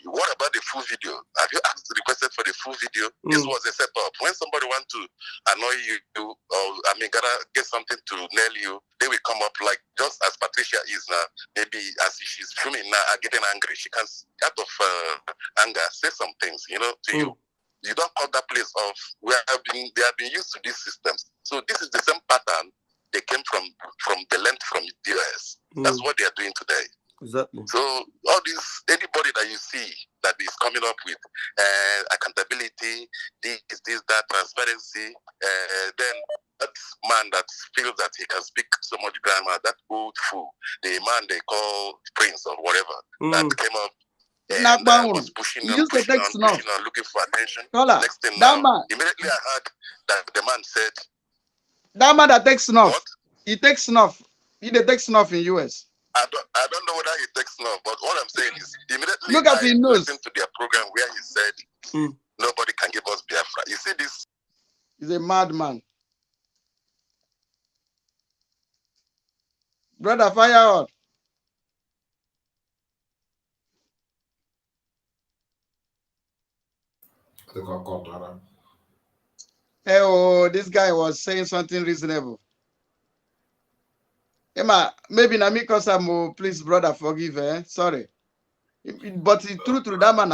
what about the full video? Have you requested for the full video? This was a setup. When somebody wants to annoy you gotta get something to nail you. They will come up like just as Patricia is now. Maybe as she's filming now, getting angry, she can out of anger say some things, to you. You don't call that place off. They have been used to these systems. So this is the same pattern they came from the land from the US. That's what they are doing today. Exactly. So all this, anybody that you see that is coming up with accountability, this, that, transparency, then that man that feels that he can speak so much grammar, that old fool, the man they call Prince or whatever, that came up and was pushing on, looking for attention. Next thing now, immediately I heard that the man said, that man that takes snuff, what? He takes snuff. He takes snuff in US. I don't know whether he takes snuff, but what I'm saying is immediately look at his nose. Listened to their program where he said nobody can give us Biafra. You see this? He's a madman. Brother, fire on. Hey, oh, this guy was saying something reasonable. Emma, maybe Namiko Samo, please, brother, forgive, sorry. But it's true to that man.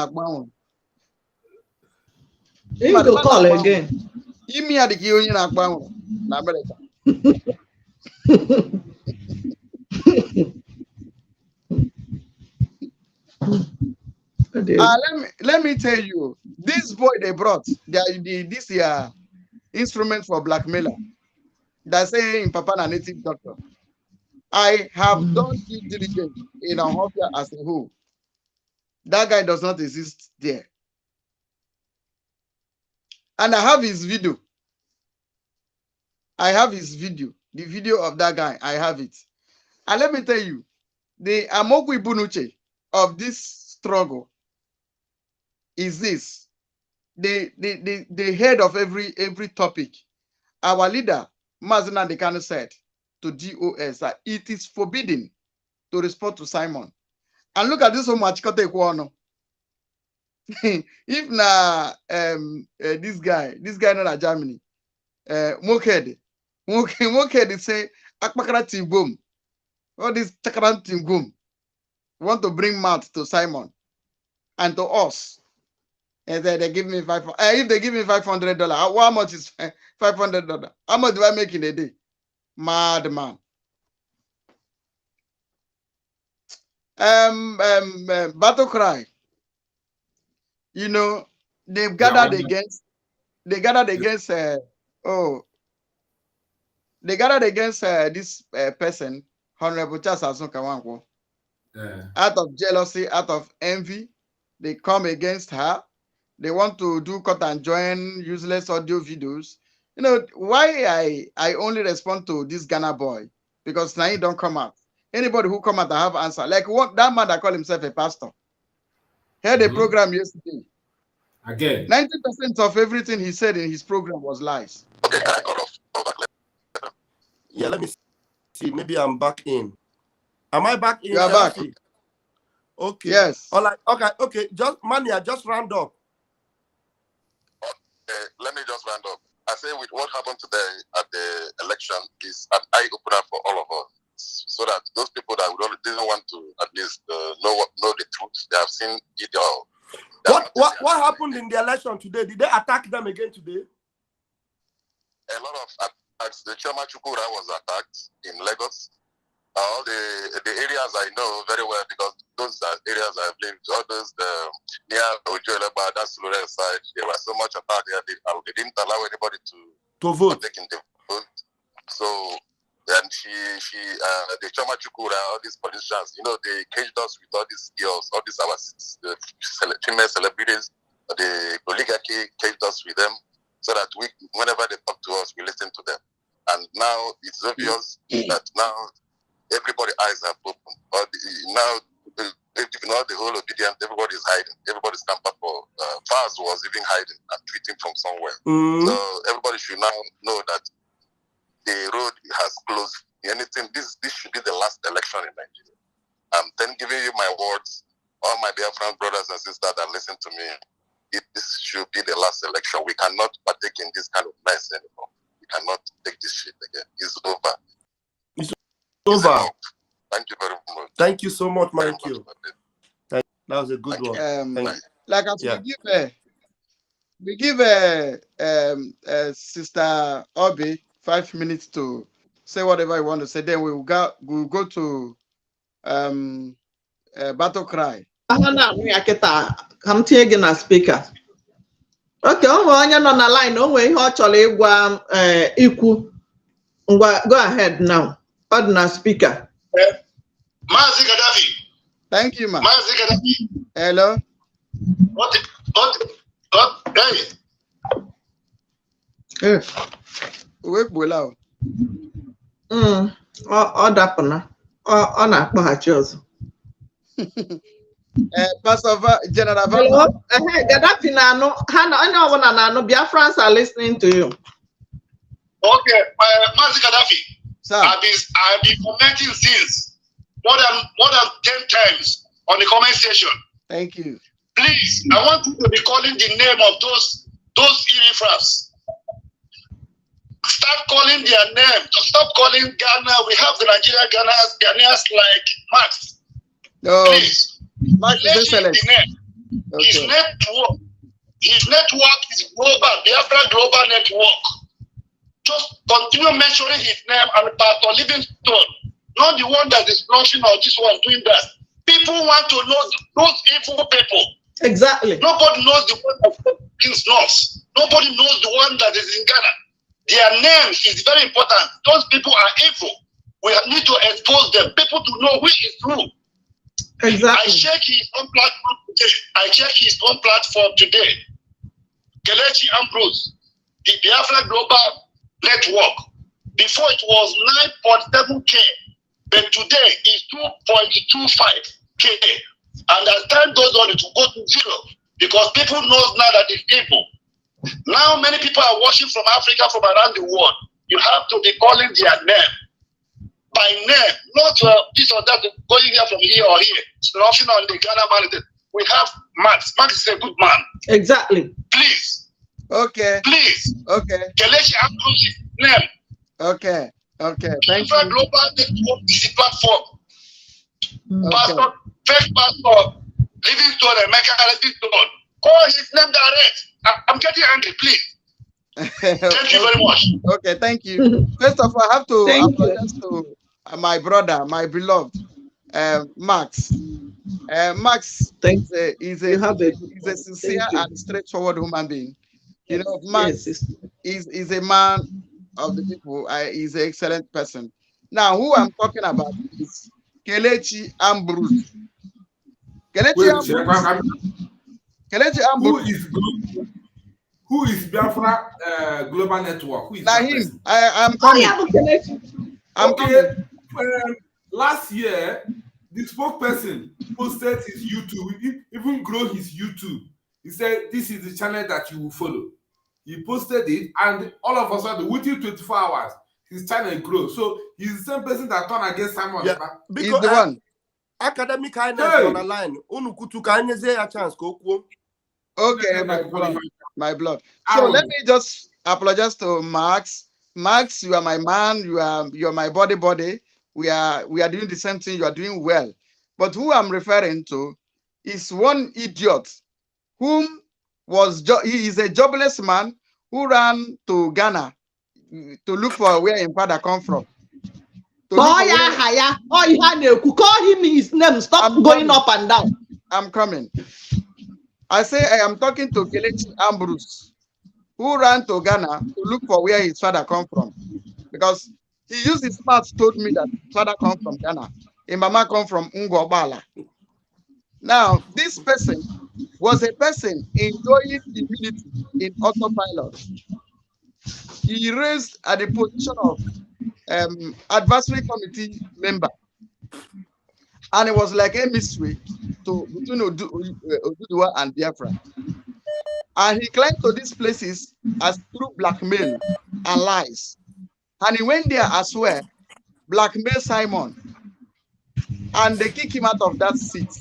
You will call again. Give me a key in America. Let me tell you, this boy they brought, this year instrument for blackmailer. That's saying Papa a native doctor. I have done due diligence in Ahofia as a whole. That guy does not exist there. And I have his video. The video of that guy. I have it. And let me tell you, the Amogwi Bunuche of this struggle is this. The head of every topic. Our leader, Mazina Dekano, said to DOS that it is forbidden to respond to Simon. And look at this one, Machikote. If na this guy not Germany, Moked say Akmakara team boom. All this Chakran team boom want to bring mouth to Simon and to us. And then they give me if they give me $500, how much is $500? How much do I make in a day? Madman. Battle cry. They've gathered against. They gathered against. This person, Honorable Charles Asunkawankwo. Out of jealousy, out of envy, they come against her. They want to do cut and join useless audio videos. Why I only respond to this Ghana boy? Because now he don't come out. Anybody who come out, I have answer. Like what that man that call himself a pastor. Heard the program yesterday. Again. 90% of everything he said in his program was lies. Yeah, let me see. Maybe I'm back in. Am I back in? You are back. Okay. Yes. All right. Okay. Just Mania, just round up. Let me just round up. I say with what happened today at the election is an eye-opener for all of us. So that those people that didn't want to at least know the truth, they have seen it all. What happened in the election today? Did they attack them again today? A lot of attacks. The Choma Chukura was attacked in Lagos. All the areas I know very well because those are areas I've lived. All those near Ojoeleba, that's Lorraine side. There was so much attack there. They didn't allow anybody to vote. Take in the vote. So and the Choma Chukura, all these politicians, they caged us with all these girls, all these our female celebrities. The oligarchy caged us with them so that whenever they talk to us, we listen to them. And now it's obvious that now everybody's eyes are open. Now, the whole obedient, everybody's hiding. Everybody's camped for. Faz was even hiding and tweeting from somewhere. So everybody should now know that the road has closed. Anything. This should be the last election in Nigeria. I'm then giving you my words, all my dear friends, brothers and sisters that listen to me. This should be the last election. We cannot partake in this kind of mess anymore. We cannot take this shit again. It's over. It's over. Thank you very much. Thank you so much, man. Thank you. That was a good one. Like as we give Sister Obi 5 minutes to say whatever you want to say. Then we'll go to battle cry. Come take na speaker. Okay, onye nọ na line o nwere ihe ọ chọrọ ịgwa ikwu. Go ahead now. Ordinary speaker. Mazi Gaddafi. Thank you, ma. Mazi Gaddafi. Hello. What? Hey. Wake Bola. Ọ dapụna. Ọ na-akpọghachi ọzọ. Pastor General Hello. Gaddafi na-anụ. Ha na onye ọbụla na-anụ. Biafrans are listening to you. Okay, Mazi Gaddafi. Sir. I've been commenting since more than 10 times on the comment section. Thank you. Please, I want you to be calling the name of those irrefrafs. Start calling their name. Stop calling Ghana. We have the Nigerian Ghanaians like Max. No. Please. Max is excellent. Okay. His network is global. Biafra Global Network. Just continue mentioning his name and Pastor Livingstone, not the one that is launching or this one doing that. People want to know those evil people. Exactly. Nobody knows the one that is north. Nobody knows the one that is in Ghana. Their name is very important. Those people are evil. We need to expose them. People to know who is who. Exactly. I check his own platform today. Kelechi Ambrose, the Biafra Global Network. Before it was 9.7K, but today it's 2.25K. And as time goes on, it will go to 0 because people know now that it's evil. Now many people are watching from Africa, from around the world. You have to be calling their name by name, not this or that going here from here or here. It's nothing on the Ghana man. We have Max. Max is a good man. Exactly. Please. Okay. Please. Okay. Kelechi Ambrose name. Okay. Okay. Thank you. you. Global Network is the platform. Okay. Pastor, first Pastor Livingstone and Michael Livingstone. Call his name direct. I'm getting angry, please. Thank you very much. Okay, thank you. First of all, I have to apologize to my brother, my beloved Max. Max is a sincere and straightforward human being. You know, Max is a man of the people. He's an excellent person. Now, who I'm talking about is Kelechi Ambrose. Kelechi Ambrose. Who is Biafra Global Network? Who is now him? I'm coming. I'm coming. Last year, the spokesperson posted his YouTube, even grow his YouTube. He said, "This is the channel that you will follow." He posted it, and all of a sudden, within 24 hours, his channel grows. So he's the same person that turned against Simon. Yeah, he's the one. Academic kindness on the line. Unukutu kindness a chance. Okay, my blood. So let me just apologize to Max. Max, you are my man. You're my body. We are doing the same thing. You are doing well. But who I'm referring to is one idiot whom he is a jobless man who ran to Ghana to look for where his father come from. Call him his name. Stop going up and down. I'm coming. I say I am talking to Kelechi Ambrose, who ran to Ghana to look for where his father come from. Because he used his mouth told me that his father come from Ghana. His mama come from Ngobala. Now, this person was a person enjoying immunity in autopilot. He raised at the position of advisory committee member. And it was like a mystery between Oduduwa and Biafra. And he climbed to these places as through blackmail and lies. And he went there as well, blackmail Simon. And they kicked him out of that seat.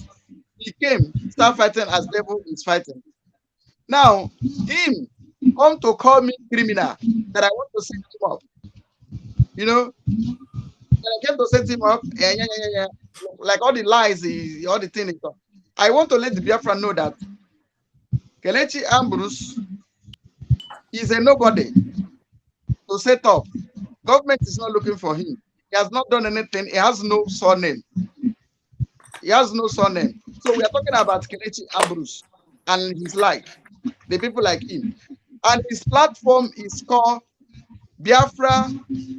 He came, start fighting as devil is fighting. Now, him come to call me criminal, that I want to set him up. You know, when I came to set him up, like all the lies, all the things. I want to let the Biafra know that Kelechi Ambrose is a nobody to set up. Government is not looking for him. He has not done anything. He has no surname. He has no surname. So we are talking about Kelechi Ambrose and his like, the people like him. And his platform is called Biafra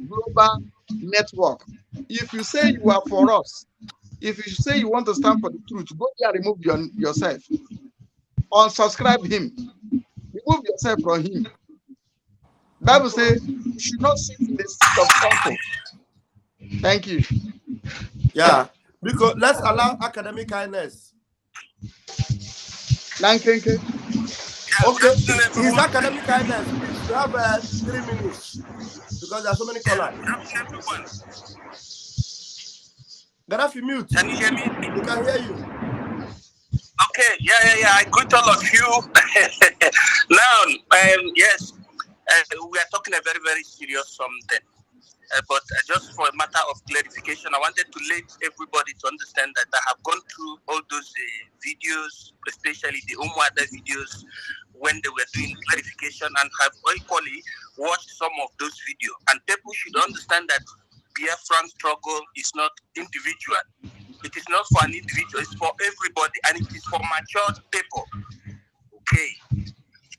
Global Network. If you say you are for us, if you say you want to stand for the truth, go there and remove yourself. Unsubscribe him. Remove yourself from him. Bible says you should not sit in the seat of counsel. Thank you. Yeah, because let's allow academic kindness. Okay. His academic kindness, please. You have 3 minutes because there are so many callers. Gaddafi, mute. Can you hear me? We can hear you. Okay, yeah. I greet all of you. Now, yes, we are talking a very, very serious something. But just for a matter of clarification, I wanted to let everybody to understand that I have gone through all those videos, especially the Umwada videos, when they were doing clarification, and have equally watched some of those videos. And people should understand that Biafran struggle is not individual. It is not for an individual, it's for everybody, and it is for mature people. Okay.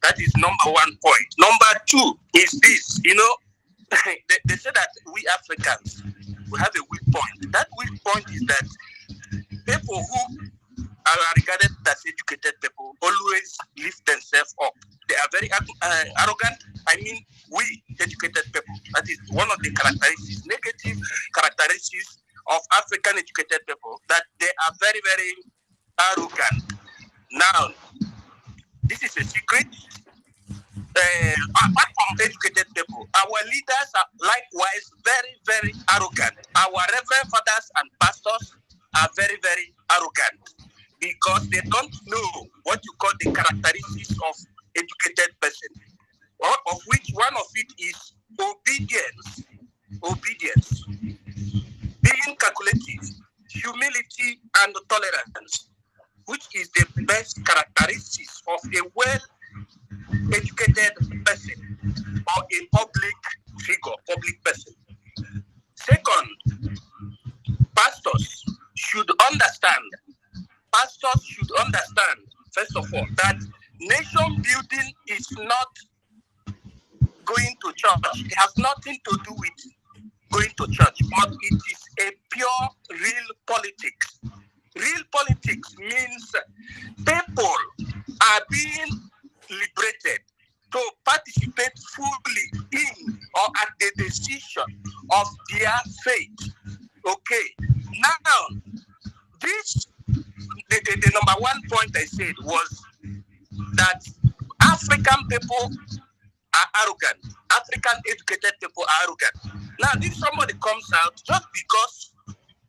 That is number 1 point. Number 2 is this, they say that we Africans, we have a weak point. That weak point is that people who are regarded as educated people always lift themselves up. They are very arrogant. I mean, we educated people. That is one of the characteristics, negative characteristics of African educated people, that they are very, very arrogant. Now, this is a secret. Apart from educated people, our leaders are likewise very, very arrogant. Our reverend fathers and pastors are very, very arrogant because they don't know what you call the characteristics of educated person, of which one of it is obedience. Obedience. Being calculative, humility, and tolerance, which is the best characteristics of a well-educated person or a public figure, public person. Second, pastors should understand, first of all, that nation building is not going to church. It has nothing to do with going to church, but it is a pure, real politics. Real politics means people are being liberated to participate fully in or at the decision of their fate. Okay. Now, this the number 1 point I said was that African people are arrogant. African educated people are arrogant. Now, if somebody comes out just because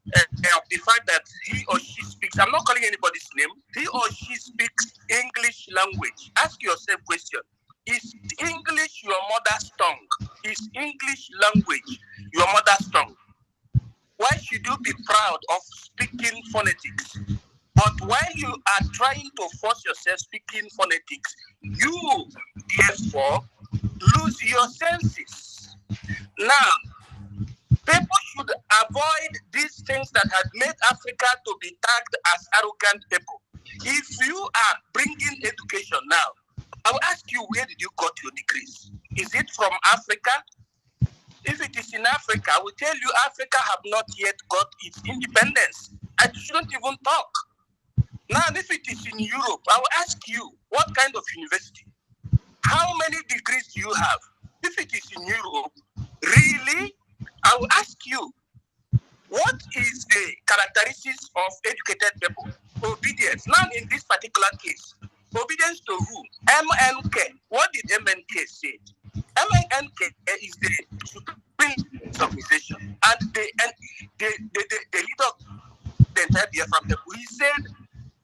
of the fact that he or she speaks, I'm not calling anybody's name, he or she speaks English language, ask yourself question. Is English your mother's tongue? Is English language your mother's tongue? Why should you be proud of speaking phonetics? But while you are trying to force yourself speaking phonetics, you therefore lose your senses. Now, people should avoid these things that have made Africa to be tagged as arrogant people. If you are bringing education now, I will ask you, where did you got your degrees? Is it from Africa? If it is in Africa, I will tell you Africa have not yet got its independence. I shouldn't even talk. Now, if it is in Europe, I will ask you, what kind of university? How many degrees do you have? If it is in Europe, really, I will ask you, what is the characteristics of educated people? Obedience. Now, in this particular case, obedience to who? MNK. What did MNK say? MNK is the supreme organization and the leader of the entire Biafra people. He said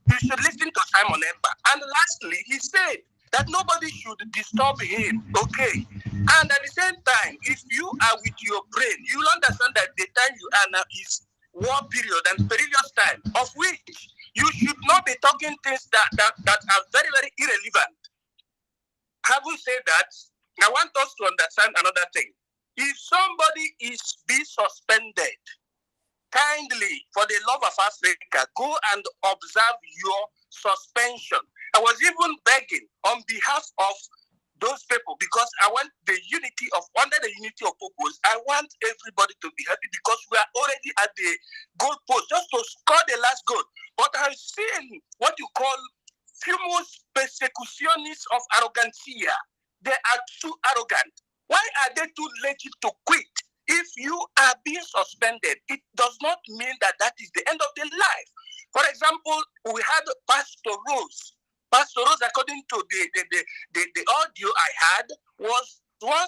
you should listen to Simon Ekpa. And lastly, he said that nobody should disturb him him. Okay. And at the same time, if you are with your brain, you will understand that the time you are now is war period and perilous time, of which you should not be talking things that are very, very irrelevant. Having said that, I want us to understand another thing. If somebody is being suspended, kindly, for the love of Africa, go and observe your suspension. I was even begging on behalf of those people, because I want the unity of, under the unity of purpose, I want everybody to be happy, because we are already at the goal post, just to score the last goal. But I've seen what you call fumus persecutionis of arrogancia. They are too arrogant. Why are they too legit to quit? If you are being suspended, it does not mean that that is the end of the life. For example, we had Pastor Rose. Pastor Rose, according to the audio I had, was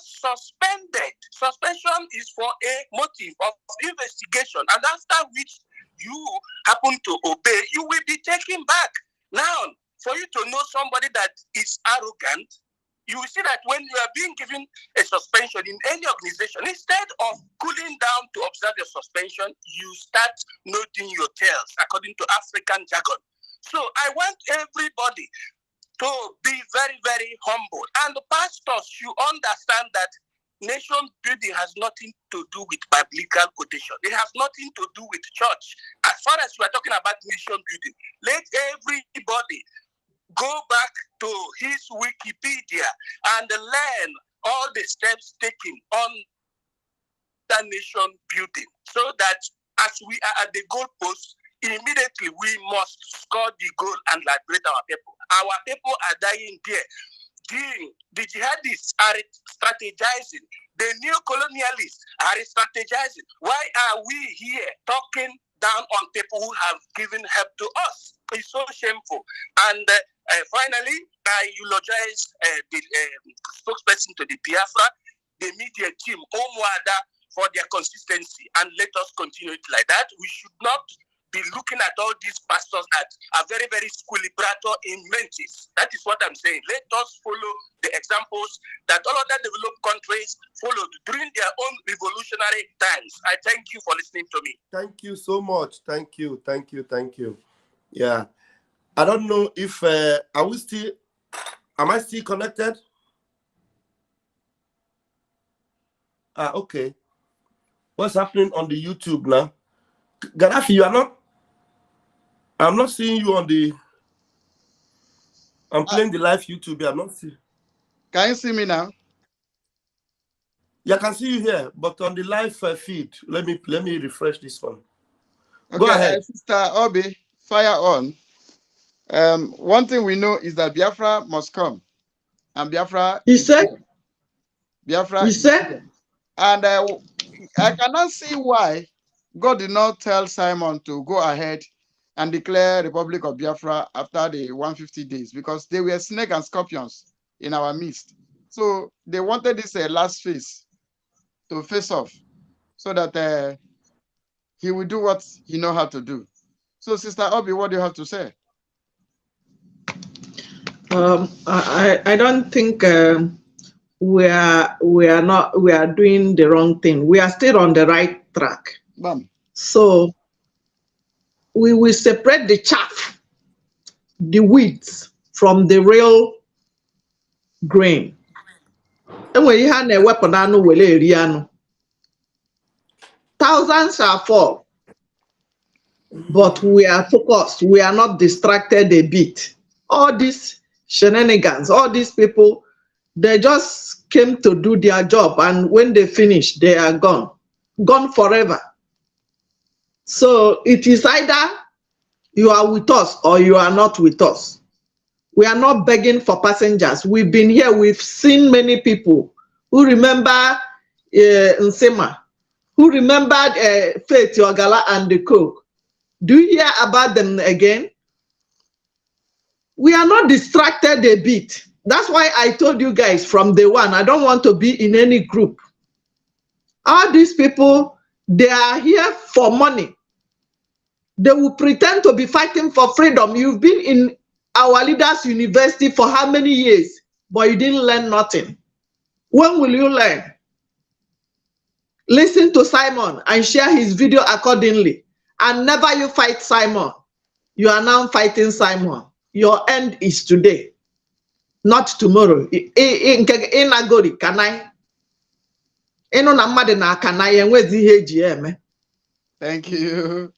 suspended. Suspension is for a motive of investigation, and after which you happen to obey, you will be taken back. Now, for you to know somebody that is arrogant, you will see that when you are being given a suspension in any organization, instead of cooling down to observe your suspension, you start nodding your tails, according to African jargon. So I want everybody to be very, very humble. And the pastors should understand that nation building has nothing to do with biblical quotation. It has nothing to do with church. As far as we are talking about nation building, let everybody go back to his Wikipedia and learn all the steps taken on the nation building, so that as we are at the goalpost, immediately we must score the goal and liberate our people. Our people are dying there. The jihadists are strategizing. The neo-colonialists are strategizing. Why are we here talking down on people who have given help to us? It's so shameful. And finally, I eulogize the spokesperson to the Biafra, the media team, Omuada, for their consistency, and let us continue it like that. We should not be looking at all these pastors that are very, very squilibrator in mentis. That is what I'm saying. Let us follow the examples that all other developed countries followed during their own revolutionary times. I thank you for listening to me. Thank you so much. Thank you. Thank you. Thank you. Yeah. I don't know if am I still connected? Okay. What's happening on the YouTube now? Gaddafi, you are not. I'm not seeing you on the. I'm playing the live YouTube. I'm not seeing. Can you see me now? Yeah, I can see you here, but on the live feed, let me refresh this one. Okay, go ahead. Sister Obi, fire on. One thing we know is that Biafra must come, and Biafra. He said. Biafra. He said. And I cannot see why God did not tell Simon to go ahead and declare Republic of Biafra after the 150 days, because they were snake and scorpions in our midst. So they wanted this last phase to face off, so that he will do what he knows how to do. So, Sister Obi, what do you have to say? I don't think we are doing the wrong thing. We are still on the right track. Bam. So we will separate the chaff, the weeds, from the real grain. And when you have a weapon, thousands shall fall, but we are focused. We are not distracted a bit. All these shenanigans, all these people, they just came to do their job, and when they finish, they are gone forever. So it is either you are with us or you are not with us. We are not begging for passengers. We've been here. We've seen many people who remember Nsema, who remembered Faith Yogala and the co. Do you hear about them again? We are not distracted a bit. That's why I told you guys from day one, I don't want to be in any group. All these people, they are here for money. They will pretend to be fighting for freedom. You've been in our leaders' university for how many years? but you didn't learn nothing. When will you learn? Listen to Simon and share his video accordingly. And never you fight Simon. You are now fighting Simon. Your end is today, not tomorrow. In Agori, can I? Thank you.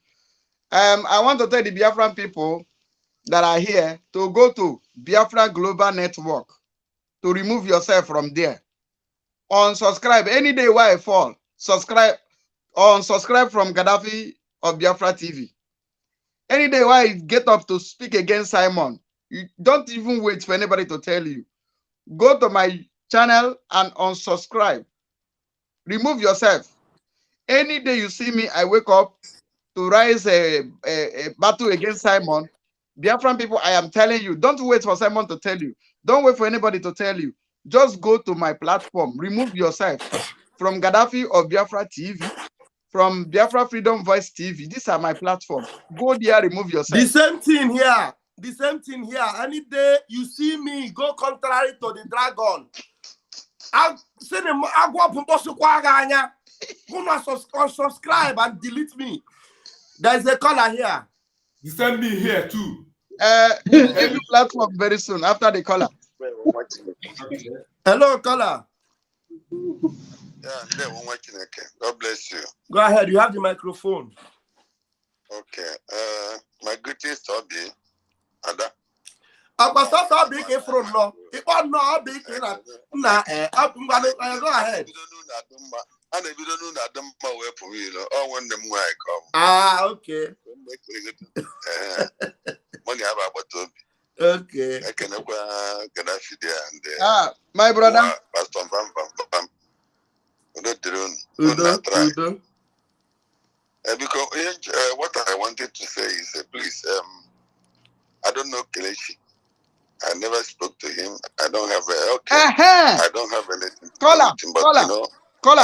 I want to tell the Biafran people that are here to go to Biafra Global Network to remove yourself from there. Unsubscribe any day while I fall. Subscribe. Unsubscribe from Gaddafi of Biafra TV. Any day while I get up to speak against Simon, you don't even wait for anybody to tell you. Go to my channel and unsubscribe. Remove yourself. Any day you see me, I wake up to rise a battle against Simon. Biafran people, I am telling you, don't wait for Simon to tell you. Don't wait for anybody to tell you. Just go to my platform. Remove yourself from Gaddafi or Biafra TV, from Biafra Freedom Voice TV. These are my platform. Go there, remove yourself. The same thing here. The same thing here. Any day you see me go contrary to the dragon, I say them. I go up and unsubscribe and delete me. There is a caller here. You send me here too. Every platform very soon after the caller. Hello, caller. Yeah, God bless you. Go ahead. You have the microphone. Okay. My greetings to Obi. Ada. I was also big from no. It was not big enough. Nah, go ahead. And if you don't know that, them away from you, or when them where I come. Ah, okay. Money about what okay. I can Gaddafi there and my brother. Pastor Bam. Udo. Because what I wanted to say is, please, I don't know Kelechi. I never spoke to him. I don't have I don't have anything. Hold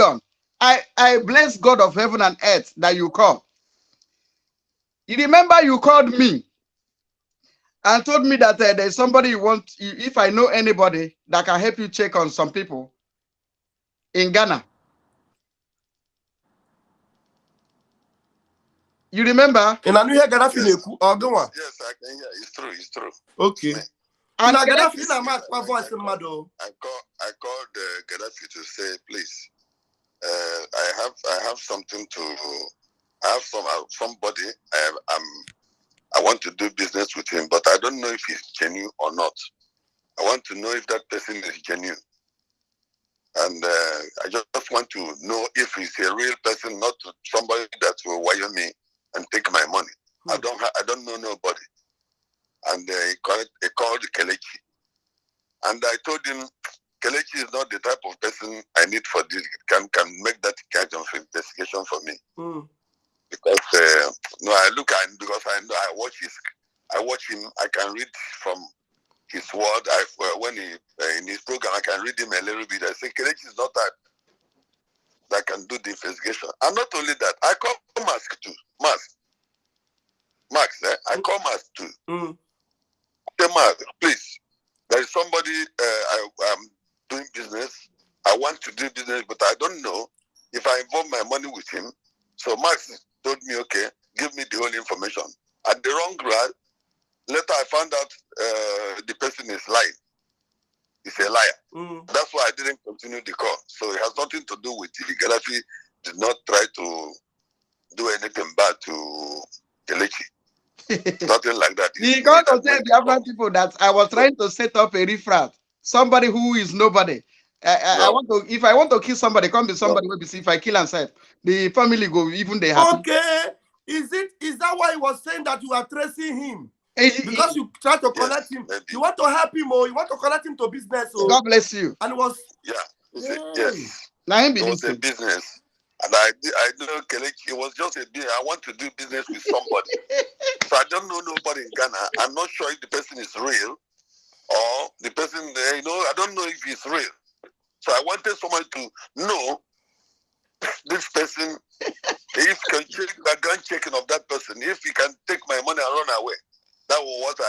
on. I bless God of heaven and earth that you call. You remember you called me and told me that there's somebody you want. If I know anybody that can help you check on some people in Ghana. You remember? And I knew you Gaddafi. Yes, I can hear. It's true. Okay. And Gaddafi my voice in Mado. I called Gaddafi to say, please, I have something to. I have somebody. I want to do business with him, but I don't know if he's genuine or not. I want to know if that person is genuine. And I just want to know if he's a real person, not somebody that will wire me and take my money. I don't know nobody. And he called Kelechi. And I told him, Kelechi is not the type of person I need for this. Can make that kind of investigation for me. Because I look at him because I know I watch him. I can read from his word. When he in his program, I can read him a little bit. I say Kelechi is not that can do the investigation. And not only that, I call Mask too. Max, I call Mask too. Say Mask, please. There is somebody I'm doing business. I want to do business, but I don't know if I involve my money with him. So Max told me, okay, give me the whole information. At the wrong grad, later I found out the person is lying. He's a liar. That's why I didn't continue the call. So it has nothing to do with it. Gaddafi did not try to do anything bad to Kelechi. Nothing like that. You got to tell the other people that I was trying to set up a refrat. Somebody who is nobody. I want to. If I want to kill somebody, come to somebody. No. If I kill myself, the family go even they happy. Okay, is that why he was saying that you are tracing him? Because you try to connect him. Maybe. You want to help him, or you want to connect him to business. Or, God bless you. And it was yes. Now it was a business, and I know Kelechi. It was just a business. I want to do business with somebody, so I don't know nobody in Ghana. I'm not sure if the person is real, or the person. I don't know if he's real. So I wanted someone to know this person, if can check background checking of that person, if he can take my money and run away. That was what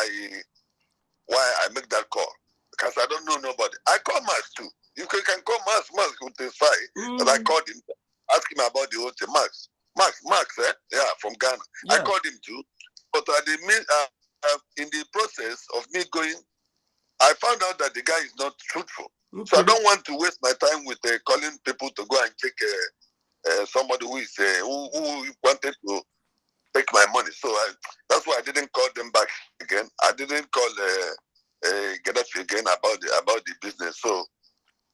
why I make that call. Because I don't know nobody. I call Max too. You can call Max. Max will testify that I called him. Ask him about the whole thing. Max, yeah, from Ghana. Yeah. I called him too. But in the process of me going, I found out that the guy is not truthful. Okay. So I don't want to waste my time with calling people to go and check somebody who is who wanted to take my money. So that's why I didn't call them back again. I didn't call Gaddafi again about the business. So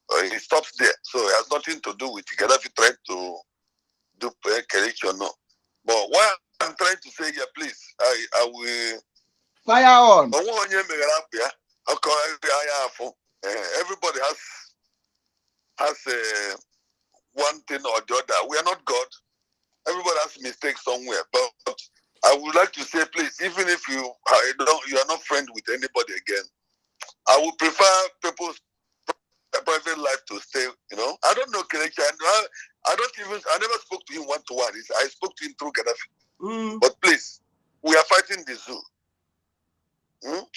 it stops there. So it has nothing to do with Gaddafi trying to do Kelechi or no. But what I'm trying to say here, please, I will fire on. Everybody has one thing or the other. We are not God. Everybody has mistakes somewhere. But I would like to say, please, even if you are not friends with anybody again, I would prefer people's private life to stay. You know, I don't know Kelechi. I never spoke to him one-to-one. I spoke to him through Gaddafi. But please, we are fighting the zoo.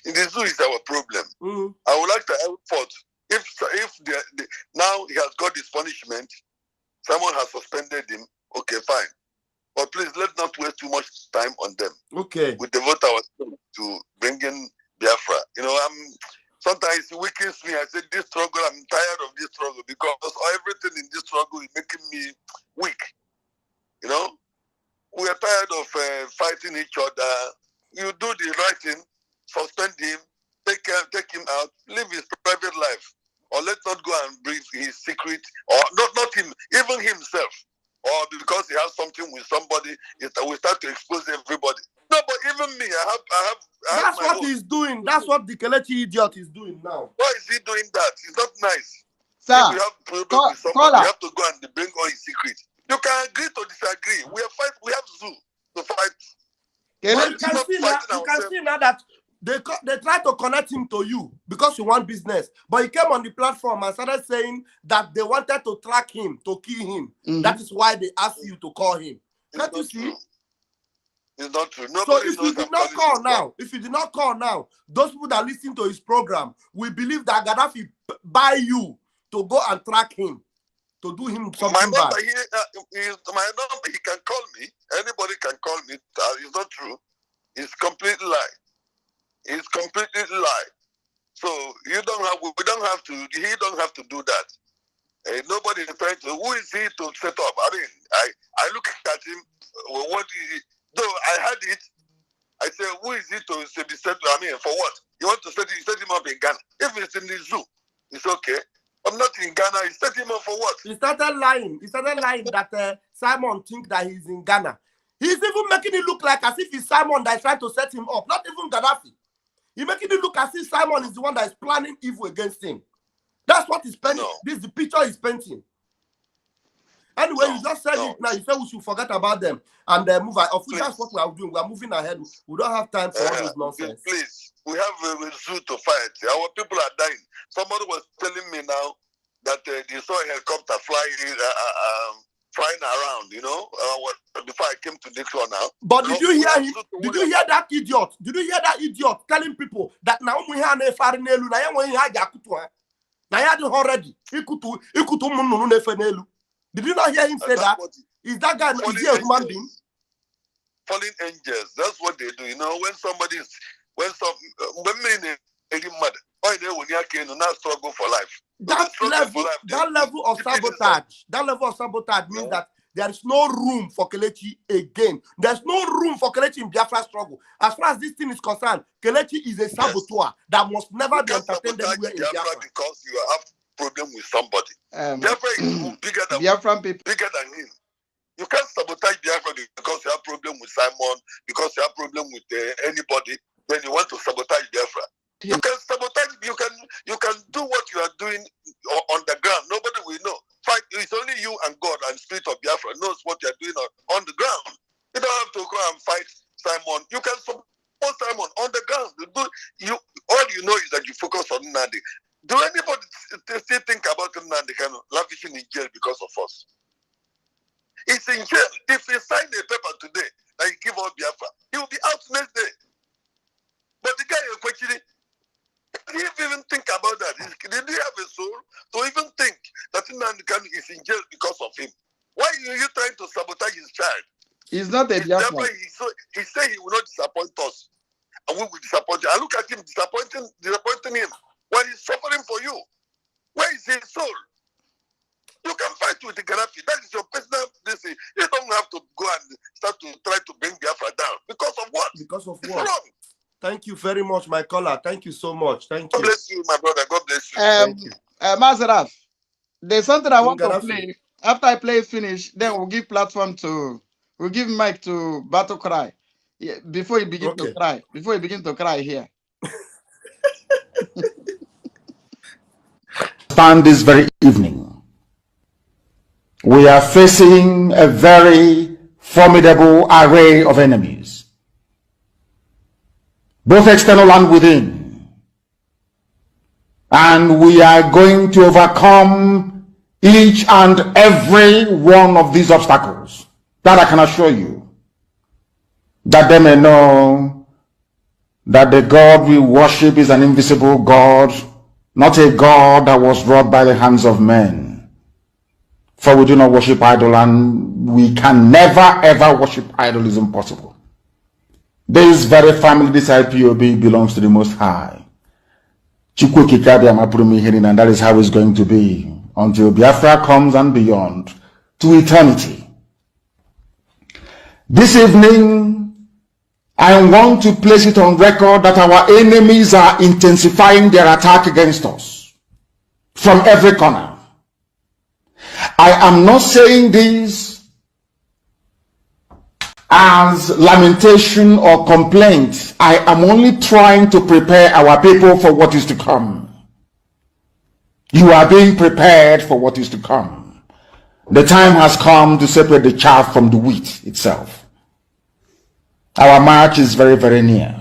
The zoo is our problem. I would like to help forth. If now he has got his punishment, someone has suspended him. Okay, fine. But please, let's not waste too much time on them. Okay. We devote ourselves to bringing Biafra. You know, sometimes it weakens me. I say, this struggle, I'm tired of this struggle because everything in this struggle is making me weak. You know, we are tired of fighting each other. You do the right thing, suspend him, take him out, live his private life. Or let's not go and breathe his secret, or not him, even himself. Or because he has something with somebody, we start to expose everybody. No, but even me, I have that's what he's doing. That's what the Kelechi idiot is doing now. Why is he doing that? It's not nice. Sir, if you have problem with somebody, you have to go and bring all his secrets. You can agree to disagree. We have zoo to fight. You can see now that they try to connect him to you because you want business. But he came on the platform and started saying that they wanted to track him, to kill him. That is why they asked you to call him. Can't you see? It's not true. So if you did not call now, those people that listen to his program will believe that Gaddafi buy you to go and track him, to do him something my number bad. My number, he can call me. Anybody can call me. It's not true. It's completely lie. It's completely lie. So we don't have to. He don't have to do that. Nobody is trying to. Who is he to set up? I mean, I look at him. Though I had it, I said, who is it to be set? I mean, for what? You want to set him up in Ghana? If it's in the zoo, it's okay. I'm not in Ghana. He set him up for what? He started lying. That Simon think that he's in Ghana. He's even making it look like as if it's Simon that is trying to set him up, not even Gaddafi. He's making it look as if Simon is the one that is planning evil against him. That's what he's painting. No. This is the picture he's painting. Anyway, you just said it now. You said we should forget about them and move ahead. That's what we are doing. We are moving ahead. We don't have time for all this nonsense. Please, we have a zoo to fight. Our people are dying. Somebody was telling me now that they saw a helicopter flying around, you know, before I came to this one now. But did you hear him? Did you hear that idiot? Did you hear that idiot telling people that now we have a far nelu, now you had already. Did you not hear him say that? Is that guy is he a human being? Fallen angels. That's what they do. You know, when now struggle for life. That level of sabotage means that there is no room for Kelechi again. There's no room for Kelechi in Biafra struggle. As far as this thing is concerned, Kelechi is a saboteur that must never be entertained anywhere in Biafra. Because you have problem with somebody. Biafra is bigger than him. You can't sabotage Biafra because you have problem with Simon, because you have problem with anybody. Then you want to sabotage Biafra. You can sabotage. You can do what you are doing on the ground. Nobody will know. Fight. It's only you and God and Spirit of Biafra knows what you are doing on the ground. You don't have to go and fight Simon. You can support Simon on the ground. All you know is that you focus on Nandi. Do anybody still think about Nandi kind of lavishing in jail because of us? He's in jail. If he signed a paper today that he give out Biafra, he will be out next day. But the guy is questioning. soul to even think that Nnamdi Kanu is in jail because of him. Why are you trying to sabotage his child? He's not a Biafra. He said he will not disappoint us, and we will disappoint you. And look at him disappointing him when he's suffering for you. Where is his soul? You can fight with the Gaddafi. That is your personal decision. You don't have to go and start to try to bring Biafra down. Because of what? Because of it's what? Wrong. Thank you very much, my caller. Thank you so much. Thank you. God bless you, my brother. God bless you. Thank you. Mazaraf, there's something I want to play. After I play finish, then we'll give we'll give mic to Battle Cry. Yeah, before he begin to cry. Before he begin to cry here. Stand this very evening. We are facing a very formidable array of enemies, both external and within. And we are going to overcome each and every one of these obstacles. That I can assure you. That they may know that the God we worship is an invisible God, not a God that was wrought by the hands of men. For we do not worship idol, and we can never ever worship idol. Is impossible. This very family, this IPOB, belongs to the Most High. And that is how it's going to be until Biafra comes and beyond to eternity. This evening, I want to place it on record that our enemies are intensifying their attack against us from every corner. I am not saying this as lamentation or complaint. I am only trying to prepare our people for what is to come. You are being prepared for what is to come. The time has come to separate the chaff from the wheat itself. Our march is very, very near.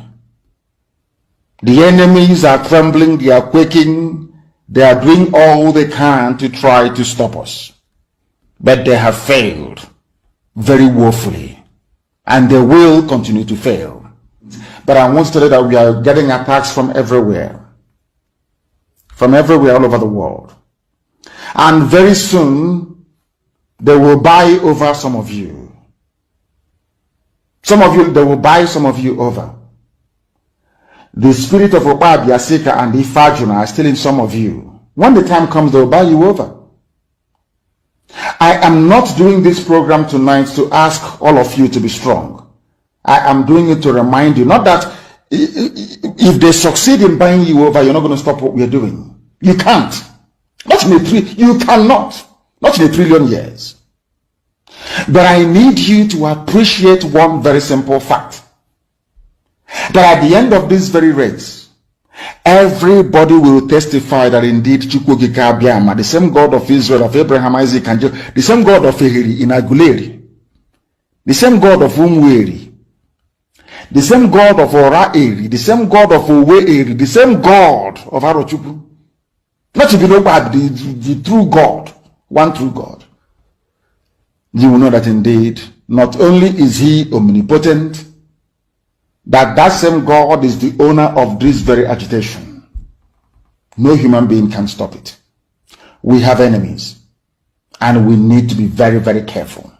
The enemies are trembling, they are quaking, they are doing all they can to try to stop us. But they have failed very woefully, and they will continue to fail. But I want to tell you that we are getting attacks from everywhere all over the world. And very soon, they will buy over some of you. They will buy some of you over. The spirit of Obabia, Sika, and Ifajuna are still in some of you. When the time comes, they will buy you over. I am not doing this program tonight to ask all of you to be strong. I am doing it to remind you, not that if they succeed in buying you over, you're not going to stop what we are doing. You can't. You cannot. Not in a trillion years. But I need you to appreciate one very simple fact. That at the end of this very race, everybody will testify that indeed Chukwuka Biama, the same God of Israel, of Abraham, Isaac, and Jacob, the same God of Ehiri in Aguleri, the same God of Umweri, the same God of Ora-Eri, the same God of Owe-Eri, the same God of Arochukwu. Not to be no bad, the true God, one true God. You will know that indeed, not only is he omnipotent, that same God is the owner of this very agitation. No human being can stop it. We have enemies, and we need to be very, very careful,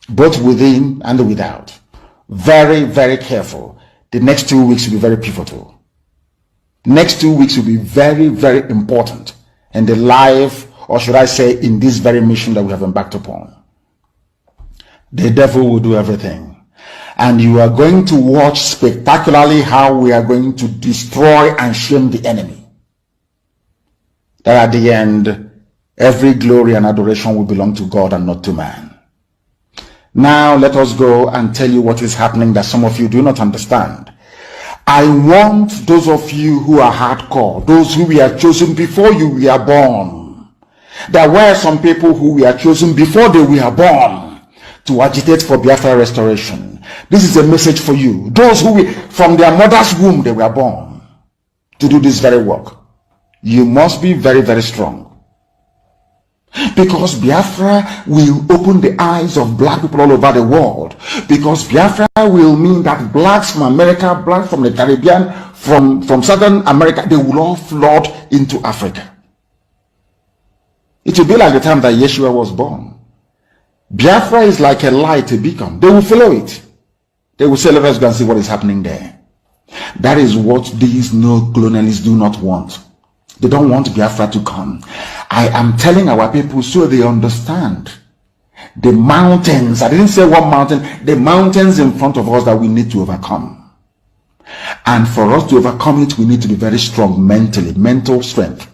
both within and without. Very, very careful. The next 2 weeks will be very pivotal. Next 2 weeks will be very, very important in the life, or should I say, in this very mission that we have embarked upon. The devil will do everything. And you are going to watch spectacularly how we are going to destroy and shame the enemy. That at the end, every glory and adoration will belong to God and not to man. Now let us go and tell you what is happening that some of you do not understand. I want those of you who are hardcore, those who were chosen before you were born. There were some people who were chosen before they were born to agitate for Biafra restoration. This is a message for you. Those who from their mother's womb they were born to do this very work. You must be very, very strong. Because Biafra will open the eyes of black people all over the world. Because Biafra will mean that blacks from America, blacks from the Caribbean, from Southern America, they will all flood into Africa. It will be like the time that Yeshua was born. Biafra is like a light, a beacon. They will follow it. They will say, let us go and see what is happening there. That is what these no-colonialists do not want. They don't want Biafra to come. I am telling our people so they understand. The mountains, I didn't say one mountain, the mountains in front of us that we need to overcome. And for us to overcome it, we need to be very strong mentally, mental strength.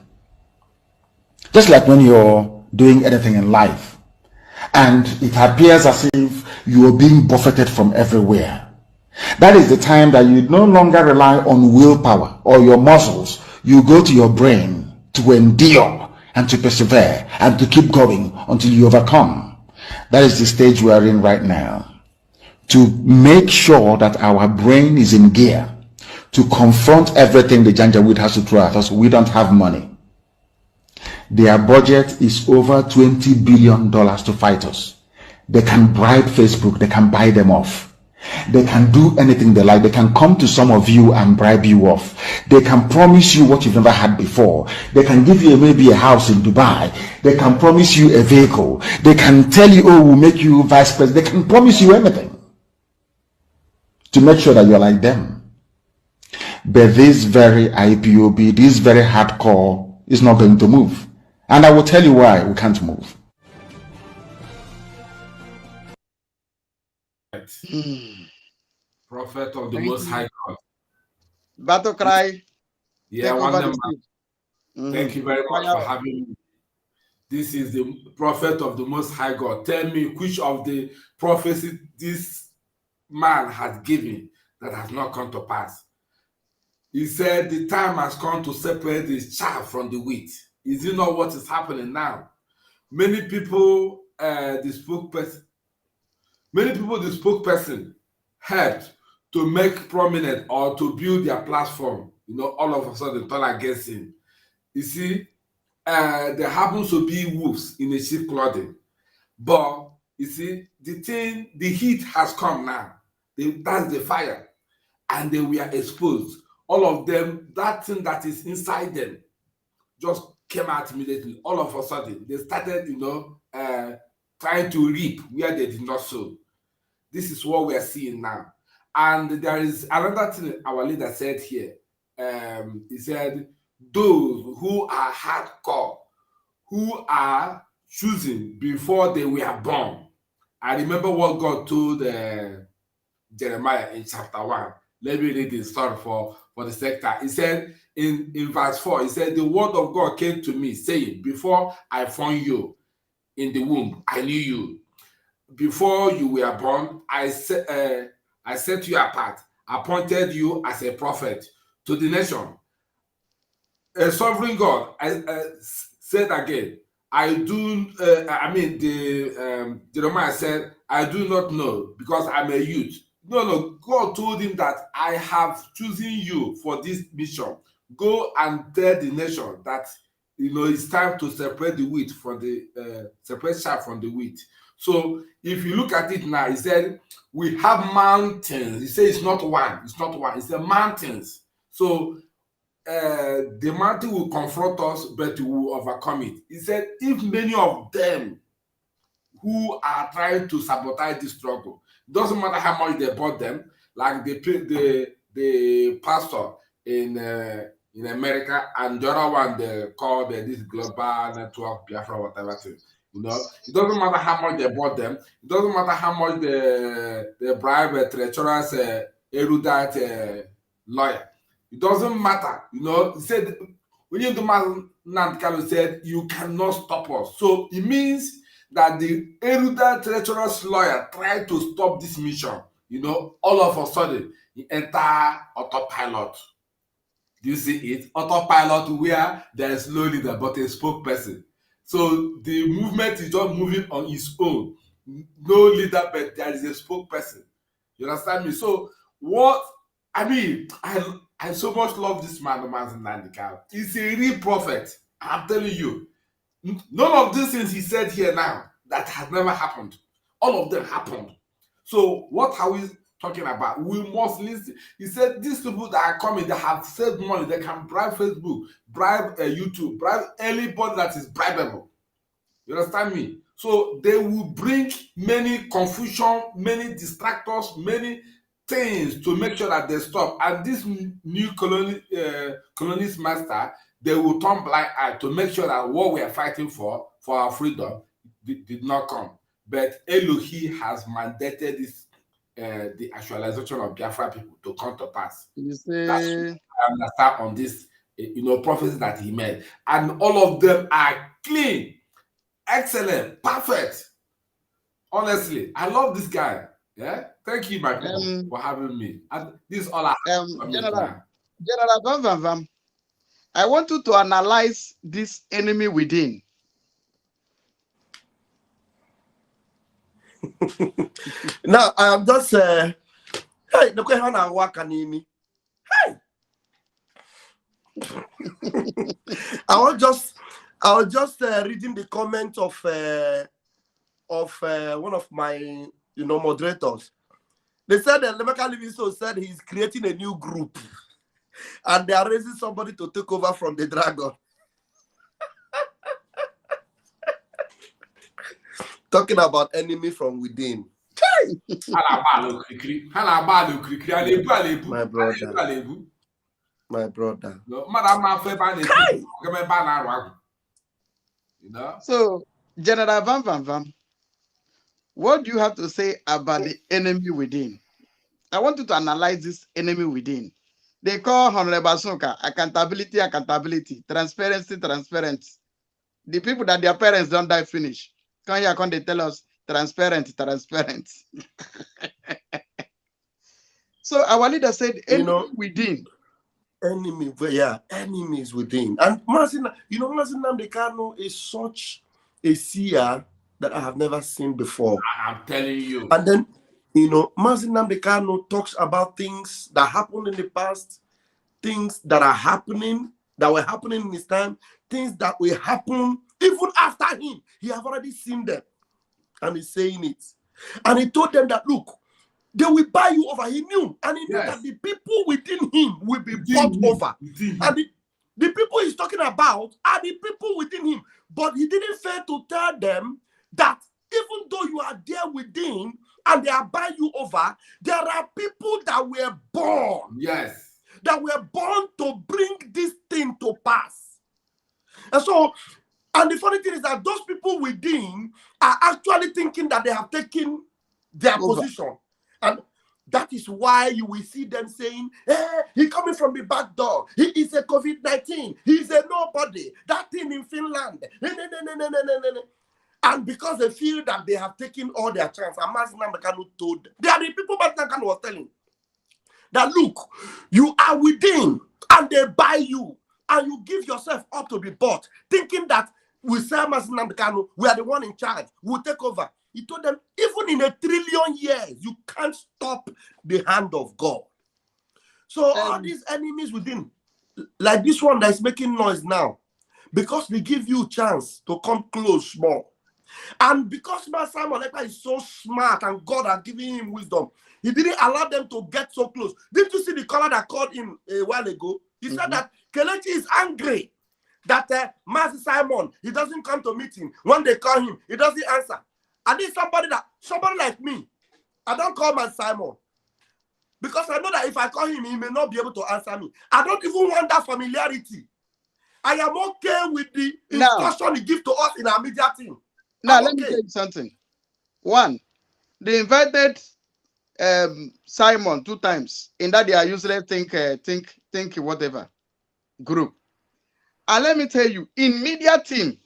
Just like when you're doing anything in life, and it appears as if you are being buffeted from everywhere. That is the time that you no longer rely on willpower or your muscles. You go to your brain to endure and to persevere and to keep going until you overcome. That is the stage we are in right now. To make sure that our brain is in gear to confront everything the Janjaweed has to throw at us. We don't have money. Their budget is over $20 billion to fight us. They can bribe Facebook. They can buy them off. They can do anything they like. They can come to some of you and bribe you off. They can promise you what you've never had before. They can give you maybe a house in Dubai. They can promise you a vehicle. They can tell you, oh, we'll make you vice president. They can promise you anything to make sure that you're like them. But this very IPOB, this very hardcore is not going to move. And I will tell you why we can't move. Prophet of the Most High God. Battle cry. Yeah, Thank you very much for having me. This is the Prophet of the Most High God. Tell me which of the prophecies this man has given that has not come to pass. He said the time has come to separate the chaff from the wheat. Is it not what is happening now? Many people, the spokesperson helped to make prominent or to build their platform. You know, all of a sudden turn against him. You see, there happens to be wolves in a sheep clothing. But you see, the heat has come now. That's the fire. And they were exposed. All of them, that thing that is inside them just came out immediately. All of a sudden, they started, trying to reap where they did not sow. This is what we are seeing now. And there is another thing our leader said here. He said, those who are hardcore, who are choosing before they were born. I remember what God told Jeremiah in chapter 1. Let me read this story for the sector. He said in verse 4, he said, the word of God came to me, saying, before I formed you in the womb, I knew you. Before you were born, I set you apart, appointed you as a prophet to the nation. A sovereign God, I said again, Jeremiah said, I do not know because I'm a youth. No, God told him that I have chosen you for this mission. Go and tell the nation that, it's time to separate the wheat from the, separate chaff from the wheat. So if you look at it now, he said, we have mountains. He said it's not one, it's the mountains. So the mountain will confront us, but we will overcome it. He said, if many of them who are trying to sabotage this struggle, doesn't matter how much they bought them, like the pastor in America, and the other one they call this global network Biafra, whatever thing. It doesn't matter how much they bought them. It doesn't matter how much they bribe a treacherous, erudite lawyer. It doesn't matter. He said, when you do man said, you cannot stop us. So it means that the erudite treacherous lawyer tried to stop this mission. All of a sudden, he enter autopilot. Do you see it? Autopilot where there is no leader but a spokesperson. So the movement is just moving on its own. No leader, but there is a spokesperson. You understand me? So I so much love this man, Nandika. He's a real prophet. I'm telling you. None of these things he said here now that has never happened. All of them happened. So what are we talking about? We must listen. He said these people that are coming, they have saved money. They can bribe Facebook, bribe YouTube, bribe anybody that is bribable. You understand me? So they will bring many confusion, many distractors, many things to make sure that they stop. And this new colonist master, they will turn blind eye to make sure that what we are fighting for our freedom, did not come. But Elohi has mandated this, the actualization of Biafra people to come to pass. You That's what say, I understand on this, prophecies that he made. And all of them are clean, excellent, perfect. Honestly, I love this guy. Yeah, thank you, my people, for having me. And this is all I have for me now. General Van Van Van, I want you to analyze this enemy within. Now I am just hey, the question I work on me. Hey, I was just reading the comment of one of my moderators. They said that Lemeka Livingstone said he's creating a new group, and they are raising somebody to take over from the dragon. Talking about enemy from within. My brother. My brother. So, General Van Van Van, what do you have to say about the enemy within? I want you to analyze this enemy within. They call Honorable Soka accountability, transparency. The people that their parents don't die finish. Come they tell us transparent. So our leader said enemy within. Enemy, yeah, enemies within. And Mazin Namdekano is such a seer that I have never seen before. I'm telling you. And then, Mazin Namdekano talks about things that happened in the past, things that are happening, that were happening in his time, things that will happen even after him. He have already seen them. And he's saying it. And he told them that, look, they will buy you over. He knew. And he knew that the people within him will be bought over. And the people he's talking about are the people within him. But he didn't fail to tell them that even though you are there within and they are buying you over, there are people that were born. Yes. That were born to bring this thing to pass. And so, and the funny thing is that those people within are actually thinking that they have taken their position. And that is why you will see them saying, hey, he coming from the back door. He is a COVID-19. He is a nobody. That thing in Finland. And because they feel that they have taken all their chance, Amazing Namdekano told them. They are the people Namdekano was telling. That look, you are within and they buy you. And you give yourself up to be bought. Thinking that with Amazing Namdekano, we are the one in charge. We'll take over. He told them, even in 1 trillion years, you can't stop the hand of God. So all these enemies within, like this one that is making noise now, because they give you a chance to come close more. And because Simon Ekpa is so smart and God has given him wisdom, he didn't allow them to get so close. Didn't you see the caller that called him a while ago? He said that Kelechi is angry that Master Simon, he doesn't come to meeting. When they call him, he doesn't answer. I need somebody like me. I don't call my Simon. Because I know that if I call him, he may not be able to answer me. I don't even want that familiarity. I am okay with the instruction he gives to us in our media team. Now, let me tell you something. One, they invited Simon 2 times in that they are usually think whatever group. And let me tell you, in media team,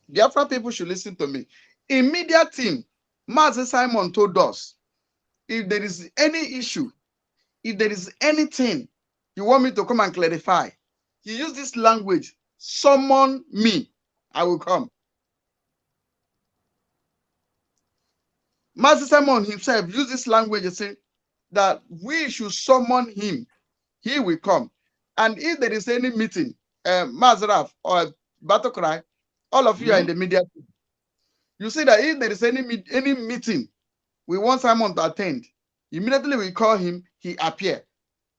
Biafra people should listen to me. In media team, Master Simon told us, if there is any issue, if there is anything you want me to come and clarify, he used this language, summon me, I will come. Master Simon himself used this language and said that we should summon him, he will come. And if there is any meeting, Mazraf or Battle Cry, all of you are in the media team. You see that if there is any meeting we want Simon to attend, immediately we call him, he appear.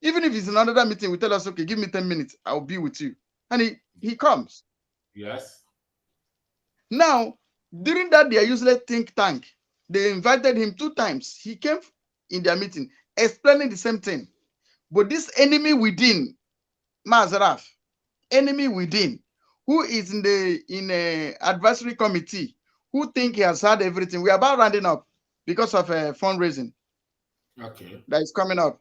Even if it's in another meeting, we tell us, okay, give me 10 minutes, I'll be with you. And he comes. Yes. Now, During that their useless think tank, they invited him 2 times. He came in their meeting explaining the same thing. But this enemy within, Mazaraf, enemy within, who is in a advisory committee, who think he has had everything. We are about rounding up because of fundraising. Okay. That is coming up.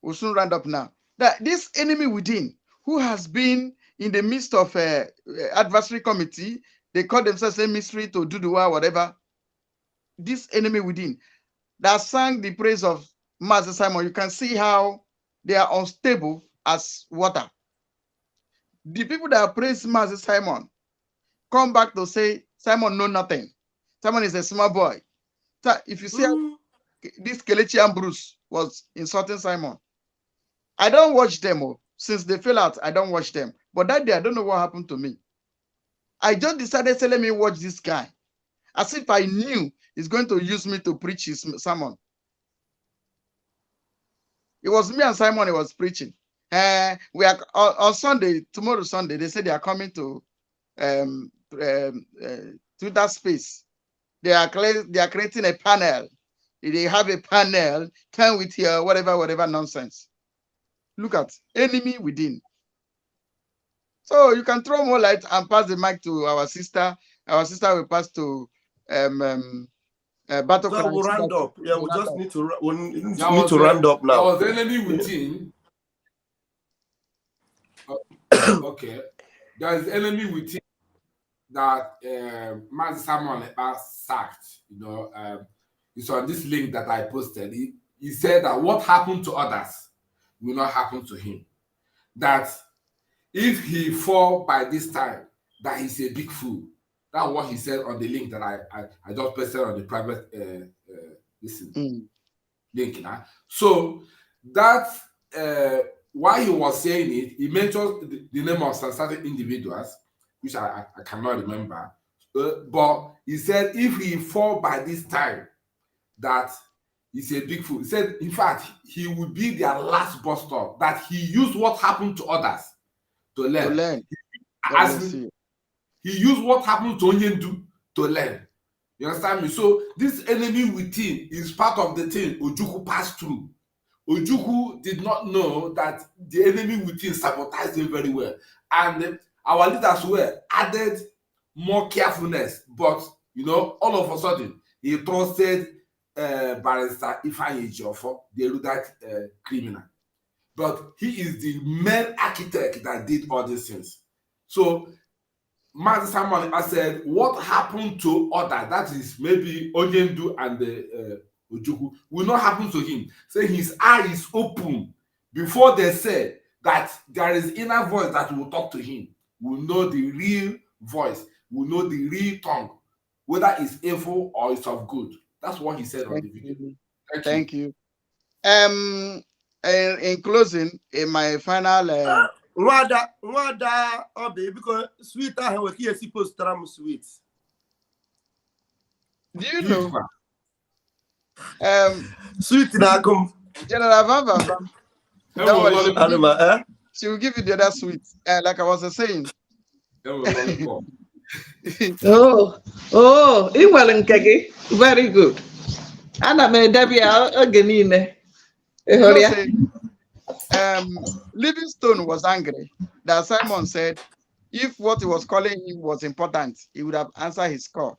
We'll soon round up now. That this enemy within, who has been in the midst of advisory committee, they call themselves a mystery to do the war, whatever. This enemy within that sang the praise of Master Simon, you can see how they are unstable as water. The people that praise Master Simon come back to say Simon know nothing. Simon is a small boy. So if you see this Kelechi and Bruce was insulting Simon, I don't watch them. Since they fell out, I don't watch them. But that day, I don't know what happened to me. I just decided to let me watch this guy, as if I knew he's going to use me to preach his sermon. It was me and Simon he was preaching. We are on Sunday, tomorrow Sunday, they say they are coming to that space. They are creating a panel. They have a panel, come with your whatever nonsense. Look at enemy within. So you can throw more light and pass the mic to our sister. Our sister will pass to Battle. So we'll round up. Yeah, we just need to round up now. There was enemy within. Okay. There is enemy within that Master Samuel sacked. You know, it's on this link that I posted. He said that what happened to others will not happen to him. That if he fall by this time, that he's a big fool. That's what he said on the link that I just posted on the private link. So that while he was saying it, he mentioned the name of some certain individuals, which I cannot remember. But he said if he fall by this time, that he's a big fool. He said, in fact, he would be their last bus stop, that he used what happened to others to learn. He used what happened to Onyendu to learn. You understand me? So this enemy within is part of the thing Ojukwu passed through. Ojukwu did not know that the enemy within sabotaged him very well. And our leaders were added more carefulness. But, you know, all of a sudden, he trusted Barrister Ifeanyi Ejiofor, the erudite criminal. But he is the main architect that did all these things. So, Master Samuel said, what happened to others, that is maybe Onyendu and Ojukwu, will not happen to him. Say his eye is open before they say that there is inner voice that will talk to him. Will know the real voice, will know the real tongue, whether it's evil or it's of good. That's what he said on the video. Thank you. In closing, in my final Nwada obe because sweet I have here supposed to tram sweet. Do you know? Sweet na come. General Vava. Don't worry. She will give you the other sweet. Like I was saying. Iwalenkegi. Very good. Ana me Debia Ogenine. Livingstone was angry that Simon said if what he was calling him was important, he would have answered his call.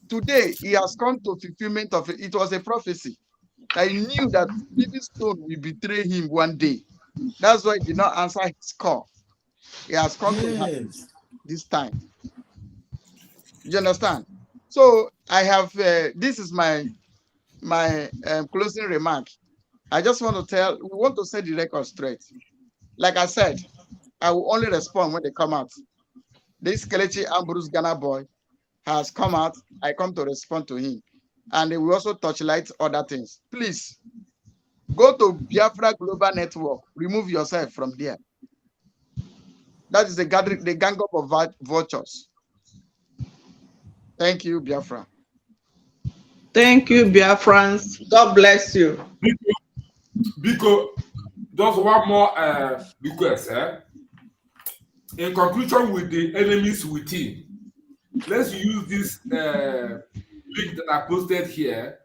Today, he has come to fulfillment of it. It was a prophecy. I knew that Livingstone will betray him one day. That's why he did not answer his call. He has come to happen this time. You understand? So I have, this is my closing remark. I just want to we want to set the record straight. Like I said, I will only respond when they come out. This Kelechi Ambrose Ghana boy has come out. I come to respond to him. And they will also touchlight other things. Please, go to Biafra Global Network. Remove yourself from there. That is the gang up of vultures. Thank you, Biafra. Thank you, Biafrans. God bless you. Because just one more request. In conclusion with the enemies within, let's use this link that I posted here,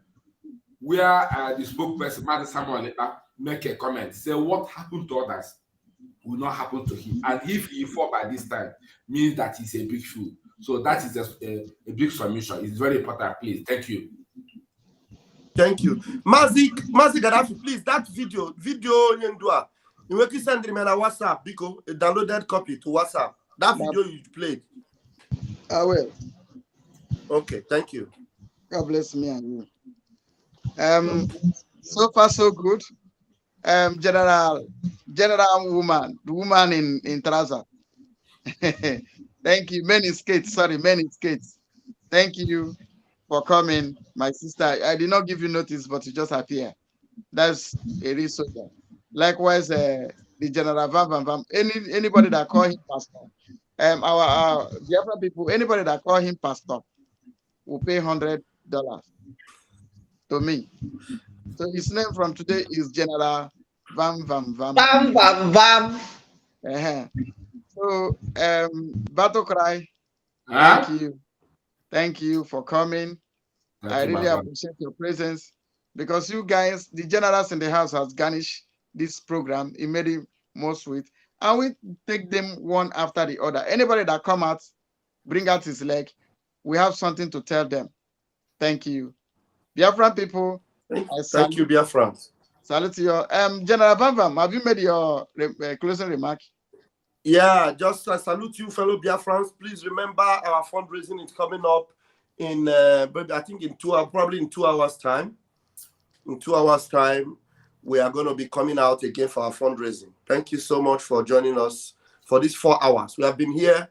where the spokesperson, Madam Samuel, make a comment. Say what happened to others will not happen to him. And if he fall by this time, means that he's a big fool. So that is a big submission. It's very important, please. Thank you. Thank you. Mazi Gaddafi, please, that video, Yendua, you can send him on WhatsApp, because a downloaded copy to WhatsApp. That video you played. I will. Okay, thank you. God bless me and you. So far so good. General woman, the woman in trouser. Thank you. Men in skates. Thank you for coming, my sister. I did not give you notice, but you just appear. That's a real soldier. Likewise, the General Vam. Anybody that call him pastor, our Biafra people, anybody that call him pastor will pay $100 to me. So his name from today is General Vam. So Battle Cry, thank you for coming. I really appreciate your presence, because you guys, the generals in the house, has garnished this program. It made it more sweet, and we take them one after the other. Anybody that come out, bring out his leg, we have something to tell them. Thank you, Biafran people. Thank you, Biafran. Salute to you. General Bam, have you made your closing remark? Yeah, just salute you, fellow Biafrans. Please remember our fundraising is coming up in, I think probably in 2 hours' time. In 2 hours' time, we are going to be coming out again for our fundraising. Thank you so much for joining us for these 4 hours. We have been here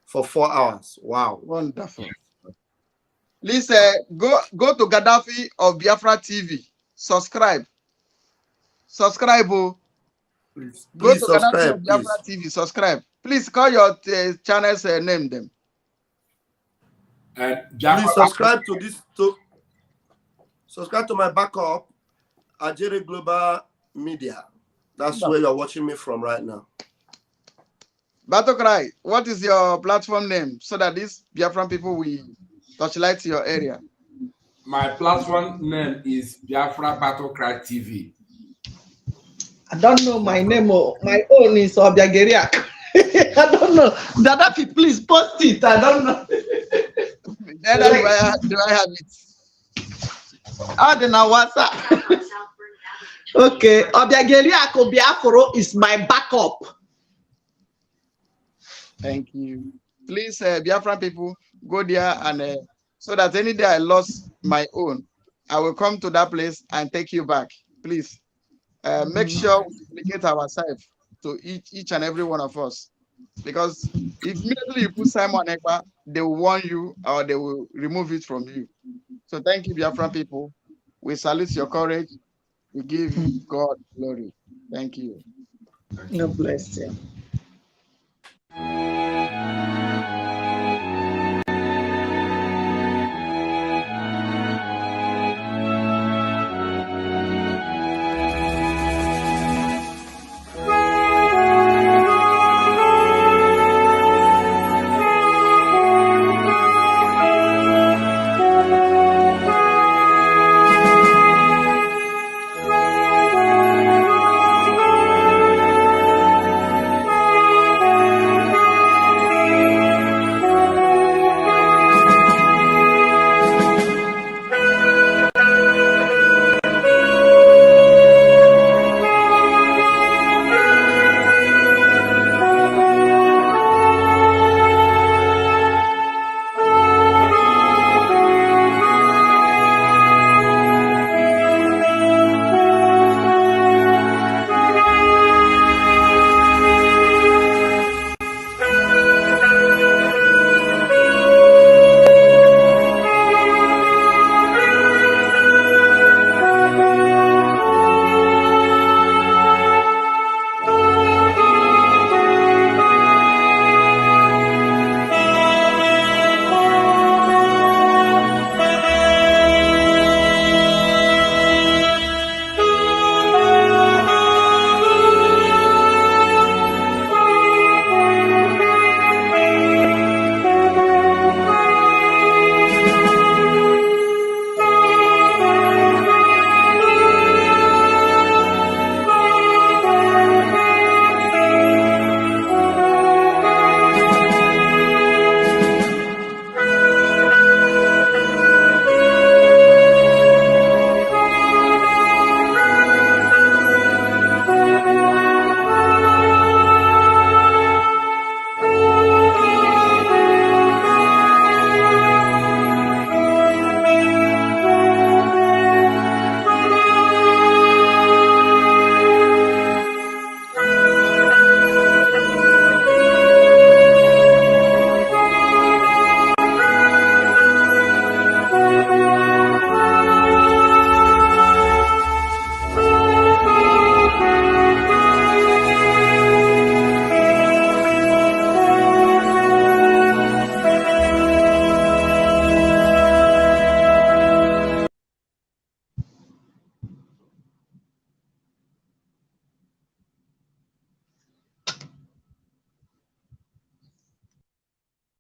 for 4 hours. Wow. Wonderful. Please go to Gaddafi of Biafra TV. Subscribe. Oh. Please Go to subscribe, Gaddafi of Biafra TV. Subscribe. Please call your channels, name them. Please subscribe to this. Subscribe to my backup, Ajere Global Media. That's where you're watching me from right now. Battle Cry, what is your platform name, so that these Biafran people will touchlight your area? My platform name is Biafra Battle Cry TV. I don't know my name. My own is Obiageria. I don't know. Gaddafi, please post it. I don't know. Do I have it? I don't know what's up. Okay. Obiageria Biafra is my backup. Thank you. Please, Biafran people, go there, and so that any day I lost my own, I will come to that place and take you back. Please. Make sure we duplicate ourselves to each and every one of us, because if immediately you put Simon Ekpa, they will warn you or they will remove it from you. So thank you, Biafran people. We salute your courage. We give God glory. Thank you. God bless you.